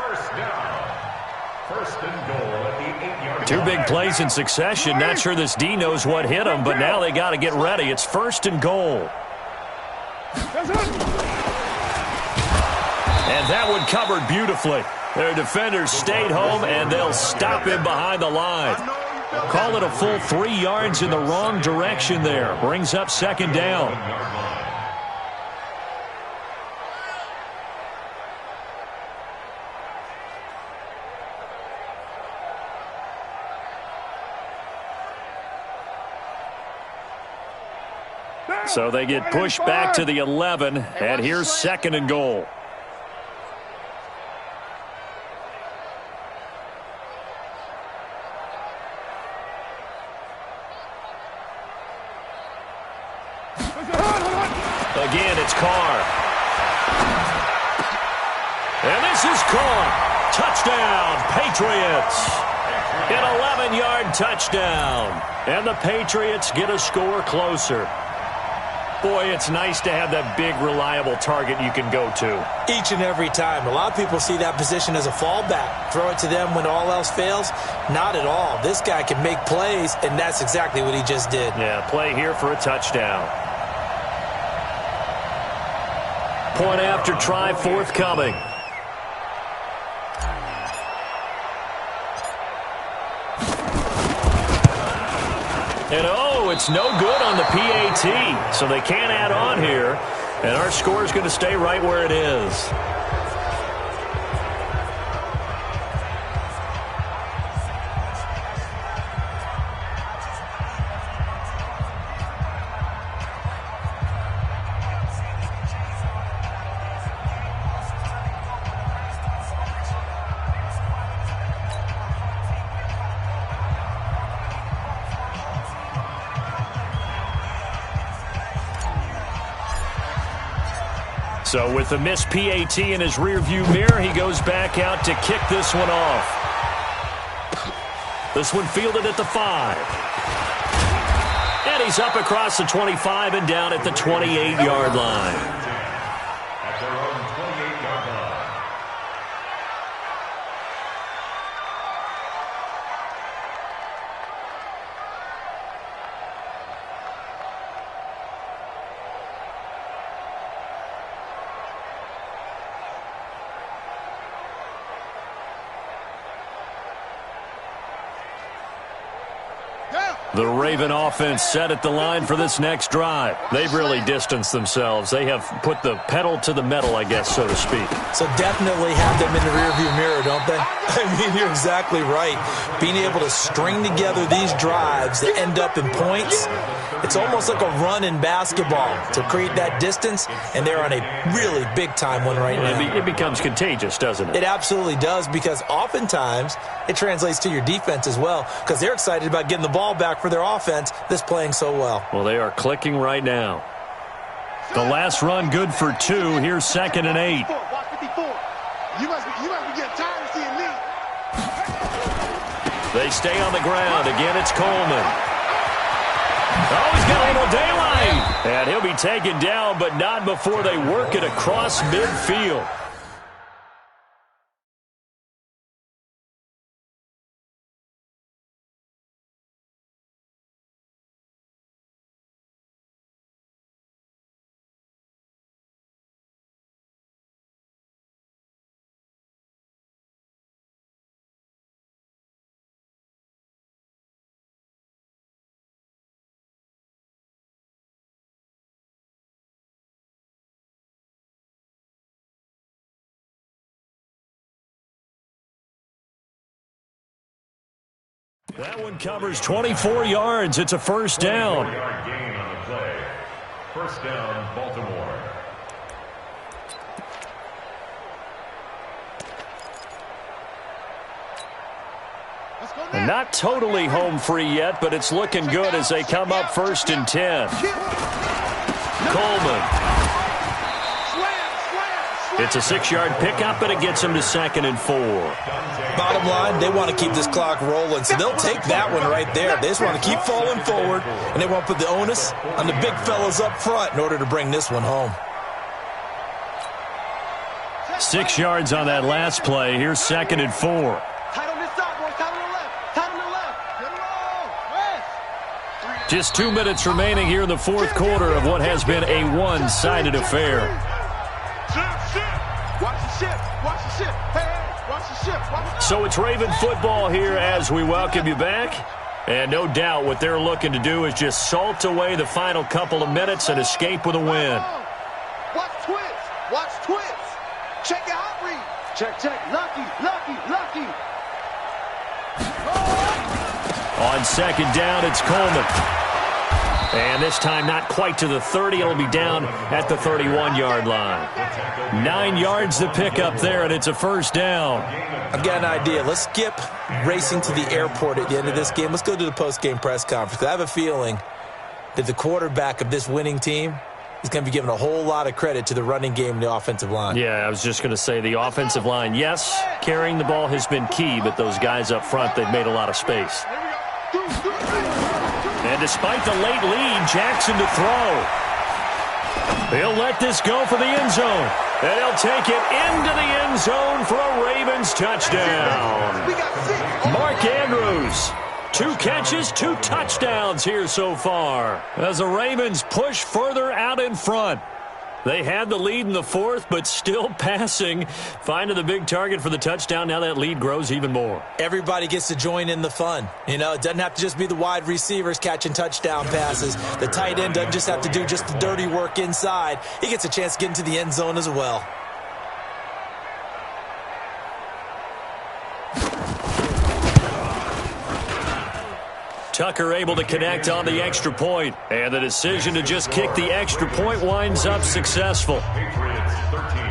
First and goal at the 8-yard line. 2 big plays in succession. Not sure this D knows what hit him, but now they got to get ready. It's 1st and goal. And that one covered beautifully. Their defenders stayed home, and they'll stop him behind the line. Call it a full 3 yards in the wrong direction there. Brings up 2nd down. So they get pushed back to the 11, and here's 2nd and goal. Again, it's Carr. And this is caught. Touchdown, Patriots. An 11-yard touchdown. And the Patriots get a score closer. Boy, it's nice to have that big, reliable target you can go to. Each and every time. A lot of people see that position as a fallback. Throw it to them when all else fails. Not at all. This guy can make plays, and that's exactly what he just did. Yeah, play here for a touchdown. Point after try forthcoming. And oh, it's no good on the PAT. So they can't add on here. And our score is going to stay right where it is. So with the missed PAT in his rearview mirror, he goes back out to kick this one off. This one fielded at the 5. And he's up across the 25 and down at the 28-yard line. At their own 28-yard line. The Raven offense set at the line for this next drive. They've really distanced themselves. They have put the pedal to the metal, I guess, so to speak. So definitely have them in the rearview mirror, don't they? I mean, you're exactly right. Being able to string together these drives that end up in points, it's almost like a run in basketball to create that distance, and they're on a really big-time one right now. It becomes contagious, doesn't it? It absolutely does, because oftentimes it translates to your defense as well, because they're excited about getting the ball back for their offense that's playing so well. Well, they are clicking right now. The last run good for 2. Here's 2nd and 8. Watch 54. You must be getting tired of seeing me. They stay on the ground. Again, it's Coleman. Oh, he's got a little daylight. And he'll be taken down, but not before they work it across midfield. That one covers 24 yards. It's a first down. 4-yard gain on the play. First down, Baltimore. And not totally home free yet, but it's looking good as they come up 1st and 10. Coleman. It's a 6-yard pickup, and it gets him to 2nd and 4. Bottom line, they want to keep this clock rolling, so they'll take that one right there. They just want to keep falling forward, and they want to put the onus on the big fellas up front in order to bring this one home. 6 yards on that last play. Here's 2nd and 4. Tight on this side, boys. Tight on the left. Tight on the left. Get it all. West. Just 2 minutes remaining here in the 4th quarter of what has been a one-sided affair. Watch the ship. Watch the ship. Hey, watch the ship. Watch the ship. So it's Raven football here as we welcome you back. And no doubt what they're looking to do is just salt away the final couple of minutes and escape with a win. Watch twist. Watch twist. Check your hot read. Check. Lucky. On 2nd down, it's Coleman. And this time not quite to the 30. It'll be down at the 31-yard line. 9 yards to pick up there, and it's a first down. I've got an idea. Let's skip racing to the airport at the end of this game. Let's go to the post-game press conference. I have a feeling that the quarterback of this winning team is going to be giving a whole lot of credit to the running game and the offensive line. Yeah, I was just going to say the offensive line, yes, carrying the ball has been key, but those guys up front, they've made a lot of space. And despite the late lead, Jackson to throw. He'll let this go for the end zone. And he'll take it into the end zone for a Ravens touchdown. Mark Andrews, 2 catches, 2 touchdowns here so far, as the Ravens push further out in front. They had the lead in the 4th, but still passing. Finding the big target for the touchdown. Now that lead grows even more. Everybody gets to join in the fun. You know, it doesn't have to just be the wide receivers catching touchdown passes. The tight end doesn't just have to do just the dirty work inside. He gets a chance to get into the end zone as well. Tucker able to connect on the extra point, and the decision to just kick the extra point winds up successful. Patriots 13.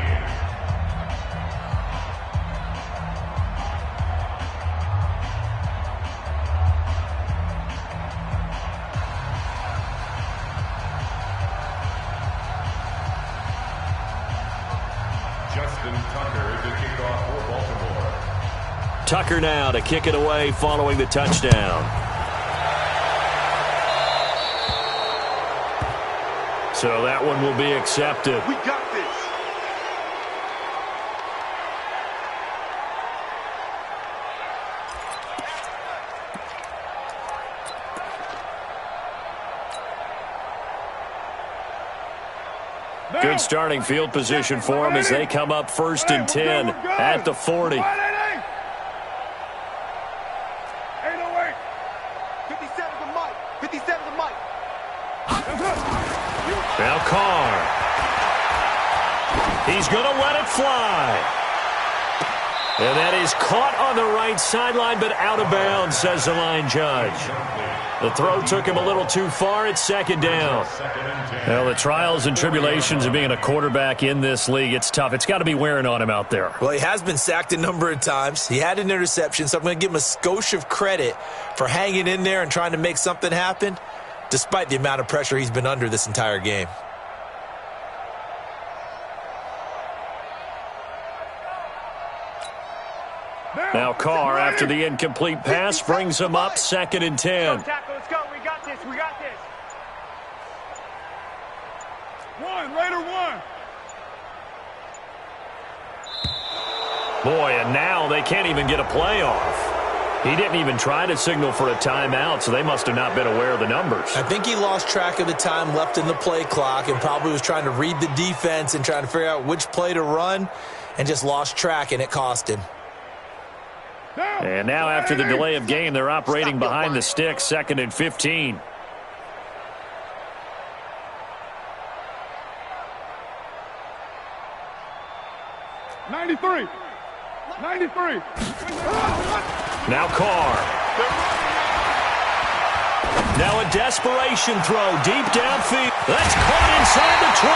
Justin Tucker to kick off for Baltimore. Tucker now to kick it away following the touchdown. So that one will be accepted. We got this. Good starting field position for them as they come up 1st and 10 at the 40. 808. 57 to Mike. 57 to Mike. Now Carr. He's going to let it fly. And that is caught on the right sideline, but out of bounds, says the line judge. The throw took him a little too far. It's 2nd down. Well, the trials and tribulations of being a quarterback in this league, it's tough. It's got to be wearing on him out there. Well, he has been sacked a number of times. He had an interception, so I'm going to give him a skosh of credit for hanging in there and trying to make something happen, despite the amount of pressure he's been under this entire game. Now Carr, after the incomplete pass, brings him up 2nd and 10. Let's go. We got this. We got this. Raider 1. Boy, and now they can't even get a play off. He didn't even try to signal for a timeout, so they must have not been aware of the numbers. I think he lost track of the time left in the play clock and probably was trying to read the defense and trying to figure out which play to run and just lost track, and it cost him. And now after the delay of game, they're operating behind the sticks, 2nd and 15. '93. Now Carr. Now a desperation throw deep downfield. That's caught inside the 20.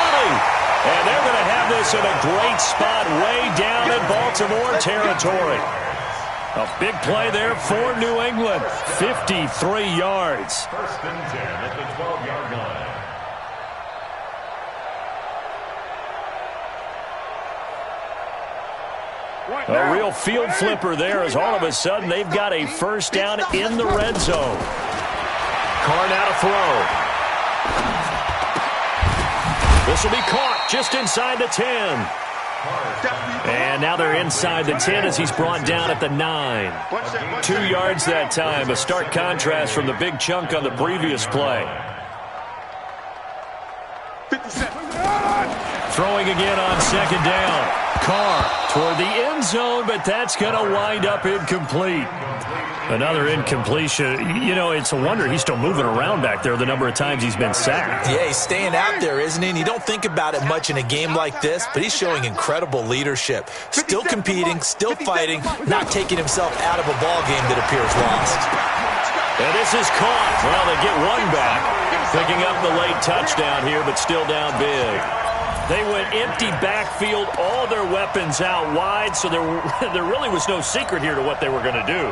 And they're going to have this in a great spot way down in Baltimore territory. A big play there for New England. 53 yards. 1st and 10 at the 12-yard line. A real field flipper there as all of a sudden they've got a 1st down in the red zone. Carr now to throw. This will be caught just inside the 10. And now they're inside the 10 as he's brought down at the 9. 2 yards that time. A stark contrast from the big chunk on the previous play. 57. Throwing again on 2nd down. Carr toward the end zone, but that's going to wind up incomplete. Another incompletion. You know, it's a wonder he's still moving around back there the number of times he's been sacked. Yeah, he's staying out there, isn't he? And you don't think about it much in a game like this, but he's showing incredible leadership. Still competing, still fighting, not taking himself out of a ball game that appears lost. And this is caught. Well, they get one back. Picking up the late touchdown here, but still down big. They went empty backfield, all their weapons out wide, so there really was no secret here to what they were going to do.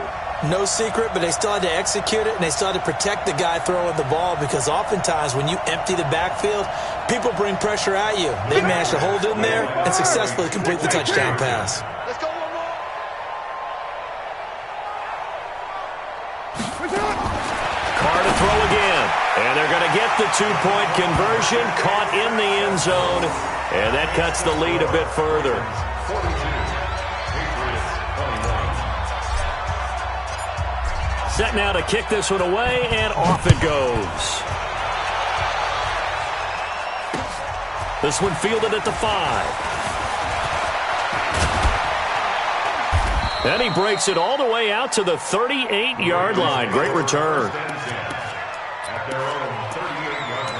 No secret, but they still had to execute it, and they still had to protect the guy throwing the ball, because oftentimes when you empty the backfield, people bring pressure at you. They managed to hold in there and successfully complete the touchdown pass. Let's go one more. Carr to throw again, and they're going to get the two-point conversion, caught in the end zone, and that cuts the lead a bit further. 42, Patriots 21. Set now to kick this one away, and off it goes. This one fielded at the 5. And he breaks it all the way out to the 38-yard line. Great return. At their own 38-yard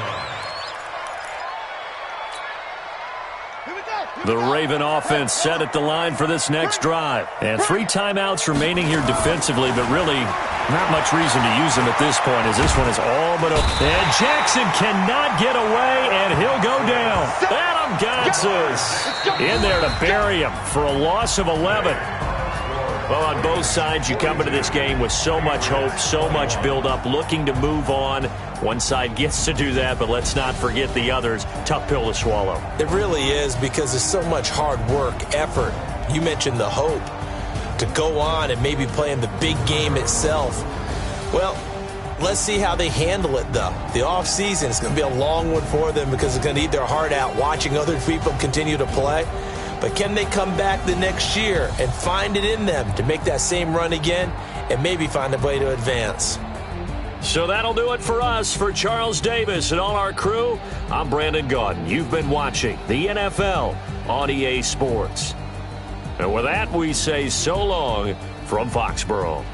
line. The Raven offense set at the line for this next drive. And 3 timeouts remaining here defensively, but really not much reason to use them at this point, as this one is all but over. And Jackson cannot get away, and he'll go down. Adam Gotsis in there to bury him for a loss of 11. Well, on both sides, you come into this game with so much hope, so much build-up, looking to move on. One side gets to do that, but let's not forget the others. Tough pill to swallow. It really is, because there's so much hard work, effort. You mentioned the hope to go on and maybe play in the big game itself. Well, let's see how they handle it, though. The offseason is going to be a long one for them, because it's going to eat their heart out watching other people continue to play. But can they come back the next year and find it in them to make that same run again and maybe find a way to advance? So that'll do it for us. For Charles Davis and all our crew, I'm Brandon Gaudin. You've been watching the NFL on EA Sports. And with that, we say so long from Foxborough.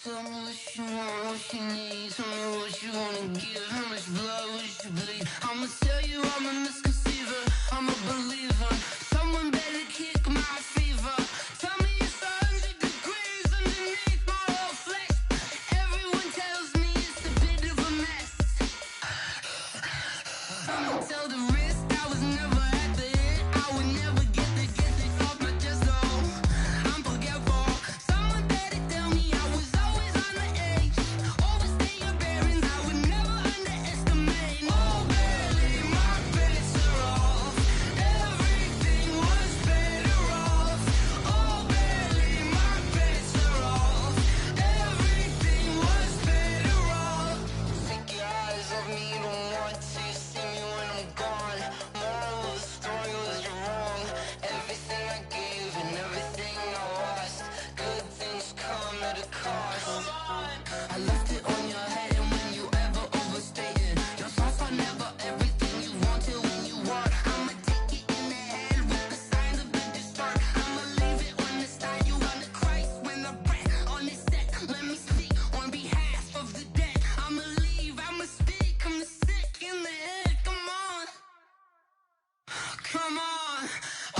Tell me what you want, what you need. Tell me what you wanna give. How much blood would you bleed? I'ma tell you I'm a misconceiver. I'm a believer. Someone better kick my fever. Tell me it's 100 degrees underneath my whole flesh. Everyone tells me it's a bit of a mess. I'ma tell the wrist I was never at the hit. I would never get the off my chest. Oh, I'm forgetful. Someone better tell me I was always on the edge. Overstay your bearings, I would never underestimate. Oh, barely, my bets are off. Everything was better off. Oh, barely, my bets are off. Everything was better off. Take your eyes off me, you don't want to see me when I'm gone. Moral of the story was you're wrong. Everything I gave and everything I lost. Good things come at a cost. I left it on your head, and when you ever overstated, your thoughts are never everything you wanted when you want. I'ma take it in the head with the signs of the distort. I'ma leave it on the side. You want the Christ when the breath on this set. Let me speak on behalf of the dead. I'ma leave, I'ma speak. I'm the sick in the head. Come on, come on.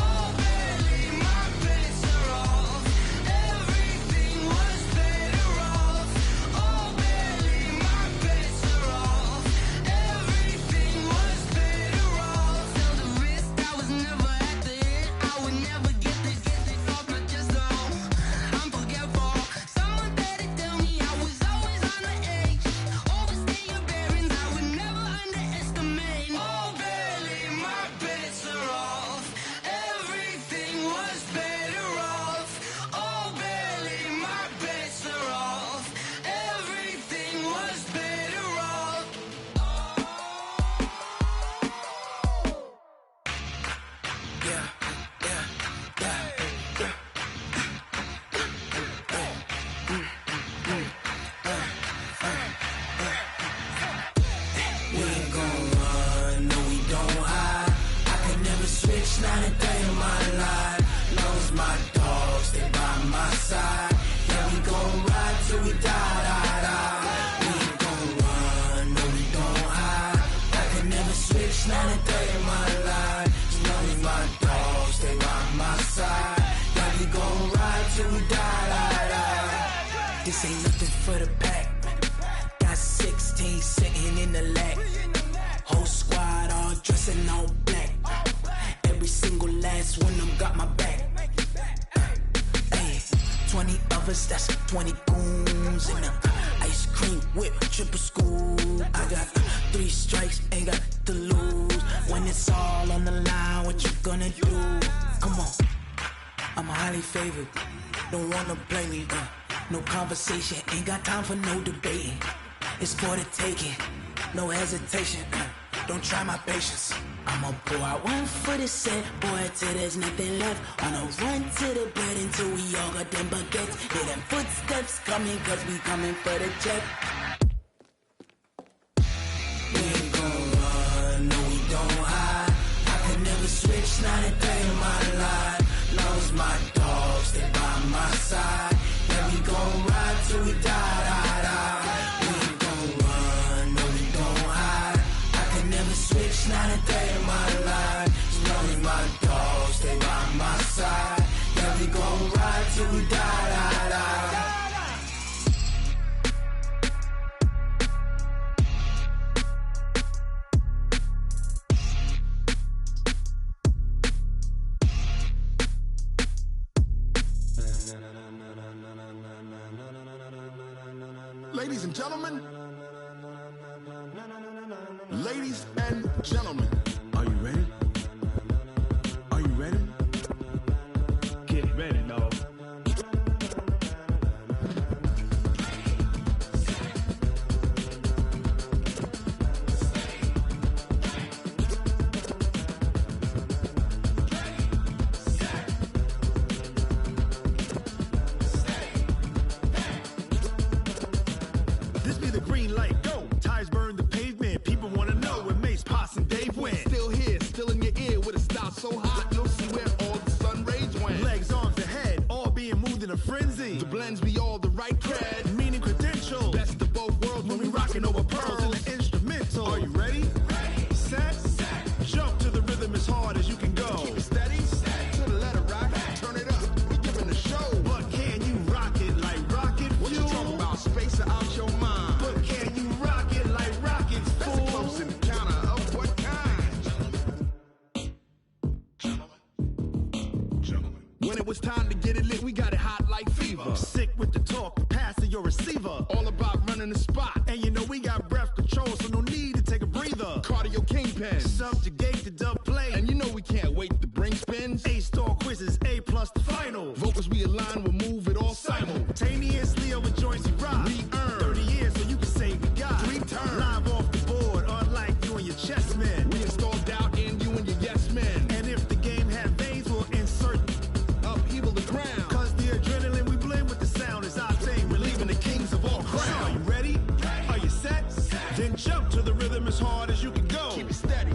Oh, barely, my bets are off. Everything was better off. Oh, barely, my bets are off. Everything was better off. Tell the wrist I was never at the hit. I would never get this off my chest. Oh, I'm forgetful. Someone better tell me I was always on the edge. Overstay your bearings, I would never underestimate. Oh, barely, my bets are off. Everything was better off. Oh, barely, my bets are off. Everything was better off. We ain't gon' run, no we don't hide. I could never switch, not a day in my life. Long as my dogs stay by my side. Yeah, we gon' ride till we die. We ain't gon' run, no we don't hide. I could never switch, not a day in my life. As long as my dogs stay by my side. Yeah, we gon' ride till we die. This ain't nothing for the pack. Got 16 sitting in the lap. Whole squad all dressing all black. Every single last one of them got my back. Hey, 20 of us, that's 20 goons in the ice cream whip, triple scoop. I got 3 strikes, ain't got to lose. When it's all on the line, what you gonna do? Come on, I'm highly favored. Don't wanna play me. No conversation, ain't got time for no debating. It's for the taking, no hesitation. Don't try my patience. I'ma pour out one for the set, boy, till there's nothing left. On a run to the bed until we all got them baguettes. Hear them footsteps coming, cause we coming for the check. We ain't gon' run, no we don't hide. I could never switch, not a day in my life. Long as my dogs stay by my side. Yeah, we gon' ride till we die. We ain't gon' run, no we don't hide. I could never switch, not a day in my life. As long as my dogs stay by my side. Yeah, we gon' ride till we die. Ladies and gentlemen, ladies and gentlemen, are you ready? Are you ready? Get ready, dog. This be the green light, go. Tires burn the pavement. People wanna know where Mace, Pops, and Dave went. Still here, still in your ear with a style so hot, you'll see where all the sun rays went. Legs, arms, and head, all being moved in a frenzy. The blends be all the right cred, meaning time to get it lit, we got it hot like fever. Sick with the talk, passing your receiver. All about running the spot. And you know we got breath control, so no need to take a breather. Cardio kingpin, subjugate the dub play. And you know we can't wait to bring spins. A-star quizzes, A+ the final. Vocals we align, we'll move it all simultaneously over joints we rock. We earn 30 years, so you can say we got 3 turns. Live off the board, unlike you and your chess men. We install doubt in you and your yes men. And if the game had veins, we'll insert upheaval the ground. Cause the adrenaline we blend with the sound is our thing, relieving the kings of all crowns. Are you ready? Are you set? Then jump to the rhythm as hard as you can go. Keep it steady,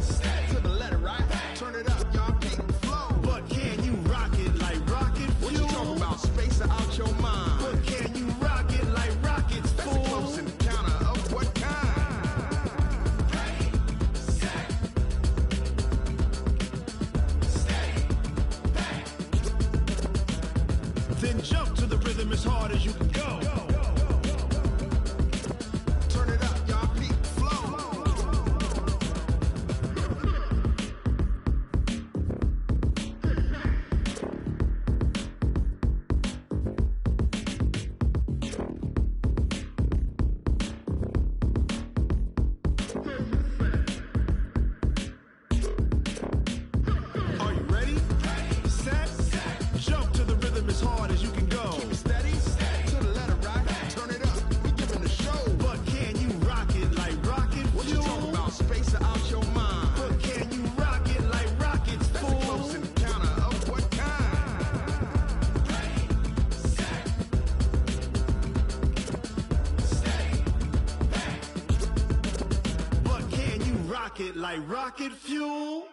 to the letter, right? Turn it up, y'all, keep the flow. But can you rock it like rocket fuel? What you talking about? Space out your mind. But can you rock it like rockets, fool? That's a close encounter of what kind? Ready, set, steady, bang. Then jump to the rhythm as hard as you can go. Turn it up, y'all, keep the flow. Are you ready? Set, jump to the rhythm as hard as you can go. Keep it steady, to the letter, right? Turn it up, we giving the show. But can you rock it like rocket fuel? What you talking about? Space out your mind. But can you rock it like rockets, fool? That's a close encounter of what kind? Ready, set, steady, bang. But can you rock it like rocket fuel?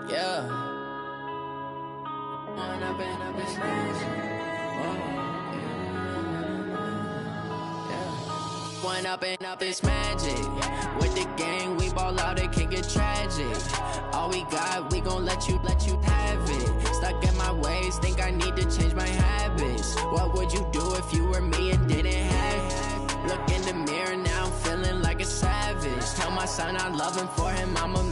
Yeah. One up and up is magic. With the gang, we ball out, it can get tragic. All we got, we gon' let you have it. Stuck in my ways, think I need to change my habits. What would you do if you were me and didn't have it? Look in the mirror now, I'm feeling like a savage. Tell my son I love him, for him I'ma